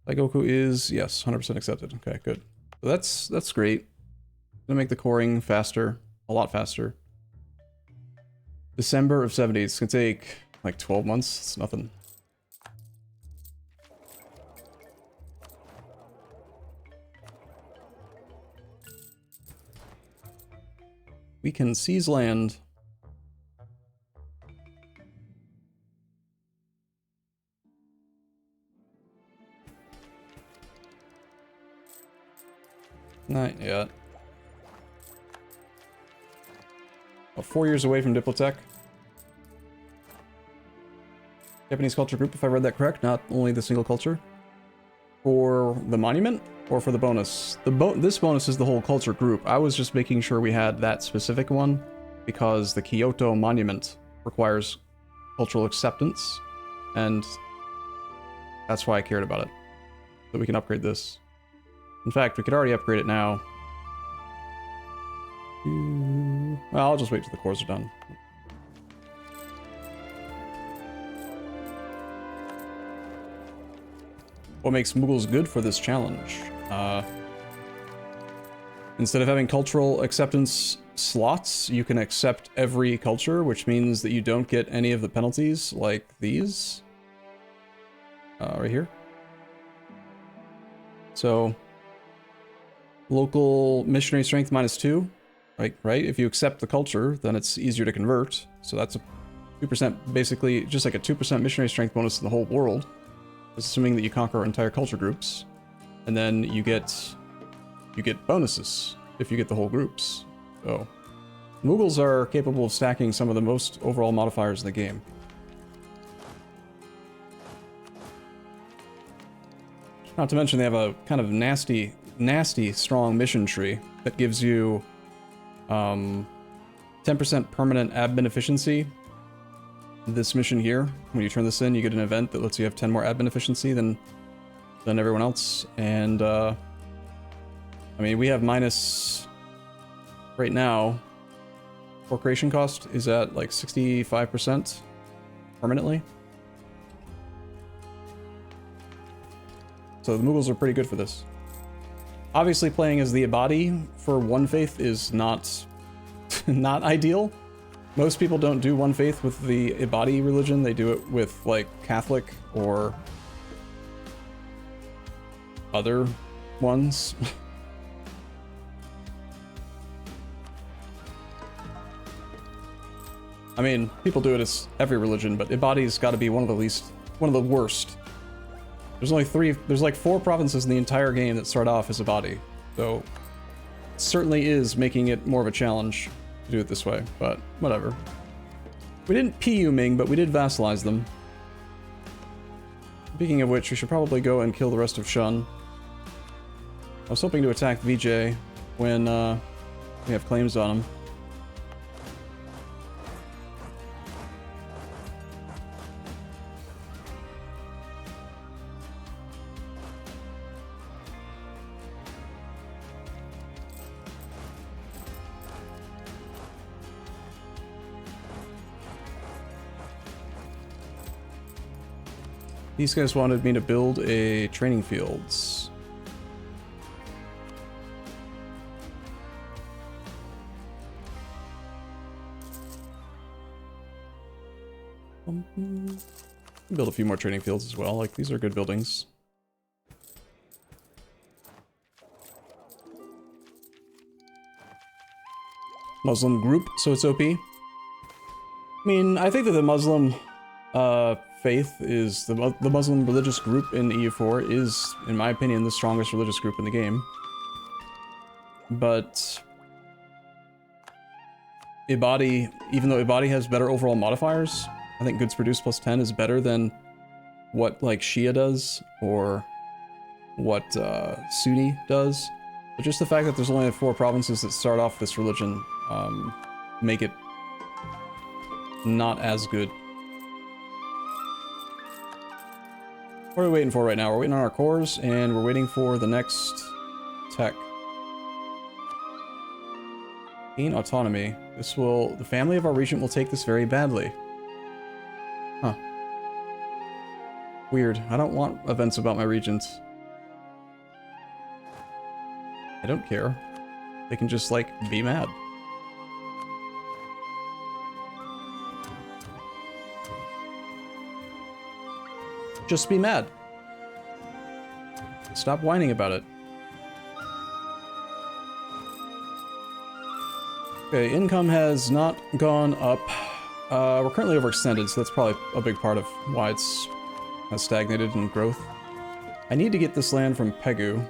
Saigoku is, yes, 100% accepted. Okay, good. So that's great. Gonna make the coring faster, a lot faster. December of 70. It's gonna take like 12 months. It's nothing. We can seize land. Not yet. About 4 years away from Diplotech. Japanese culture group, if I read that correct, not only the single culture. For the monument, or for the bonus? This bonus is the whole culture group. I was just making sure we had that specific one, because the Kyoto monument requires cultural acceptance, and that's why I cared about it. So we can upgrade this. In fact, we could already upgrade it now. Well, I'll just wait till the cores are done. What makes Mughals good for this challenge? Instead of having cultural acceptance slots, you can accept every culture, which means that you don't get any of the penalties, like these. Right here. So, local missionary strength -2, right? If you accept the culture, then it's easier to convert. So that's a 2%, basically just like a 2% missionary strength bonus in the whole world, assuming that you conquer entire culture groups. And then you get bonuses if you get the whole groups. So, Mughals are capable of stacking some of the most overall modifiers in the game. Not to mention they have a kind of nasty strong mission tree that gives you 10% permanent admin efficiency. This mission here, when you turn this in, you get an event that lets you have 10 more admin efficiency than everyone else. And I mean, we have minus right now. Core creation cost is at like 65% permanently. So the Mughals are pretty good for this. Obviously, playing as the Ibadi for one faith is not ideal. Most people don't do one faith with the Ibadi religion. They do it with like Catholic or other ones. I mean, people do it as every religion, but Ibadi's got to be one of the worst. There's like 4 provinces in the entire game that start off as Ibadi, so it certainly is making it more of a challenge to do it this way, but whatever. We didn't PU Ming, but we did vassalize them. Speaking of which, we should probably go and kill the rest of Shun. I was hoping to attack VJ when we have claims on him. These guys wanted me to build a training fields. Build a few more training fields as well. Like, these are good buildings. Muslim group, so it's OP. I mean, I think that the Muslim faith is the Muslim religious group in EU4 is, in my opinion, the strongest religious group in the game. But Ibadi, even though Ibadi has better overall modifiers, I think goods produced plus 10 is better than what like Shia does or what Sunni does. But just the fact that there's only 4 provinces that start off this religion make it not as good. What are we waiting for right now? We're waiting on our cores, and we're waiting for the next tech. Gain autonomy. The family of our regent will take this very badly. Huh. Weird. I don't want events about my regents. I don't care. They can just, like, be mad. Just be mad. Stop whining about it. Okay, income has not gone up. We're currently overextended, so that's probably a big part of why it's has stagnated in growth. I need to get this land from Pegu,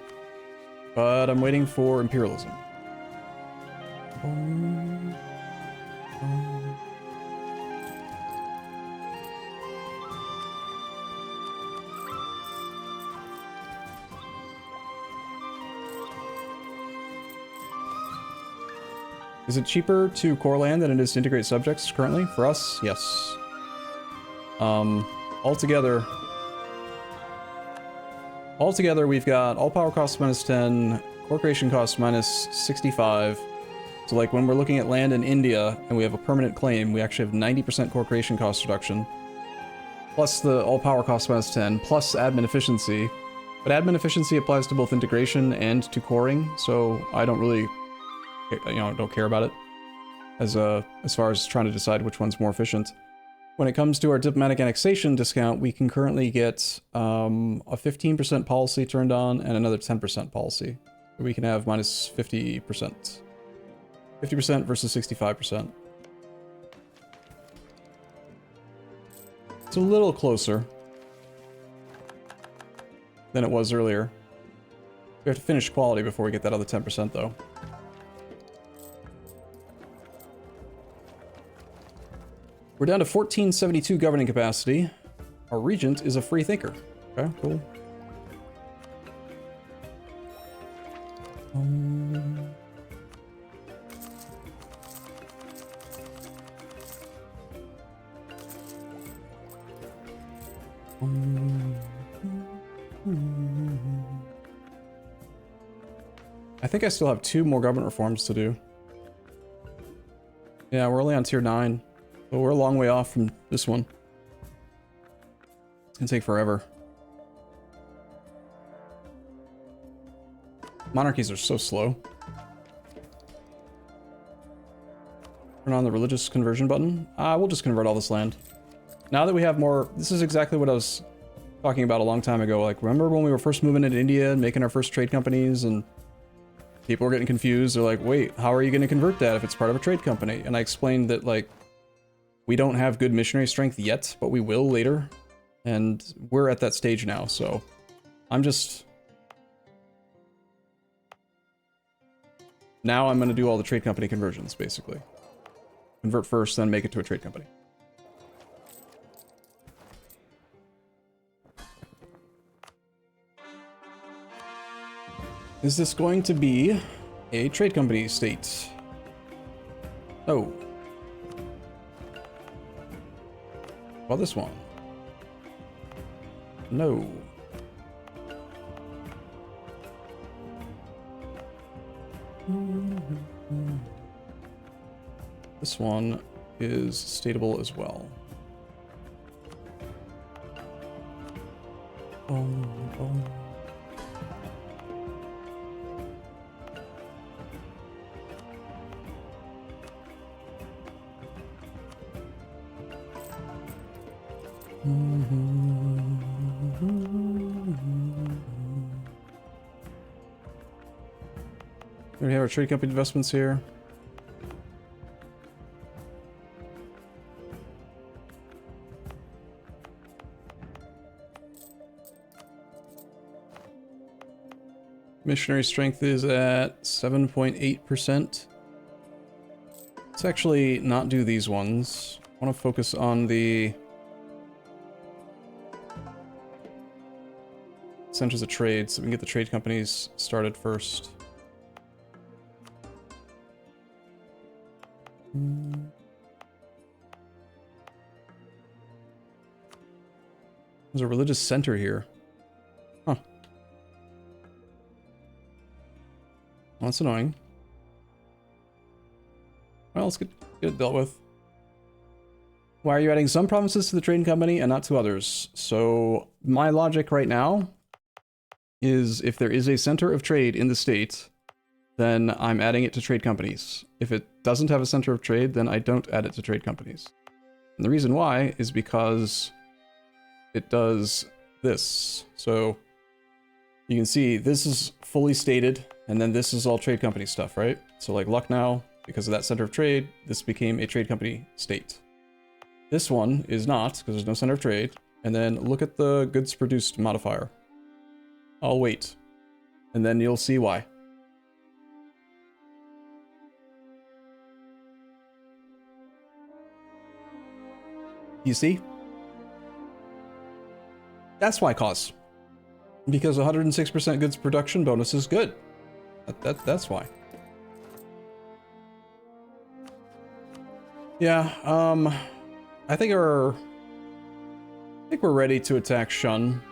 but I'm waiting for imperialism. Is it cheaper to core land than it is to integrate subjects currently? For us, yes. Altogether, we've got all power costs -10, core creation costs -65. So like when we're looking at land in India and we have a permanent claim, we actually have 90% core creation cost reduction. Plus the all power costs -10, plus admin efficiency. But admin efficiency applies to both integration and to coring, so I don't really, don't care about it as far as trying to decide which one's more efficient. When it comes to our diplomatic annexation discount, we can currently get a 15% policy turned on and another 10% policy. We can have minus 50%. 50% versus 65%. It's a little closer than it was earlier. We have to finish quality before we get that other 10% though. We're down to 1472 governing capacity. Our regent is a free thinker. Okay, cool. I think I still have 2 more government reforms to do. Yeah, we're only on tier 9. But we're a long way off from this one. It's gonna take forever. Monarchies are so slow. Turn on the religious conversion button. We'll just convert all this land. Now that we have more, this is exactly what I was talking about a long time ago. Like, remember when we were first moving into India and making our first trade companies and people were getting confused? They're like, wait, how are you gonna convert that if it's part of a trade company? And I explained that, like, we don't have good missionary strength yet, but we will later. And we're at that stage now, so I'm just... Now I'm going to do all the trade company conversions, basically. Convert first, then make it to a trade company. Is this going to be a trade company state? Oh. Well, this one. No. This one is stateable as well. We have our trade company investments here. Missionary strength is at 7.8%. Let's actually not do these ones. I want to focus on the centers of trade so we can get the trade companies started first. There's a religious center here. Huh. Well, that's annoying. Well, let's get it dealt with. Why are you adding some provinces to the trading company and not to others? So my logic right now is if there is a center of trade in the state, then I'm adding it to trade companies. If it doesn't have a center of trade, then I don't add it to trade companies. And the reason why is because it does this. So you can see this is fully stated, and then this is all trade company stuff, right? So like Lucknow, because of that center of trade, this became a trade company state. This one is not, because there's no center of trade. And then look at the goods produced modifier. I'll wait. And then you'll see why. You see? That's why cause. Because 106% goods production bonus is good. That's why. Yeah, I think we're ready to attack Shun.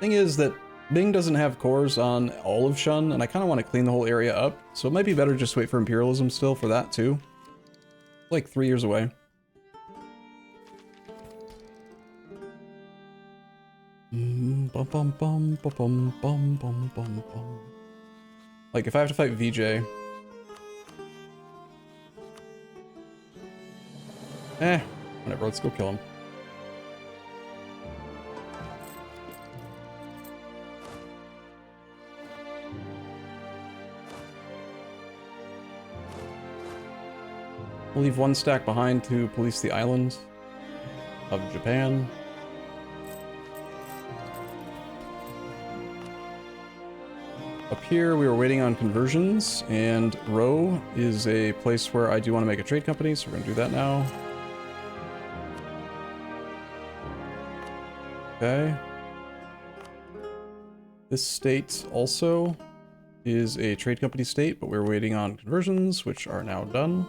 Thing is that Bing doesn't have cores on all of Shun, and I kind of want to clean the whole area up, so it might be better just wait for Imperialism still for that too. Like 3 years away. Like, if I have to fight VJ... whatever, let's go kill him. We'll leave one stack behind to police the island of Japan. Up here, we were waiting on conversions, and Row is a place where I do want to make a trade company, so we're going to do that now. Okay. This state also is a trade company state, but we're waiting on conversions, which are now done.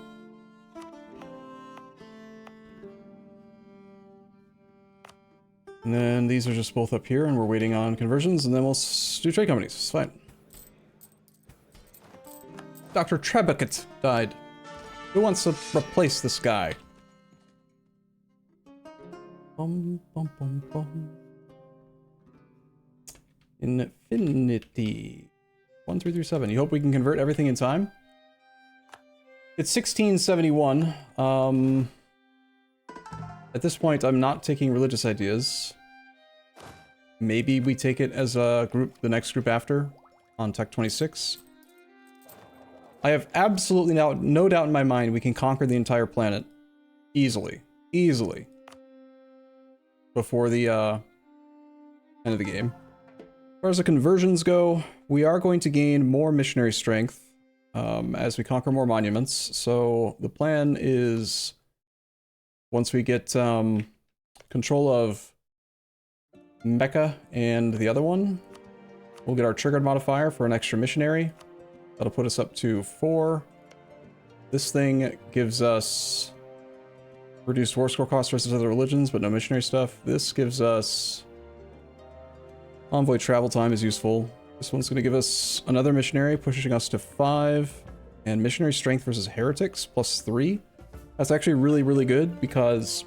And then these are just both up here, and we're waiting on conversions, and then we'll do trade companies. It's fine. Dr. Trebuchet died. Who wants to replace this guy? Bum, bum, bum, bum. Infinity. 1337. You hope we can convert everything in time? It's 1671. At this point, I'm not taking religious ideas. Maybe we take it as a group, the next group after, on Tech 26. I have absolutely no doubt in my mind we can conquer the entire planet. Easily. Easily. Before the end of the game. As far as the conversions go, we are going to gain more missionary strength as we conquer more monuments. So the plan is, once we get control of Mecca and the other one, we'll get our triggered modifier for an extra missionary. That'll put us up to 4. This thing gives us reduced war score cost versus other religions, but no missionary stuff. This gives us envoy travel time is useful. This one's going to give us another missionary, pushing us to 5. And missionary strength versus heretics, plus 3. That's actually really, really good, because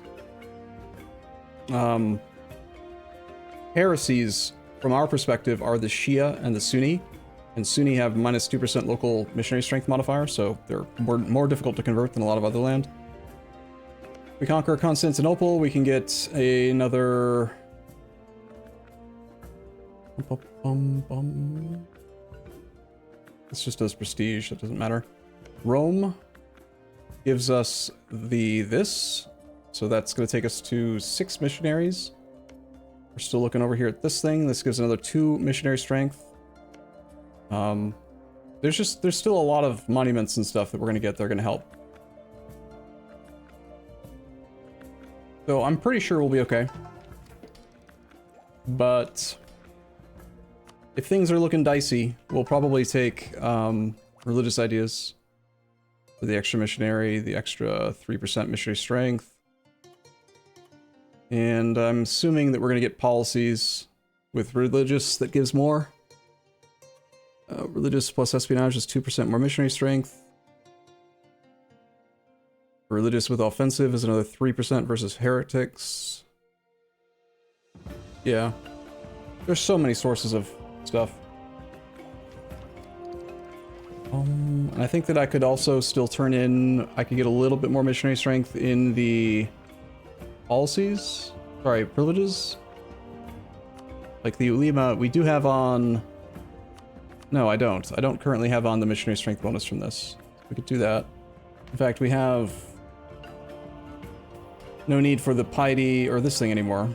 heresies, from our perspective, are the Shia and the Sunni. And Sunni have minus 2% local missionary strength modifier, so they're more difficult to convert than a lot of other land. We conquer Constantinople, we can get another... This just does prestige, that doesn't matter. Rome gives us this, so that's going to take us to 6 missionaries. We're still looking over here at this thing. This gives another 2 missionary strength. There's still a lot of monuments and stuff that we're going to get that are going to help. So I'm pretty sure we'll be okay. But if things are looking dicey, we'll probably take religious ideas for the extra missionary, the extra 3% missionary strength. And I'm assuming that we're going to get policies with religious that gives more. Religious plus espionage is 2% more missionary strength. Religious with offensive is another 3% versus heretics. Yeah. There's so many sources of stuff. And I think that I could also still turn in... I could get a little bit more missionary strength in the policies. Sorry, privileges. Like the Ulema, we do have on... No, I don't. I don't currently have on the missionary strength bonus from this. We could do that. In fact, we have no need for the Pate or this thing anymore.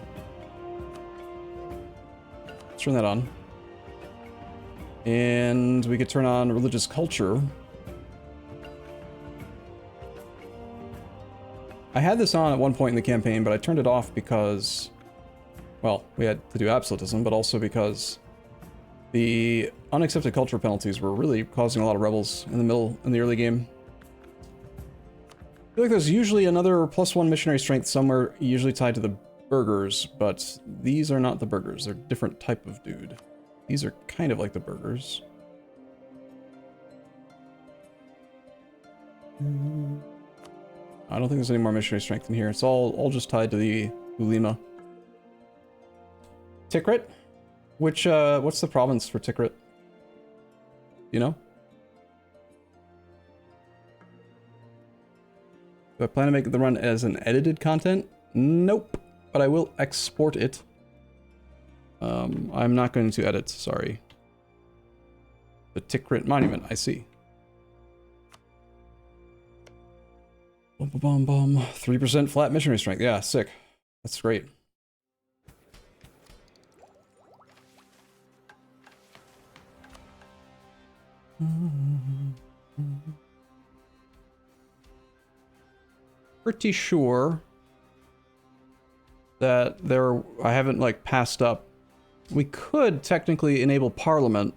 Let's turn that on. And we could turn on religious culture. I had this on at one point in the campaign, but I turned it off because, well, we had to do absolutism, but also because the unaccepted culture penalties were really causing a lot of rebels in the early game. I feel like there's usually another +1 missionary strength somewhere, usually tied to the burgers, but these are not the burgers. They're a different type of dude. These are kind of like the burgers. I don't think there's any more missionary strength in here. It's all just tied to the Ulema. Tikrit? Which, what's the province for Tikrit? You know? Do I plan to make the run as an edited content? Nope. But I will export it. I'm not going to edit, sorry. The Tikrit Monument, I see. Bum, bum, bum, bum. 3% flat missionary strength. Yeah, sick. That's great. Pretty sure that I haven't like passed up. We could technically enable Parliament,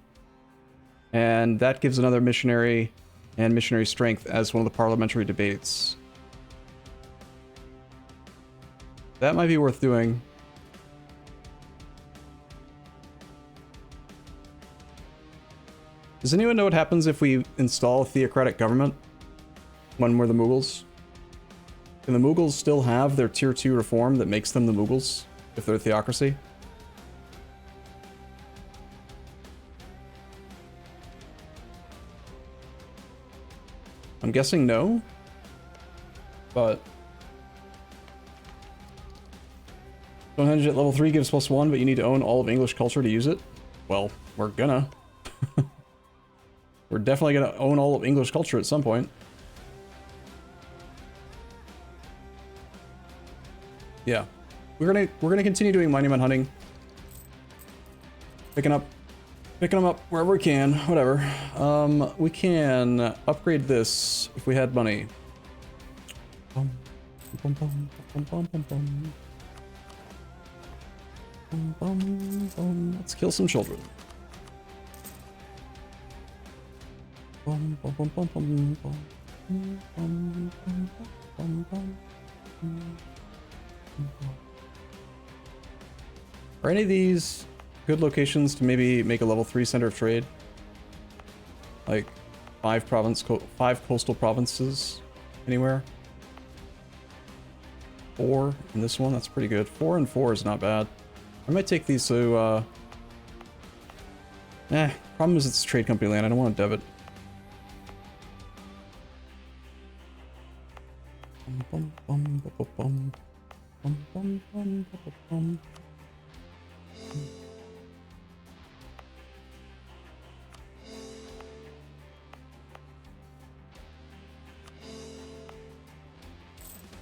and that gives another missionary and missionary strength as one of the parliamentary debates. That might be worth doing. Does anyone know what happens if we install a theocratic government when we're the Mughals? Can the Mughals still have their tier 2 reform that makes them the Mughals if they're a theocracy? I'm guessing no, but Stonehenge at level 3 gives +1, but you need to own all of English culture to use it. Well, we're gonna. We're definitely gonna own all of English culture at some point. Yeah, we're gonna continue doing monument hunting, picking them up wherever we can. Whatever. We can upgrade this if we had money. Let's kill some children. Are any of these good locations to maybe make a level 3 center of trade? Like 5 coastal provinces anywhere? 4 in this one, that's pretty good. 4 and 4 is not bad. I might take these to problem is it's trade company land. I don't want to debit.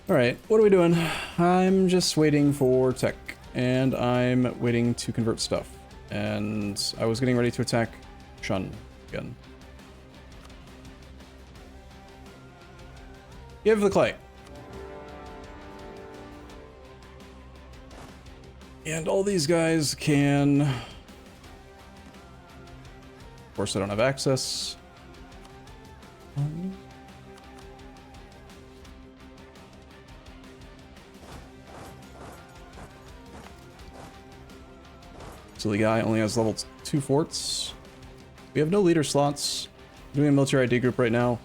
Alright, what are we doing? I'm just waiting for tech, and I'm waiting to convert stuff. And I was getting ready to attack Shun again. Give the clay. And all these guys can... Of course I don't have access. Silly guy only has level 2 forts. We have no leader slots. I'm doing a military ID group right now.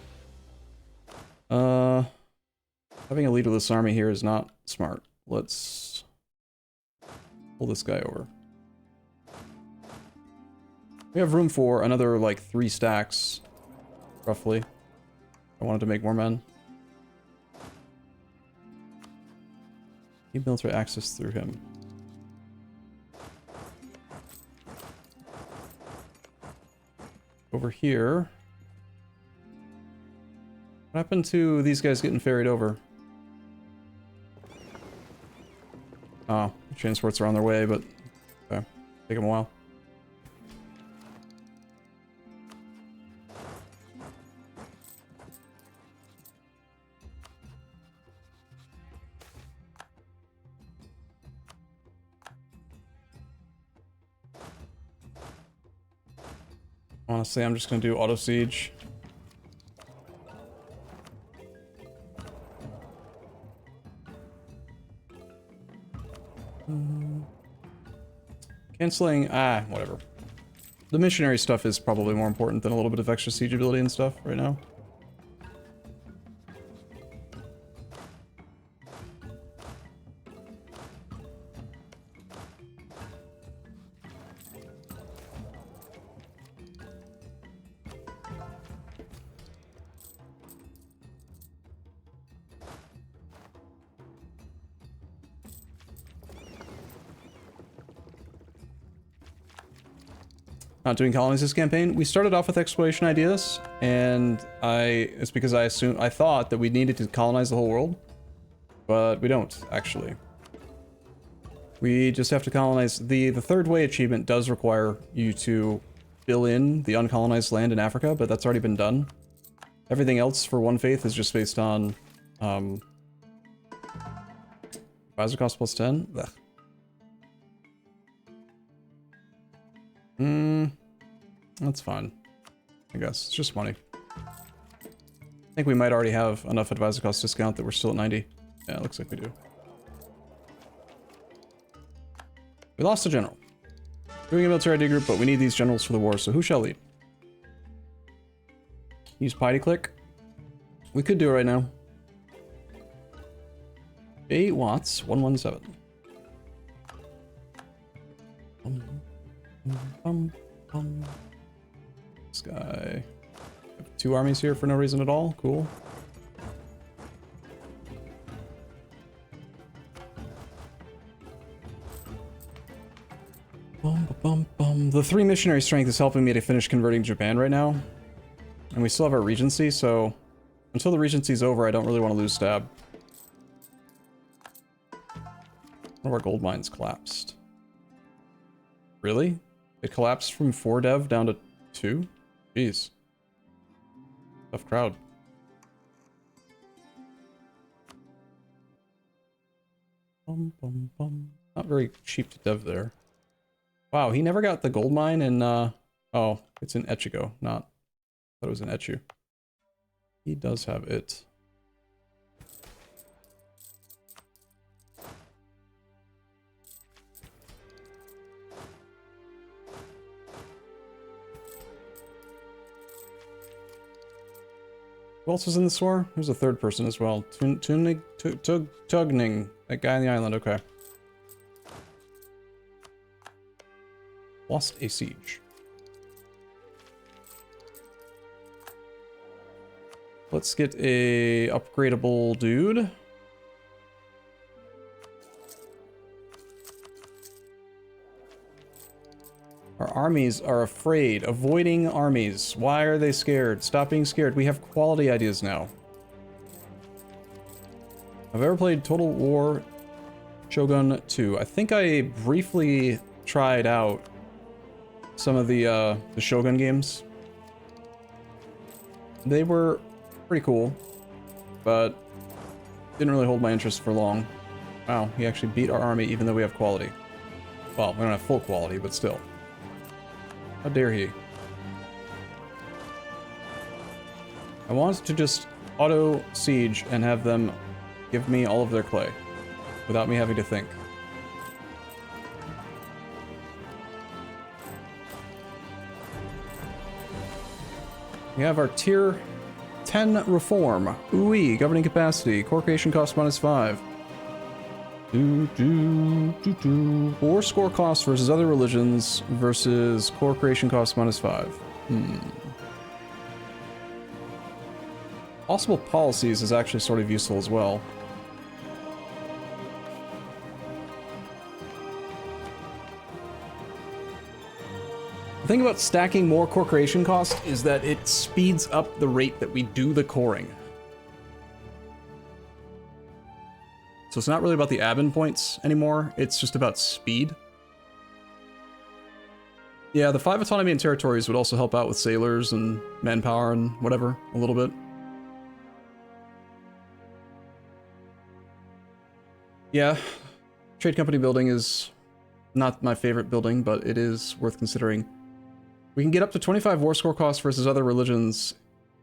Having a leaderless army here is not smart. Let's pull this guy over. We have room for another like 3 stacks, roughly. I wanted to make more men. Need military access through him. over here. What happened to these guys getting ferried over? Oh, the transports are on their way, but okay. Take them a while. Honestly, I'm just gonna do auto siege. Canceling, whatever. The missionary stuff is probably more important than a little bit of extra siege ability and stuff right now. Not doing colonies this campaign. We started off with exploration ideas, and it's because I thought that we needed to colonize the whole world, but we don't, actually. We just have to colonize. The third way achievement does require you to fill in the uncolonized land in Africa, but that's already been done. Everything else for One Faith is just based on, advisor cost plus 10? Ugh. That's fine. I guess. It's just money. I think we might already have enough advisor cost discount that we're still at 90. Yeah, it looks like we do. We lost a general. Doing a military ID group, but we need these generals for the war, so who shall lead? Use Pate click. We could do it right now. 8 watts, 117. This guy. 2 armies here for no reason at all. Cool. The 3 missionary strength is helping me to finish converting Japan right now. And we still have our regency, so until the regency's over, I don't really want to lose stab. One of our gold mines collapsed. Really? It collapsed from 4 dev down to 2? Jeez. Tough crowd. Not very cheap to dev there. Wow, he never got the gold mine in, oh, it's in Echigo, not... I thought it was in Echu. He does have it. Who else was in this war? There's a third person as well. Tugning, that guy on the island, okay. Lost a siege. Let's get a upgradable dude. Our armies are afraid. Avoiding armies. Why are they scared? Stop being scared. We have quality ideas now. I've ever played Total War Shogun 2. I think I briefly tried out some of the Shogun games. They were pretty cool, but didn't really hold my interest for long. Wow, he actually beat our army even though we have quality. Well, we don't have full quality, but still. How dare he? I want to just auto siege and have them give me all of their clay without me having to think. We have our tier 10 reform. Ooh-wee, governing capacity. Core creation cost -5. War score cost versus other religions versus core creation cost -5. Possible policies is actually sort of useful as well. The thing about stacking more core creation cost is that it speeds up the rate that we do the coring. So it's not really about the admin points anymore, it's just about speed. Yeah, the 5 autonomy and territories would also help out with sailors and manpower and whatever, a little bit. Yeah, trade company building is not my favorite building, but it is worth considering. We can get up to 25 war score costs versus other religions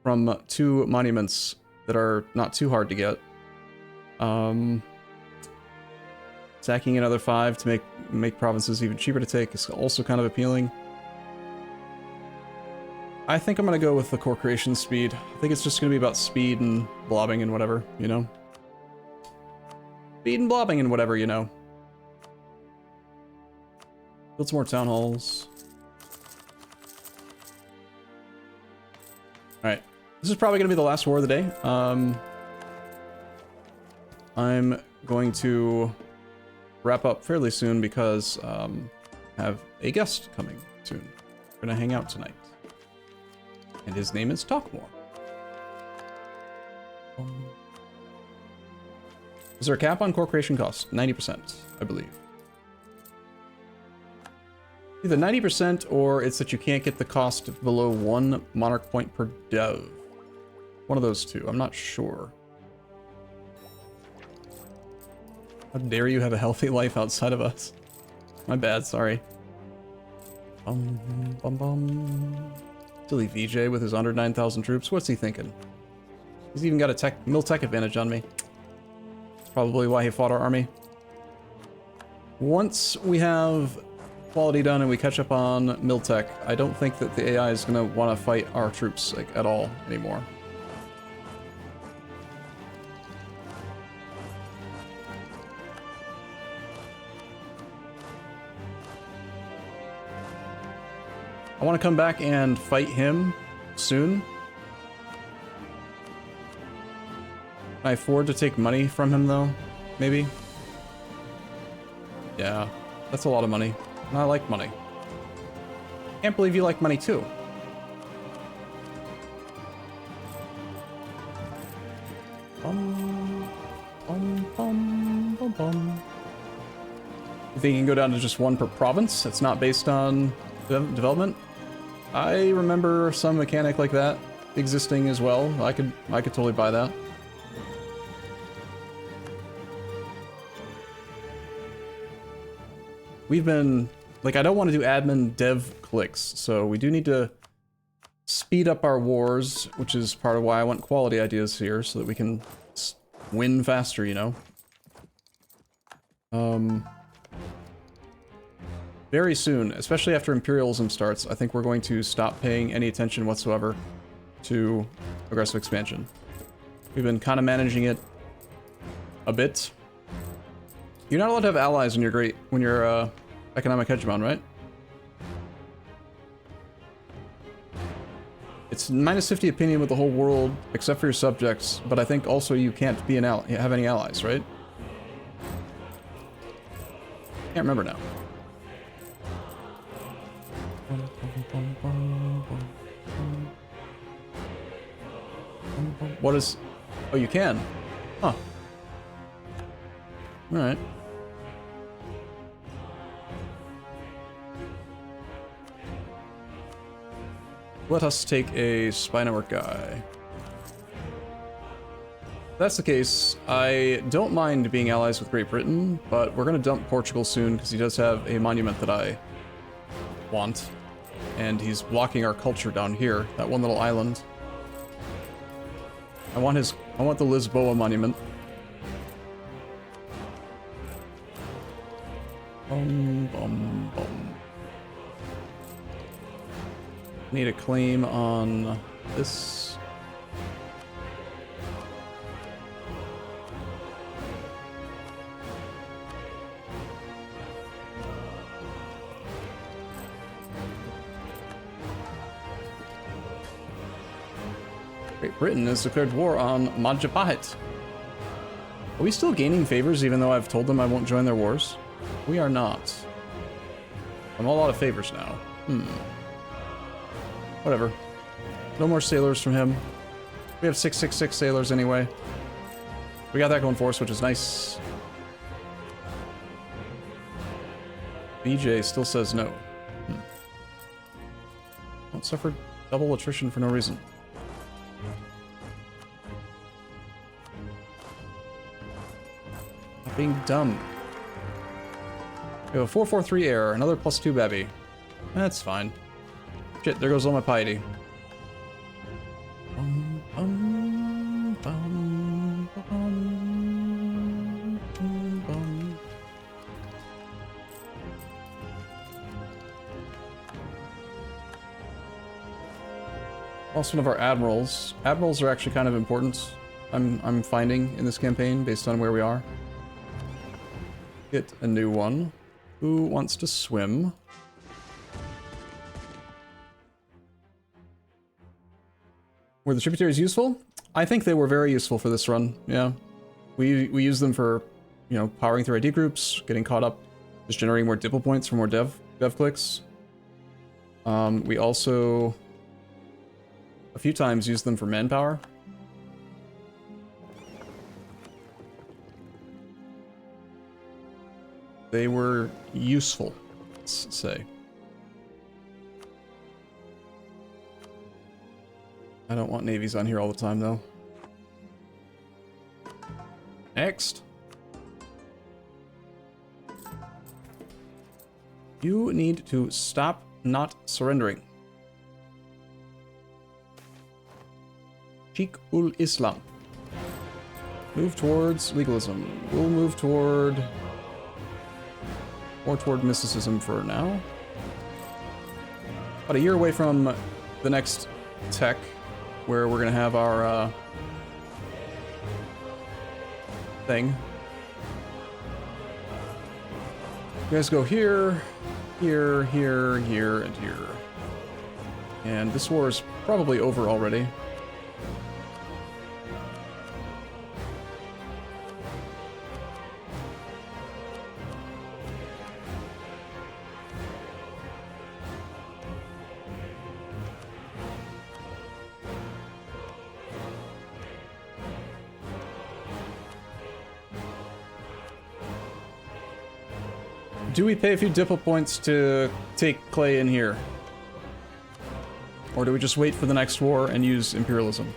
from 2 monuments that are not too hard to get. Stacking another 5 to make provinces even cheaper to take is also kind of appealing. I think I'm gonna go with the core creation speed. I think it's just gonna be about speed and blobbing and whatever, you know? Speed and blobbing and whatever, you know. Build some more town halls. Alright. This is probably gonna be the last war of the day. I'm going to wrap up fairly soon because I have a guest coming soon. We're gonna hang out tonight. And his name is Talkmore. Is there a cap on core creation cost? 90%, I believe. Either 90% or it's that you can't get the cost below 1 monarch point per dev. One of those two, I'm not sure. How dare you have a healthy life outside of us? My bad, sorry. Silly VJ with his under 9,000 troops. What's he thinking? He's even got a mil tech advantage on me. That's probably why he fought our army. Once we have quality done and we catch up on mil tech, I don't think that the AI is going to want to fight our troops like at all anymore. I want to come back and fight him soon. Can I afford to take money from him though? Maybe? Yeah, that's a lot of money. And I like money. Can't believe you like money too. You think you can go down to just 1 per province? It's not based on development? I remember some mechanic like that existing as well. I could totally buy that. We've been like, I don't want to do admin dev clicks, so we do need to speed up our wars, which is part of why I want quality ideas here so that we can win faster, you know. Very soon, especially after imperialism starts, I think we're going to stop paying any attention whatsoever to aggressive expansion. We've been kind of managing it a bit. You're not allowed to have allies when you're economic hegemon, right? It's -50 opinion with the whole world except for your subjects, but I think also you can't be have any allies, right? Can't remember now. What is... Oh, you can? Huh. Alright. Let us take a spy network guy. If that's the case, I don't mind being allies with Great Britain, but we're gonna dump Portugal soon because he does have a monument that I want. And he's blocking our culture down here, that one little island. I want the Lisboa monument. Need a claim on this. Great Britain has declared war on Majapahit. Are we still gaining favors even though I've told them I won't join their wars? We are not. I'm all out of favors now. Whatever. No more sailors from him. We have 666 sailors anyway. We got that going for us, which is nice. BJ still says no. Don't suffer double attrition for no reason. Not being dumb. We have a 443 error, another +2 babby. That's fine. Shit, there goes all my piety. Also one of our admirals. Admirals are actually kind of important, I'm finding in this campaign based on where we are. Get a new one. Who wants to swim? Were the tributaries useful? I think they were very useful for this run, yeah. We use them for, you know, powering through ID groups, getting caught up, just generating more dipple points for more dev clicks. We also a few times used them for manpower. They were useful, let's say. I don't want navies on here all the time, though. Next. You need to stop not surrendering. Sheikh ul Islam. Move towards legalism. We'll move toward... more toward mysticism for now. About a year away from the next tech, where we're gonna have our thing. You guys go here, here, here, here, and here. And this war is probably over already. Do we pay a few dipple points to take Clay in here? Or do we just wait for the next war and use Imperialism?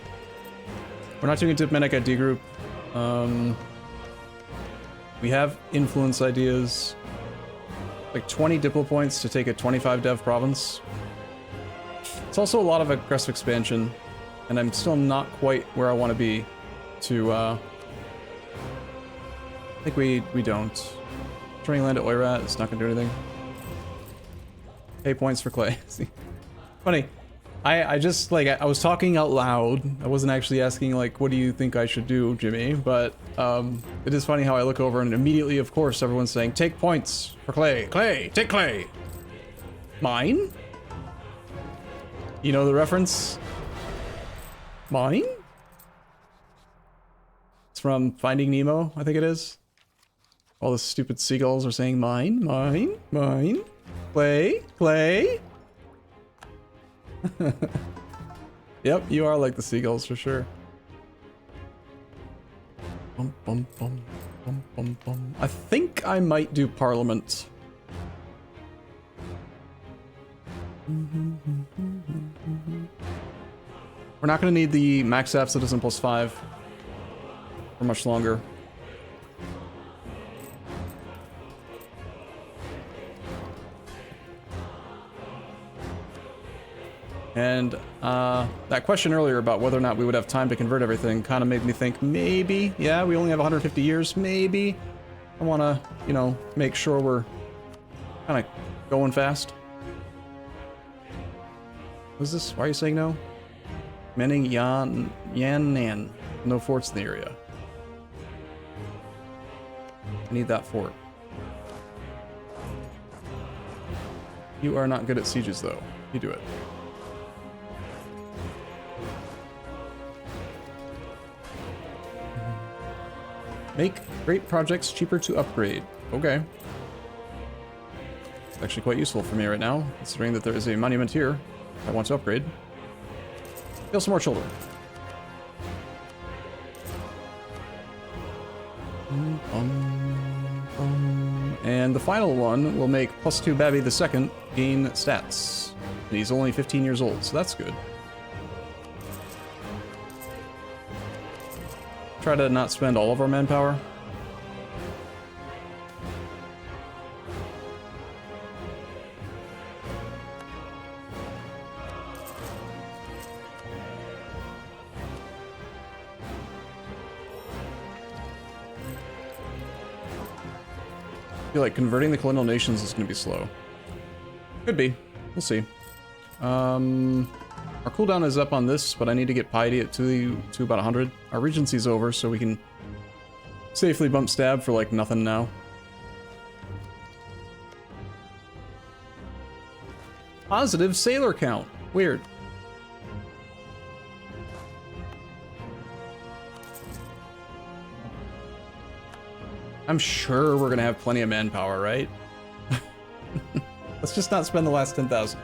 We're not doing a diplomatic ID group. We have influence ideas. Like 20 diplo points to take a 25 dev province. It's also a lot of aggressive expansion, and I'm still not quite where I want to be to, I think we don't. Turning land at Oirat, it's not gonna do anything. Pay points for Clay. See? Funny. I just, like, I was talking out loud. I wasn't actually asking, like, what do you think I should do, Jimmy? But, it is funny how I look over and immediately, of course, everyone's saying, take points for Clay. Clay! Take Clay! Mine? You know the reference? Mine? It's from Finding Nemo, I think it is. All the stupid seagulls are saying mine, mine, mine. Clay, Clay. Yep, you are like the seagulls for sure. Bum, bum, bum, bum, bum, bum. I think I might do Parliament. We're not going to need the max app citizen +5 for much longer. And that question earlier about whether or not we would have time to convert everything kind of made me think maybe, yeah, we only have 150 years, maybe. I want to, you know, make sure we're kind of going fast. What's this? Why are you saying no? Manning Yan Nan. No forts in the area. I need that fort. You are not good at sieges, though. You do it. Make great projects cheaper to upgrade. Okay. It's actually quite useful for me right now, considering that there is a monument here. I want to upgrade. Kill some more children. And the final one will make +2 Babby the second gain stats. And he's only 15 years old, so that's good. Try to not spend all of our manpower. I feel like converting the colonial nations is going to be slow. Could be. We'll see. Our cooldown is up on this, but I need to get Pate to about 100. Our regency's over, so we can safely bump stab for like nothing now. Positive sailor count. Weird. I'm sure we're gonna have plenty of manpower, right? Let's just not spend the last 10,000.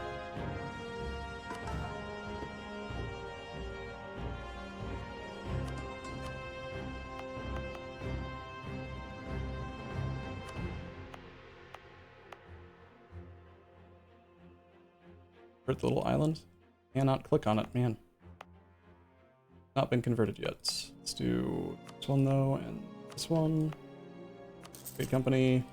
Earth little island. Cannot click on it, man. Not been converted yet. Let's do this one though, and this one. Good company.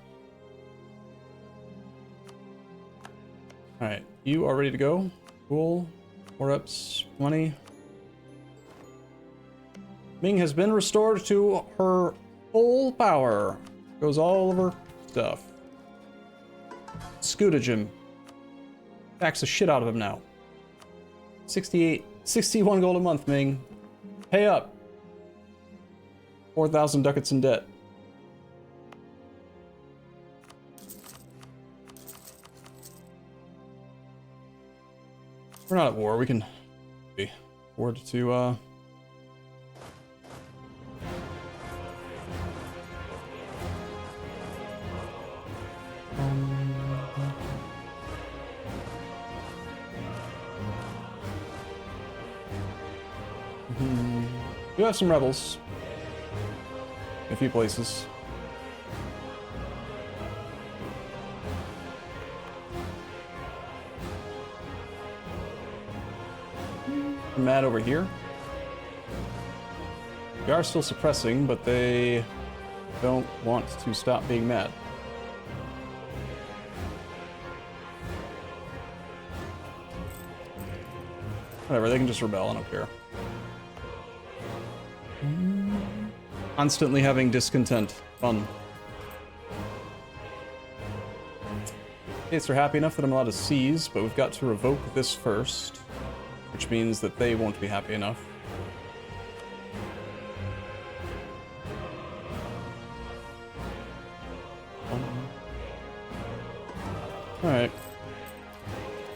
Alright, you are ready to go. Cool. 4 ups, 20. Ming has been restored to her full power. Goes all over stuff. Scootage him. Tax the shit out of him now. 61 gold a month, Ming. Pay up. 4,000 ducats in debt. We're not at war, we can afford to, We have some rebels. In a few places. Mad over here. We are still suppressing, but they don't want to stop being mad. Whatever, they can just rebel, I don't care. Constantly having discontent. Fun. States are happy enough that I'm allowed to seize, but we've got to revoke this first. Which means that they won't be happy enough. Alright.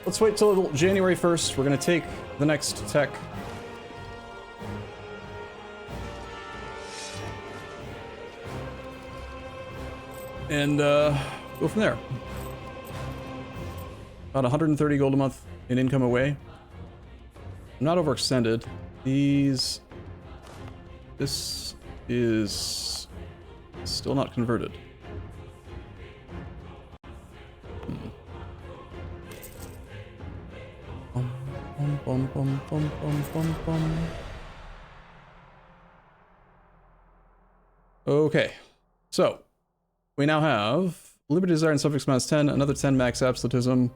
Let's wait till January 1st. We're going to take the next tech. And go from there. About 130 gold a month in income away. I'm not overextended. This is still not converted. Okay, so we now have Liberty, Desire, and Subjects -10, another 10 max absolutism.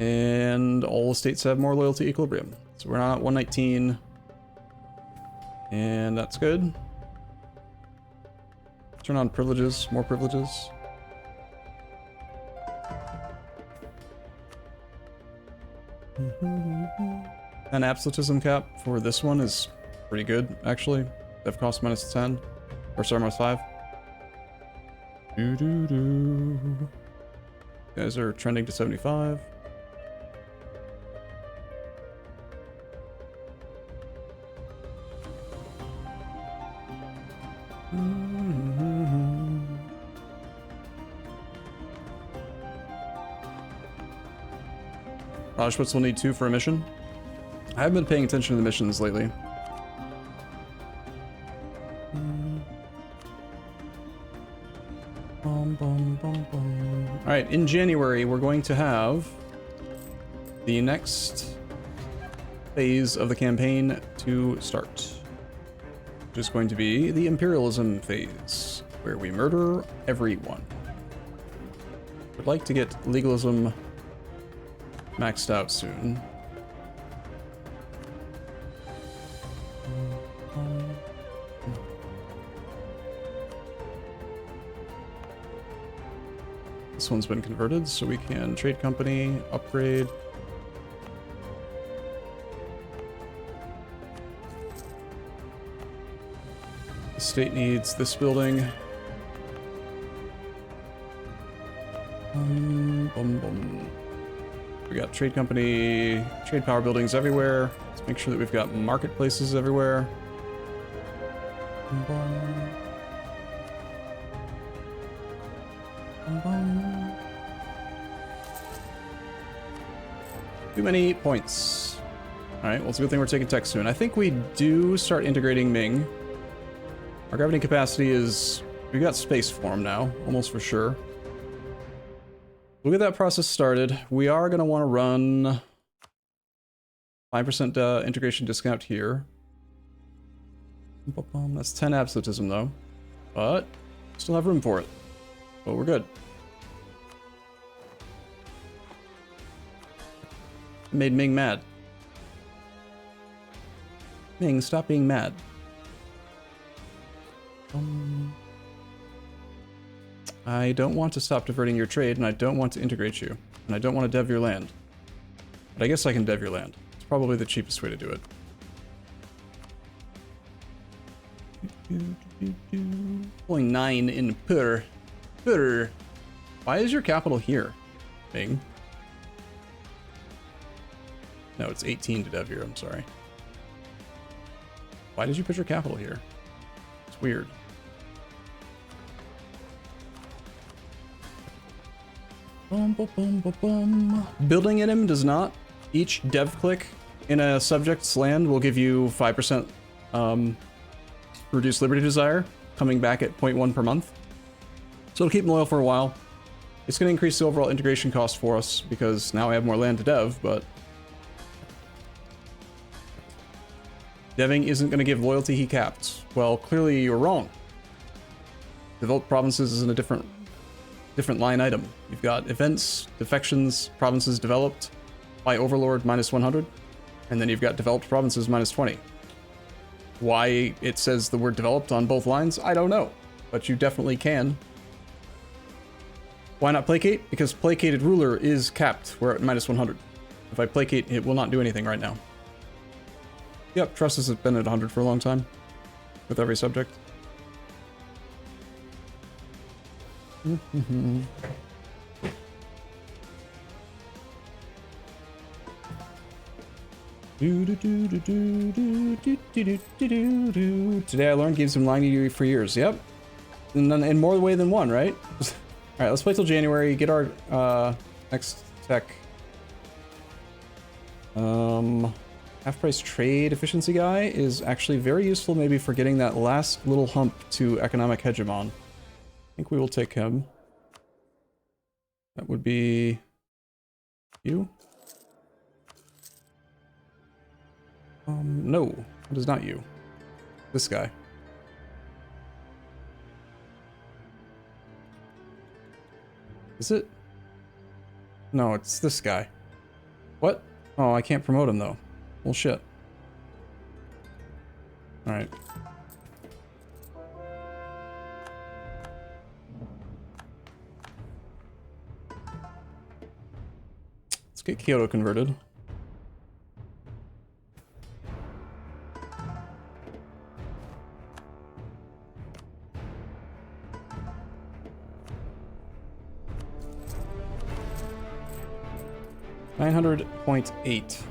And all the states have more loyalty equilibrium. So we're not at 119. And that's good. Turn on privileges, more privileges. An absolutism cap for this one is pretty good, actually. Dev cost -10. Or sorry, -5. You guys are trending to 75. Rajputs will need 2 for a mission. I haven't been paying attention to the missions lately. Alright, in January, we're going to have the next phase of the campaign to start. Which is going to be the imperialism phase, where we murder everyone. Would like to get legalism maxed out soon. This one's been converted, so we can trade company, upgrade. The state needs this building. We got trade company, trade power buildings everywhere. Let's make sure that we've got marketplaces everywhere. Too many points. Alright, well, it's a good thing we're taking tech soon. I think we do start integrating Ming. Our gravity capacity is... We've got space form now, almost for sure. We'll get that process started. We are going to want to run 5% integration discount here. That's 10 absolutism, though. But still have room for it. But we're good. Made Ming mad. Ming, stop being mad. I don't want to stop diverting your trade, and I don't want to integrate you. And I don't want to dev your land. But I guess I can dev your land. It's probably the cheapest way to do it. Pulling 9 in per. Per. Why is your capital here, Ming? No, it's 18 to dev here, I'm sorry. Why did you put your capital here? It's weird. Building in him does not. Each dev click in a subject's land will give you 5% reduced liberty desire, coming back at 0.1 per month. So it'll keep him loyal for a while. It's going to increase the overall integration cost for us because now I have more land to dev, but deving isn't going to give loyalty he capped. Well, clearly you're wrong. Developed provinces is in a different line item. You've got events, defections, provinces developed by Overlord minus 100, and then you've got developed provinces minus 20. Why it says the word developed on both lines, I don't know, but you definitely can. Why not placate? Because placated ruler is capped. We're at minus 100. If I placate, it will not do anything right now. Yep, trust has been at 100 for a long time with every subject. Today I learned games been lying to you for years. Yep, in more way than one, right? All right, let's wait till January. Get our next tech. Half-price trade efficiency guy is actually very useful, maybe for getting that last little hump to economic hegemon. I think we will take him. That would be you. No, it is not you. This guy. Is it? No, it's this guy. What? Oh, I can't promote him though. Well, shit. Alright. Let's get Kyoto converted. $900.8.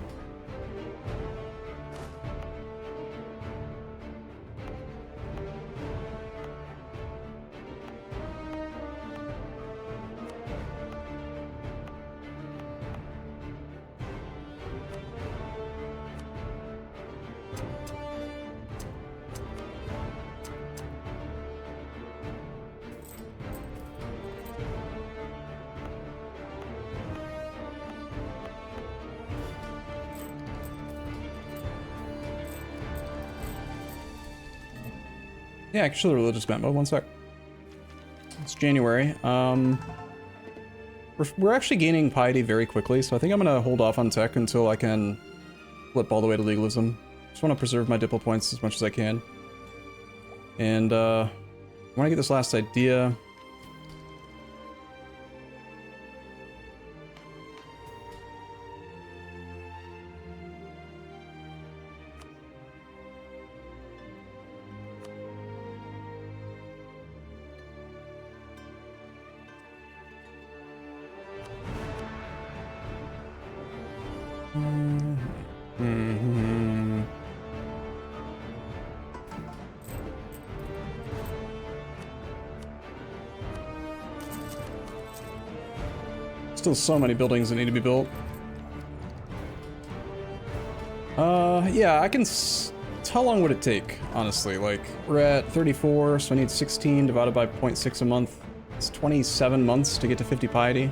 Yeah, I can show the religious map mode. One sec. It's January. We're actually gaining piety very quickly, so I think I'm gonna hold off on tech until I can flip all the way to legalism. Just want to preserve my diplo points as much as I can. And I want to get this last idea. Still so many buildings that need to be built. Yeah, I can how long would it take, honestly? Like, we're at 34, so I need 16 divided by 0.6 a month. It's 27 months to get to 50 piety.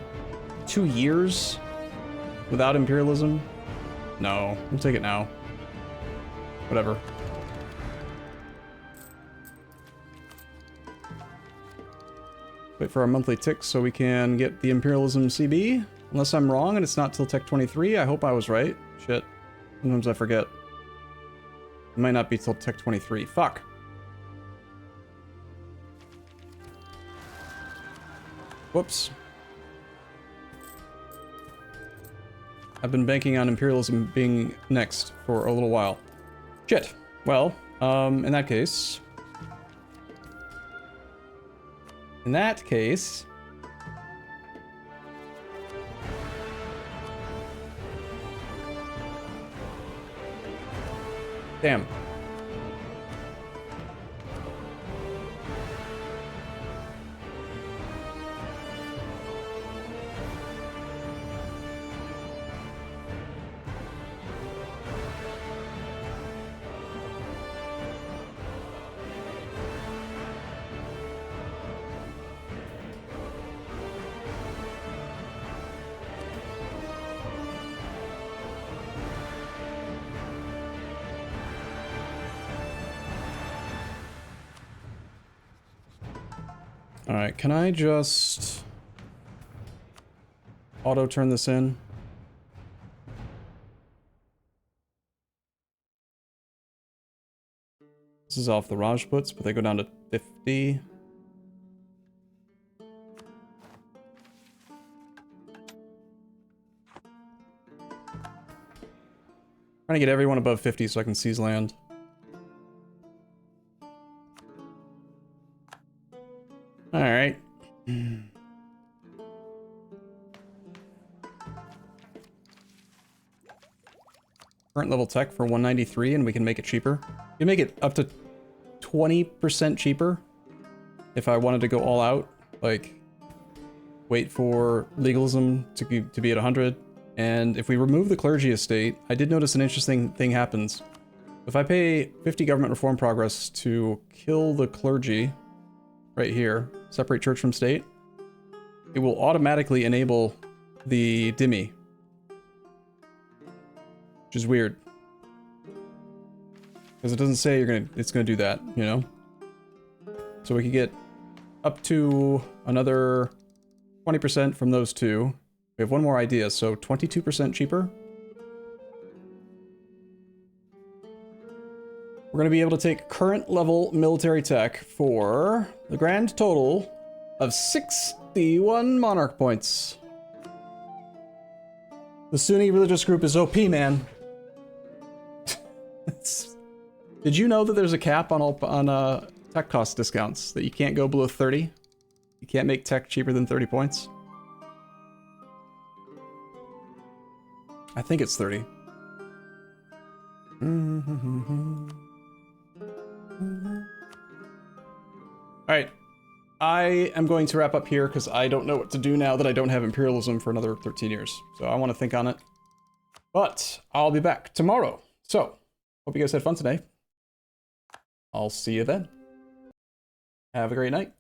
2 years without imperialism? No, we'll take it now. Whatever. Wait for our monthly ticks so we can get the imperialism CB. Unless I'm wrong and it's not till tech 23. I hope I was right. Shit. Sometimes I forget. It might not be till tech 23. Fuck. Whoops. I've been banking on imperialism being next for a little while. Shit. Well, in that case... Damn. Alright, can I just auto turn this in? This is off the Rajputs, but they go down to 50. Trying to get everyone above 50 so I can seize land. Alright. Current level tech for 193 and we can make it cheaper. We can make it up to 20% cheaper if I wanted to go all out. Like, wait for legalism to be at 100. And if we remove the clergy estate, I did notice an interesting thing happens. If I pay 50 government reform progress to kill the clergy, right here, separate church from state, it will automatically enable the dhimmi, which is weird because it doesn't say it's gonna do that, you know. So we could get up to another 20% from those two. We have one more idea, so 22% cheaper. We're going to be able to take current level military tech for the grand total of 61 monarch points. The Sunni religious group is OP, man. Did you know that there's a cap on tech cost discounts? That you can't go below 30? You can't make tech cheaper than 30 points? I think it's 30. Alright, I am going to wrap up here because I don't know what to do now that I don't have imperialism for another 13 years. So I want to think on it. But I'll be back tomorrow. So, hope you guys had fun today. I'll see you then. Have a great night.